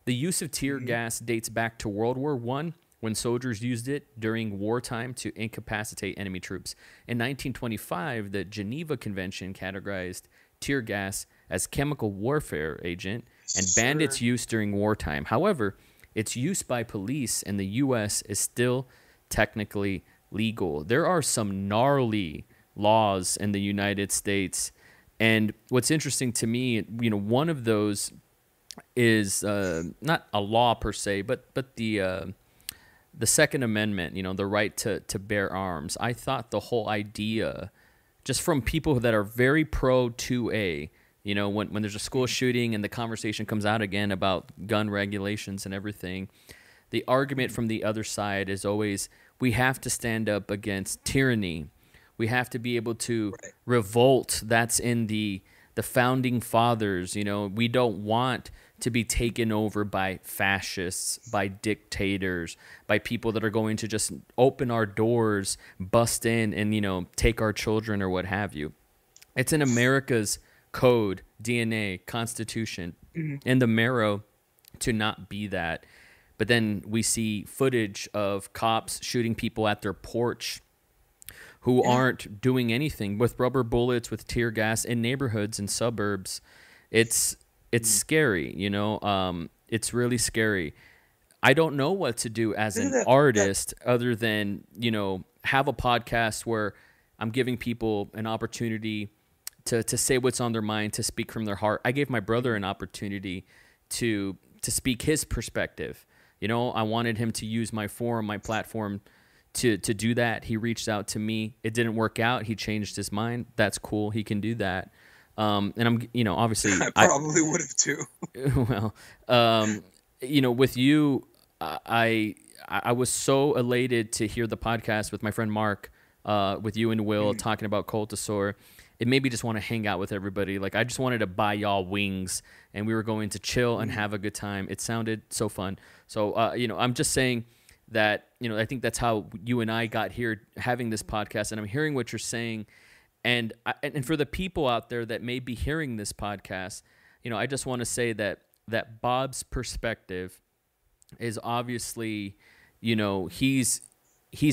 The use of tear gas dates back to World War I, when soldiers used it during wartime to incapacitate enemy troops. In 1925, the Geneva Convention categorized tear gas as chemical warfare agent and banned its use during wartime. However, its use by police in the U.S. is still technically legal. There are some gnarly laws in the United States, and what's interesting to me, one of those is not a law per se, but the Second Amendment, the right to bear arms. I thought the whole idea, just from people that are very pro 2A, when there's a school shooting and the conversation comes out again about gun regulations and everything, the argument from the other side is always, we have to stand up against tyranny. We have to be able to revolt. That's in the founding fathers. We don't want to be taken over by fascists, by dictators, by people that are going to just open our doors, bust in, and take our children or what have you. It's in America's code, DNA, Constitution, in the marrow to not be that. But then we see footage of cops shooting people at their porch who aren't doing anything, with rubber bullets, with tear gas in neighborhoods and suburbs. It's scary, it's really scary. I don't know what to do as an artist other than, have a podcast where I'm giving people an opportunity to say what's on their mind, to speak from their heart. I gave my brother an opportunity to speak his perspective. I wanted him to use my forum, my platform to do that. He reached out to me. It didn't work out. He changed his mind. That's cool. He can do that. And I'm, obviously I probably would have too. Well, with you, I was so elated to hear the podcast with my friend Mark, with you and Will talking about Cultosaur. It made me just want to hang out with everybody. Like, I just wanted to buy y'all wings, and we were going to chill and have a good time. It sounded so fun. So, I'm just saying that, I think that's how you and I got here having this podcast, and I'm hearing what you're saying. And for the people out there that may be hearing this podcast, I just want to say that Bob's perspective is obviously, he's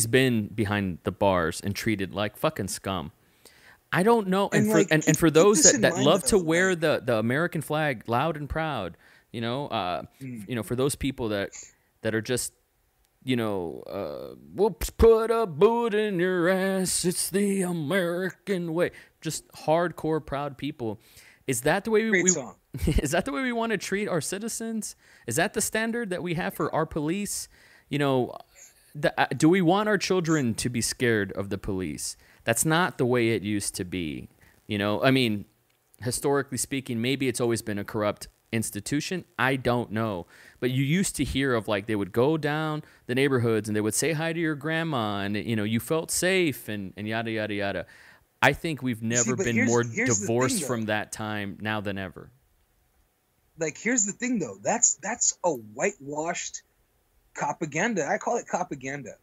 been behind the bars and treated like fucking scum. I don't know, and for those that love to wear the American flag loud and proud, for those people that are just, we'll put a boot in your ass, it's the American way. Just hardcore proud people. Is that the way is that the way we want to treat our citizens? Is that the standard that we have for our police? Do we want our children to be scared of the police? That's not the way it used to be. Historically speaking, maybe it's always been a corrupt institution. I don't know. But you used to hear of, like, they would go down the neighborhoods and they would say hi to your grandma, and, you felt safe and yada, yada, yada. I think we've never been more divorced from that time now than ever. Like, here's the thing, though. That's a whitewashed propaganda. I call it propaganda.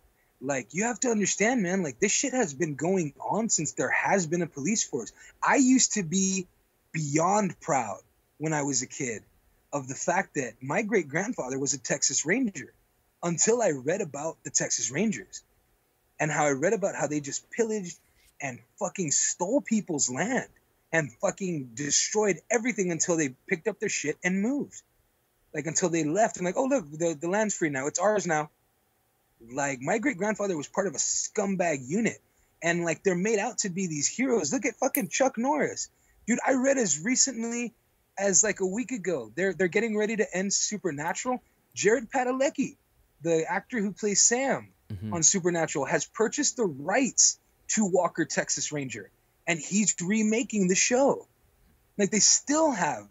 Like, you have to understand, man, like, this shit has been going on since there has been a police force. I used to be beyond proud when I was a kid of the fact that my great-grandfather was a Texas Ranger, until I read about the Texas Rangers and how I read about how they just pillaged and fucking stole people's land and fucking destroyed everything until they picked up their shit and moved. Like, until they left and like, oh, look, the land's free now. It's ours now. Like, my great-grandfather was part of a scumbag unit, and, like, they're made out to be these heroes. Look at fucking Chuck Norris. Dude, I read as recently as, like, a week ago, they're getting ready to end Supernatural. Jared Padalecki, the actor who plays Sam on Supernatural, has purchased the rights to Walker, Texas Ranger, and he's remaking the show. Like, they still have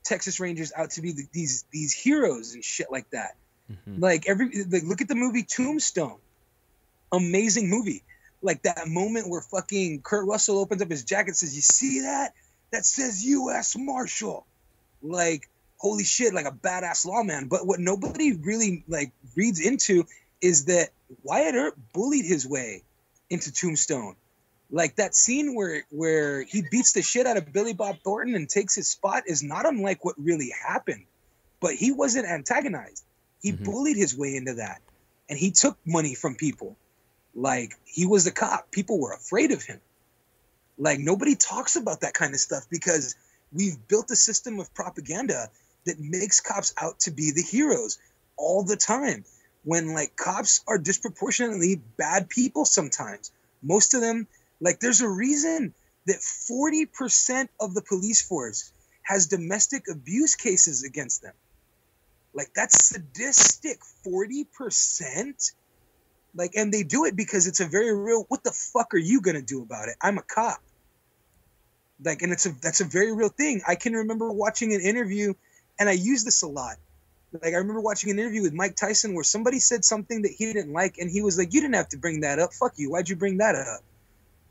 Texas Rangers out to be these heroes and shit like that. Like, look at the movie Tombstone. Amazing movie. Like, that moment where fucking Kurt Russell opens up his jacket and says, you see that? That says U.S. Marshal. Like, holy shit, like a badass lawman. But what nobody really, like, reads into is that Wyatt Earp bullied his way into Tombstone. Like that scene where he beats the shit out of Billy Bob Thornton and takes his spot is not unlike what really happened. But he wasn't antagonized. He bullied his way into that. And he took money from people. Like, he was a cop. People were afraid of him. Like, nobody talks about that kind of stuff because we've built a system of propaganda that makes cops out to be the heroes all the time. When, like, cops are disproportionately bad people sometimes. Most of them, like, there's a reason that 40% of the police force has domestic abuse cases against them. Like, that's sadistic. 40%? Like, and they do it because it's a very real, what the fuck are you going to do about it? I'm a cop. Like, and that's a very real thing. I can remember watching an interview, and I use this a lot. Like, I remember watching an interview with Mike Tyson where somebody said something that he didn't like, and he was like, you didn't have to bring that up. Fuck you. Why'd you bring that up?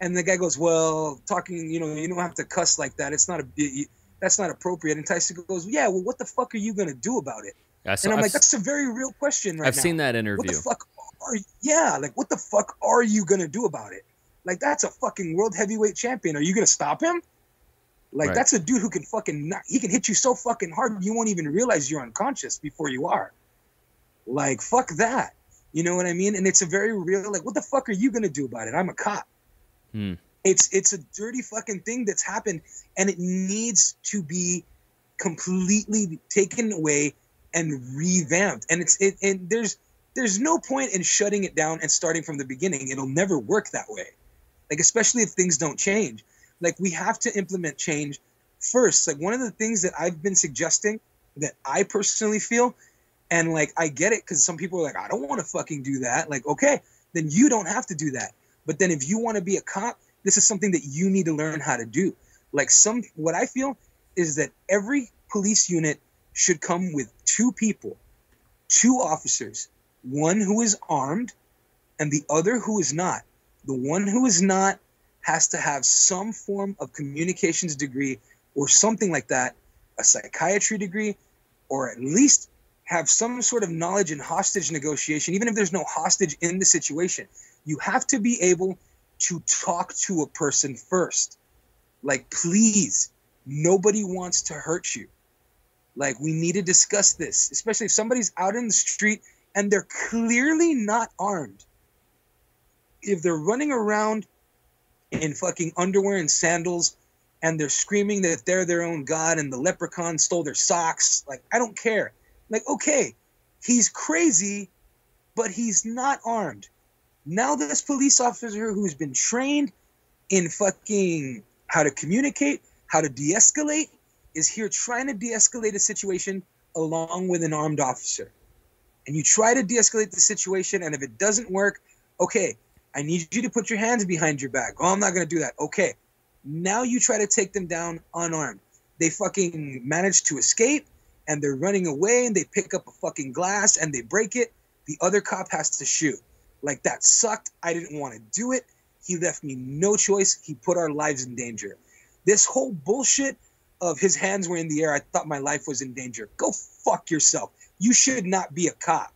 And the guy goes, well, talking, you don't have to cuss like that. That's not appropriate. And Tyson goes, yeah, well, what the fuck are you going to do about it? And I'm like, that's a very real question right now. I've seen that interview. What the fuck what the fuck are you going to do about it? Like, that's a fucking world heavyweight champion. Are you going to stop him? Like, right. That's a dude who can he can hit you so fucking hard you won't even realize you're unconscious before you are. Like, fuck that. You know what I mean? And it's a very real, like, what the fuck are you going to do about it? I'm a cop. It's a dirty fucking thing that's happened, and it needs to be completely taken away and revamped. And there's no point in shutting it down and starting from the beginning. It'll never work that way. Like, especially if things don't change. Like, we have to implement change first. Like, one of the things that I've been suggesting that I personally feel, and like, I get it, because some people are like, I don't want to fucking do that. Like, okay, then you don't have to do that. But then if you want to be a cop, this is something that you need to learn how to do. Like, what I feel is that every police unit should come with two officers, one who is armed and the other who is not. The one who is not has to have some form of communications degree or something like that, a psychiatry degree, or at least have some sort of knowledge in hostage negotiation, even if there's no hostage in the situation. You have to be able to talk to a person first. Like, please, nobody wants to hurt you. Like, we need to discuss this, especially if somebody's out in the street and they're clearly not armed. If they're running around in fucking underwear and sandals and they're screaming that they're their own god and the leprechaun stole their socks, like, I don't care. Like, okay, he's crazy, but he's not armed. Now this police officer who's been trained in fucking how to communicate, how to de-escalate, is here trying to de-escalate a situation along with an armed officer. And you try to de-escalate the situation, and if it doesn't work, okay, I need you to put your hands behind your back. Oh, I'm not going to do that. Okay. Now you try to take them down unarmed. They fucking manage to escape, and they're running away, and they pick up a fucking glass, and they break it. The other cop has to shoot. Like, that sucked. I didn't want to do it. He left me no choice. He put our lives in danger. This whole bullshit of his hands were in the air, I thought my life was in danger. Go fuck yourself. You should not be a cop.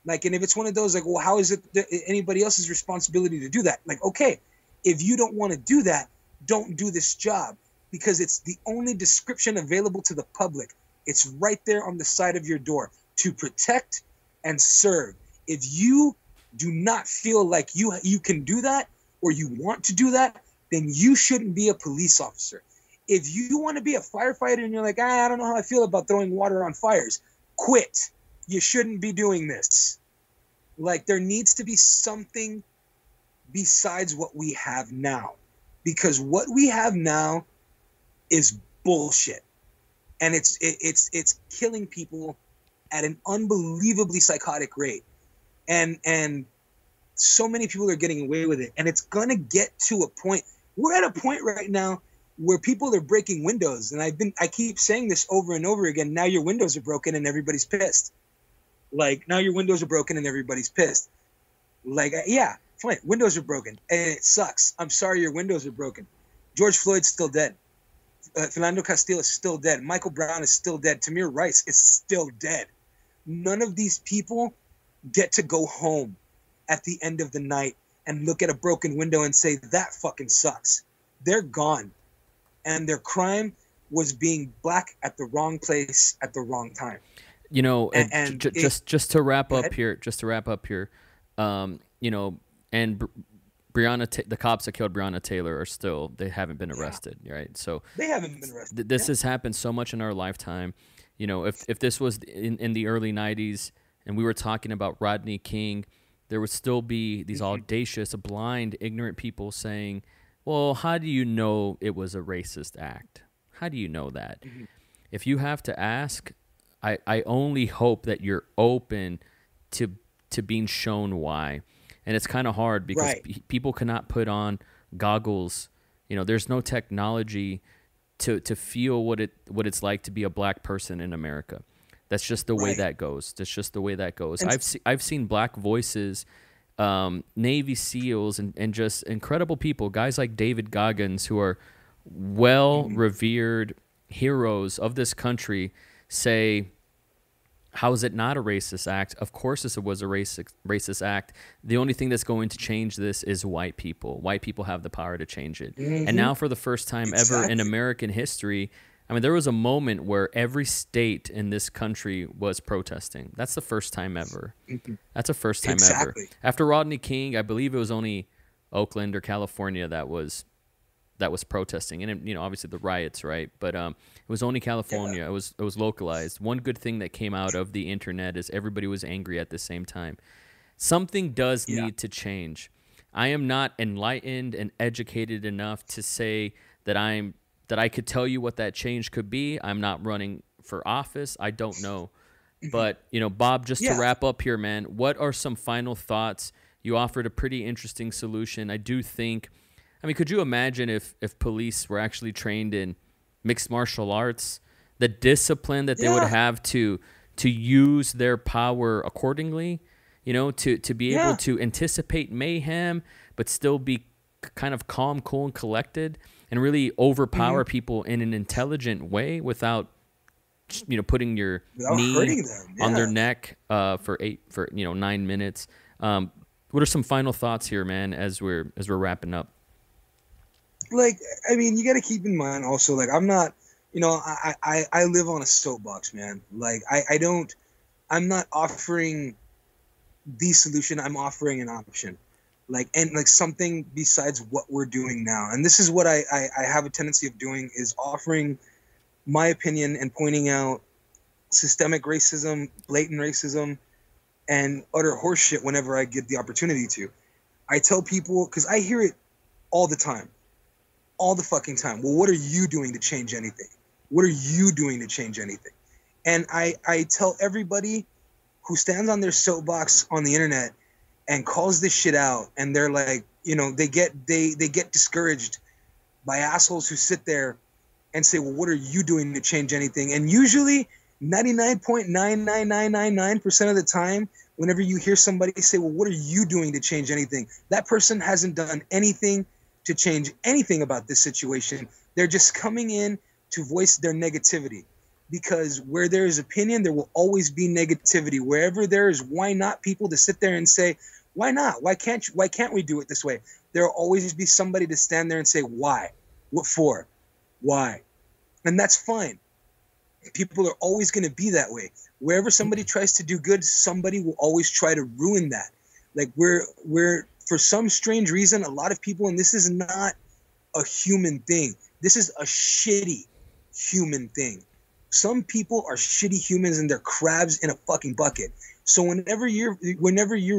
Like, and if it's one of those, like, well, how is it anybody else's responsibility to do that? Like, okay, if you don't want to do that, don't do this job, because it's the only description available to the public. It's right there on the side of your door, to protect and serve. If you do not feel like you can do that, or you want to do that, then you shouldn't be a police officer. If you want to be a firefighter and you're like, I don't know how I feel about throwing water on fires, quit. You shouldn't be doing this. Like, there needs to be something besides what we have now, because what we have now is bullshit, and it's killing people at an unbelievably psychotic rate, and so many people are getting away with it, and it's gonna get to a point. We're at a point right now where people are breaking windows, and I keep saying this over and over again. Now your windows are broken and everybody's pissed. Like, now your windows are broken and everybody's pissed. Like, yeah, fine, windows are broken and it sucks. I'm sorry your windows are broken. George Floyd's still dead. Philando Castile is still dead. Michael Brown is still dead. Tamir Rice is still dead. None of these people get to go home at the end of the night and look at a broken window and say, that fucking sucks. They're gone. And their crime was being black at the wrong place at the wrong time. You know, And just to wrap Go up ahead. here, you know, and the cops that killed Breonna Taylor they haven't been arrested, right? So They haven't been arrested. this has happened so much in our lifetime. You know, if this was in the early 90s and we were talking about Rodney King, there would still be these audacious, blind, ignorant people saying, well, how do you know it was a racist act? How do you know that? If you have to ask, I only hope that you're open to being shown why. And it's kind of hard because people cannot put on goggles. You know, there's no technology to feel what it's like to be a black person in America. That's just the way that goes. That's just the way that goes. I've seen black voices, Navy SEALs, and just incredible people, guys like David Goggins, who are well-revered heroes of this country, say, how is it not a racist act? Of course it was a racist act. The only thing that's going to change this is white people. White people have the power to change it. And now for the first time ever in American history, I mean, there was a moment where every state in this country was protesting. That's the first time ever. That's the first time ever. After Rodney King, I believe it was only Oakland or California that was protesting, and you know, obviously the riots, right? But it was only California. It was localized. One good thing that came out of the internet is everybody was angry at the same time. Something does need to change. I am not enlightened and educated enough to say that I could tell you what that change could be. I'm not running for office. I don't know. But, you know, Bob, just to wrap up here, man, what are some final thoughts? You offered a pretty interesting solution. I do think, I mean, could you imagine if police were actually trained in mixed martial arts, the discipline that they would have to use their power accordingly, you know, to be able to anticipate mayhem, but still be kind of calm, cool, and collected, and really overpower people in an intelligent way without, you know, putting your knee on their neck for 9 minutes. What are some final thoughts here, man, as we're wrapping up? Like, I mean, you got to keep in mind also, like, I'm not, you know, I live on a soapbox, man. Like, I'm not offering the solution. I'm offering an option. Like, and like something besides what we're doing now. And this is what I have a tendency of doing, is offering my opinion and pointing out systemic racism, blatant racism, and utter horseshit whenever I get the opportunity to. I tell people, because I hear it all the time, all the fucking time. Well, what are you doing to change anything? What are you doing to change anything? And I tell everybody who stands on their soapbox on the internet and calls this shit out, and they're like, you know, they get discouraged by assholes who sit there and say, well, what are you doing to change anything? And usually 99.99999% of the time, whenever you hear somebody say, well, what are you doing to change anything? That person hasn't done anything to change anything about this situation. They're just coming in to voice their negativity, because where there is opinion, there will always be negativity. Wherever there is why not people to sit there and say, why not? Why can't we do it this way? There will always be somebody to stand there and say, why? What for? Why? And that's fine. People are always going to be that way. Wherever somebody tries to do good, somebody will always try to ruin that. Like, we're for some strange reason, a lot of people, and this is not a human thing. This is a shitty human thing. Some people are shitty humans and they're crabs in a fucking bucket. So whenever you're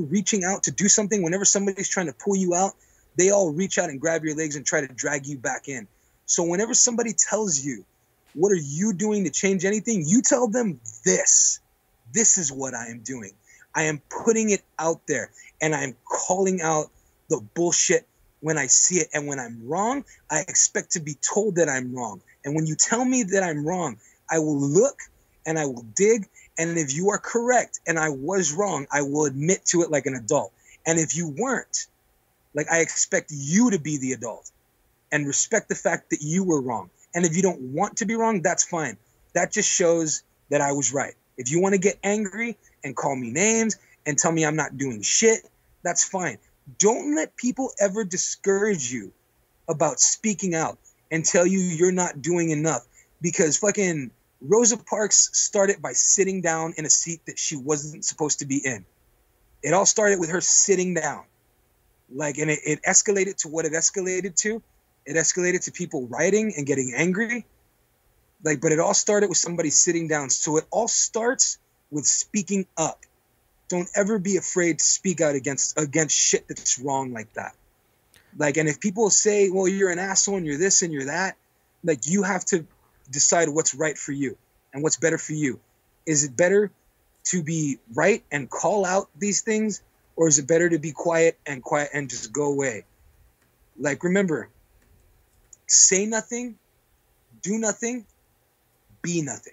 reaching out to do something, whenever somebody's trying to pull you out, they all reach out and grab your legs and try to drag you back in. So whenever somebody tells you, what are you doing to change anything? You tell them this. This is what I am doing. I am putting it out there, and I'm calling out the bullshit when I see it. And when I'm wrong, I expect to be told that I'm wrong. And when you tell me that I'm wrong, I will look and I will dig. And if you are correct and I was wrong, I will admit to it like an adult. And if you weren't, like, I expect you to be the adult and respect the fact that you were wrong. And if you don't want to be wrong, that's fine. That just shows that I was right. If you want to get angry and call me names and tell me I'm not doing shit, that's fine. Don't let people ever discourage you about speaking out and tell you you're not doing enough, because fucking Rosa Parks started by sitting down in a seat that she wasn't supposed to be in. It all started with her sitting down. Like, and it escalated to what it escalated to. It escalated to people rioting and getting angry. Like, but it all started with somebody sitting down. So it all starts with speaking up. Don't ever be afraid to speak out against shit that's wrong like that. Like, and if people say, well, you're an asshole and you're this and you're that, like, you have to decide what's right for you and what's better for you. Is it better to be right and call out these things, or is it better to be quiet and just go away? Like, remember, say nothing, do nothing, be nothing.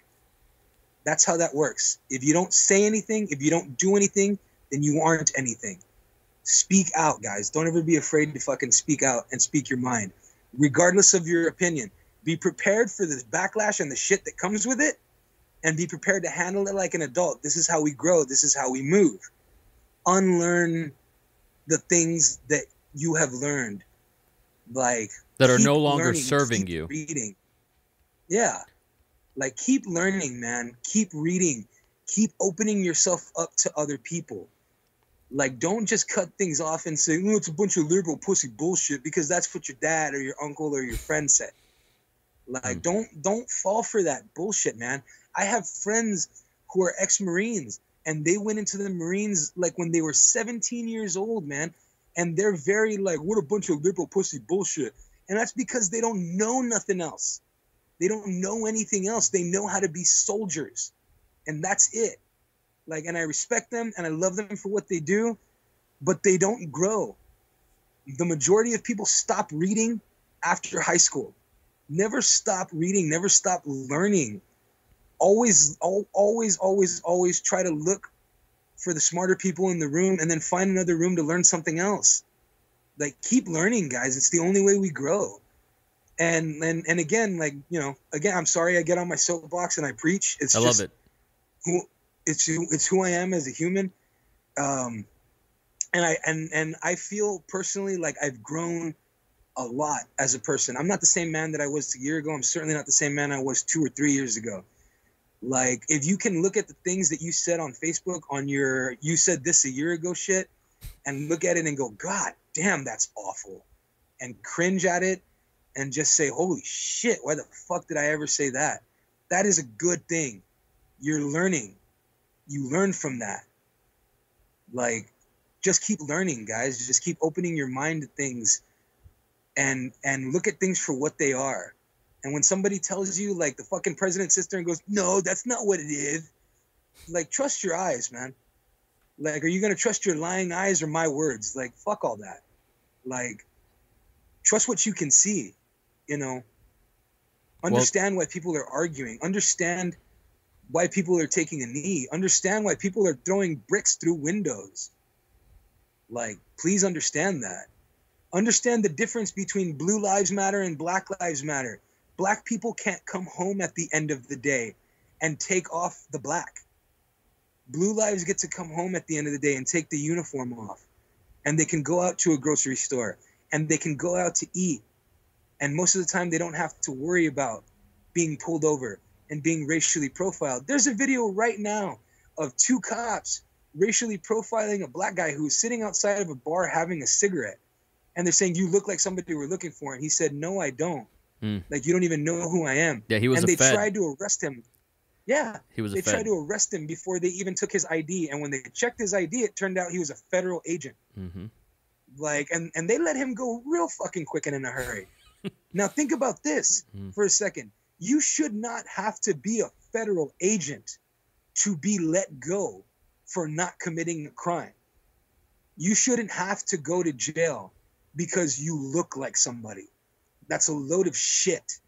That's how that works. If you don't say anything, if you don't do anything, then you aren't anything. Speak out, guys. Don't ever be afraid to fucking speak out and speak your mind, regardless of your opinion. Be prepared for the backlash and the shit that comes with it, and be prepared to handle it like an adult. This is how we grow. This is how we move. Unlearn the things that you have learned, like that are no keep longer learning, serving keep you. Reading. Yeah. Like, keep learning, man. Keep reading. Keep opening yourself up to other people. Like, don't just cut things off and say, oh, it's a bunch of liberal pussy bullshit because that's what your dad or your uncle or your friend said. Like, don't fall for that bullshit, man. I have friends who are ex-Marines, and they went into the Marines like when they were 17 years old, man. And they're very like, what a bunch of liberal pussy bullshit. And that's because they don't know nothing else. They don't know anything else. They know how to be soldiers. And that's it. Like, and I respect them and I love them for what they do, but they don't grow. The majority of people stop reading after high school. Never stop reading, never stop learning. Always try to look for the smarter people in the room and then find another room to learn something else. Like, keep learning, guys. It's the only way we grow. And again, like, you know, again, I'm sorry I get on my soapbox and I preach. I love it. It's who I am as a human. And I feel personally like I've grown a lot as a person. I'm not the same man that I was a year ago. I'm certainly not the same man I was 2 or 3 years ago. Like, if you can look at the things that you said on Facebook on your, you said this a year ago shit, and look at it and go, God damn, that's awful, and cringe at it and just say, holy shit, why the fuck did I ever say that? That is a good thing. You're learning. You learn from that. Like, just keep learning, guys. Just keep opening your mind to things and look at things for what they are. And when somebody tells you, like, the fucking president sits there and goes, no, that's not what it is. Like, trust your eyes, man. Like, are you going to trust your lying eyes or my words? Like, fuck all that. Like, trust what you can see, you know. Understand why people are arguing. Understand why people are taking a knee. Understand why people are throwing bricks through windows. Like, please understand that. Understand the difference between Blue Lives Matter and Black Lives Matter. Black people can't come home at the end of the day and take off the black. Blue lives get to come home at the end of the day and take the uniform off. And they can go out to a grocery store and they can go out to eat. And most of the time they don't have to worry about being pulled over and being racially profiled. There's a video right now of 2 cops racially profiling a black guy who was sitting outside of a bar having a cigarette. And they're saying, you look like somebody we're looking for. And he said, no, I don't. Like, you don't even know who I am. Yeah, he was and a they Fed. tried to arrest him. Yeah, he was a They Fed. tried to arrest him before they even took his ID. And when they checked his ID, it turned out he was a federal agent. Mm-hmm. Like, and they let him go real fucking quick and in a hurry. Now, think about this for a second. You should not have to be a federal agent to be let go for not committing a crime. You shouldn't have to go to jail because you look like somebody. That's a load of shit.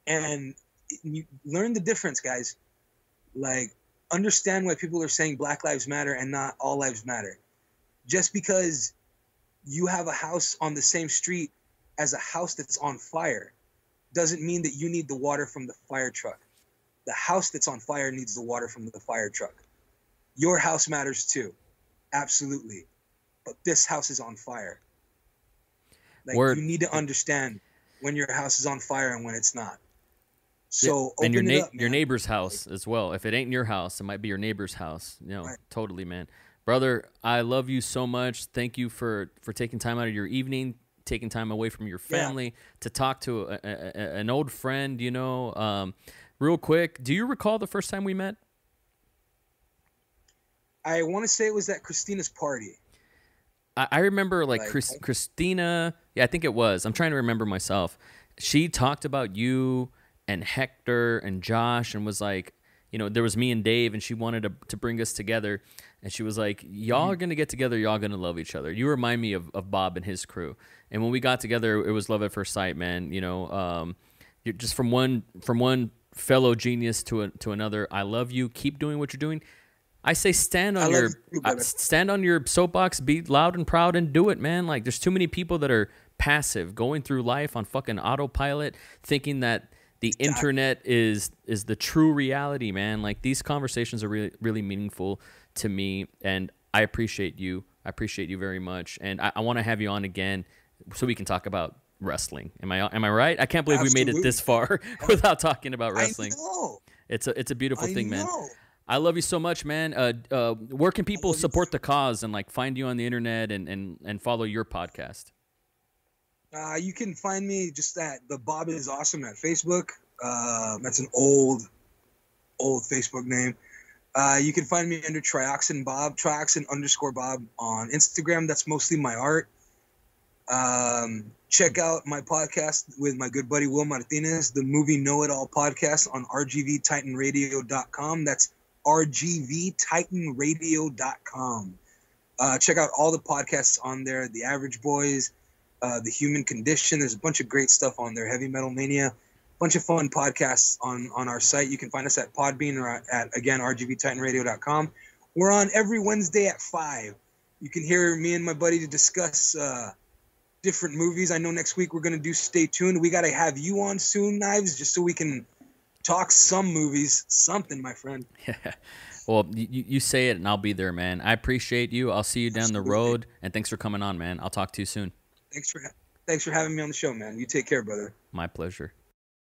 And you learn the difference, guys. Like, understand why people are saying Black Lives Matter and not All Lives Matter. Just because you have a house on the same street as a house that's on fire doesn't mean that you need the water from the fire truck. The house that's on fire needs the water from the fire truck. Your house matters too. Absolutely. but this house is on fire. Like, Word. you need to understand when your house is on fire and when it's not. So and open it up, your man. neighbor's house as well. If it ain't your house, it might be your neighbor's house. You know, Right. totally, man. Brother, I love you so much. Thank you for taking time out of your evening, taking time away from your family to talk to an old friend, you know. Real quick, do you recall the first time we met? I want to say it was at Christina's party. I remember like Like, Christina. Yeah, I think it was. I'm trying to remember myself. She talked about you and Hector and Josh and was like, you know, there was me and Dave, and she wanted to bring us together. And she was like, y'all are going to get together. Y'all going to love each other. You remind me of Bob and his crew. And when we got together, it was love at first sight, man. You know, you're just from one fellow genius to another. I love you. Keep doing what you're doing. I say stand on your soapbox, be loud and proud, and do it, man. Like, there's too many people that are passive, going through life on fucking autopilot, thinking that the internet is the true reality, man. Like, these conversations are really, really meaningful to me, and I appreciate you. I appreciate you very much, and I want to have you on again so we can talk about wrestling. Am I right? I can't believe we made it this far without talking about wrestling. I know. It's a beautiful thing, man. know. I love you so much, man. Where can people support the cause and like find you on the internet and follow your podcast? You can find me just at the Bob is Awesome at Facebook. That's an old Facebook name. You can find me under Trioxin Bob, Trioxin_Bob on Instagram. That's mostly my art. Check out my podcast with my good buddy Will Martinez, the Movie Know It All podcast on rgvtitanradio.com. That's rgvtitanradio.com. Check out all the podcasts on there. The Average Boys, The Human Condition. There's a bunch of great stuff on there. Heavy Metal Mania. Bunch of fun podcasts on our site. You can find us at Podbean or at, again, rgvtitanradio.com. We're on every Wednesday at 5. You can hear me and my buddy to discuss different movies. I know next week we're going to do Stay Tuned. We got to have you on soon, Knives, just so we can talk some movies. Something, my friend. Yeah. Well, you say it and I'll be there, man. I appreciate you. I'll see you down the road, and thanks for coming on, man. I'll talk to you soon. Thanks for having me on the show, man. You take care, brother. My pleasure.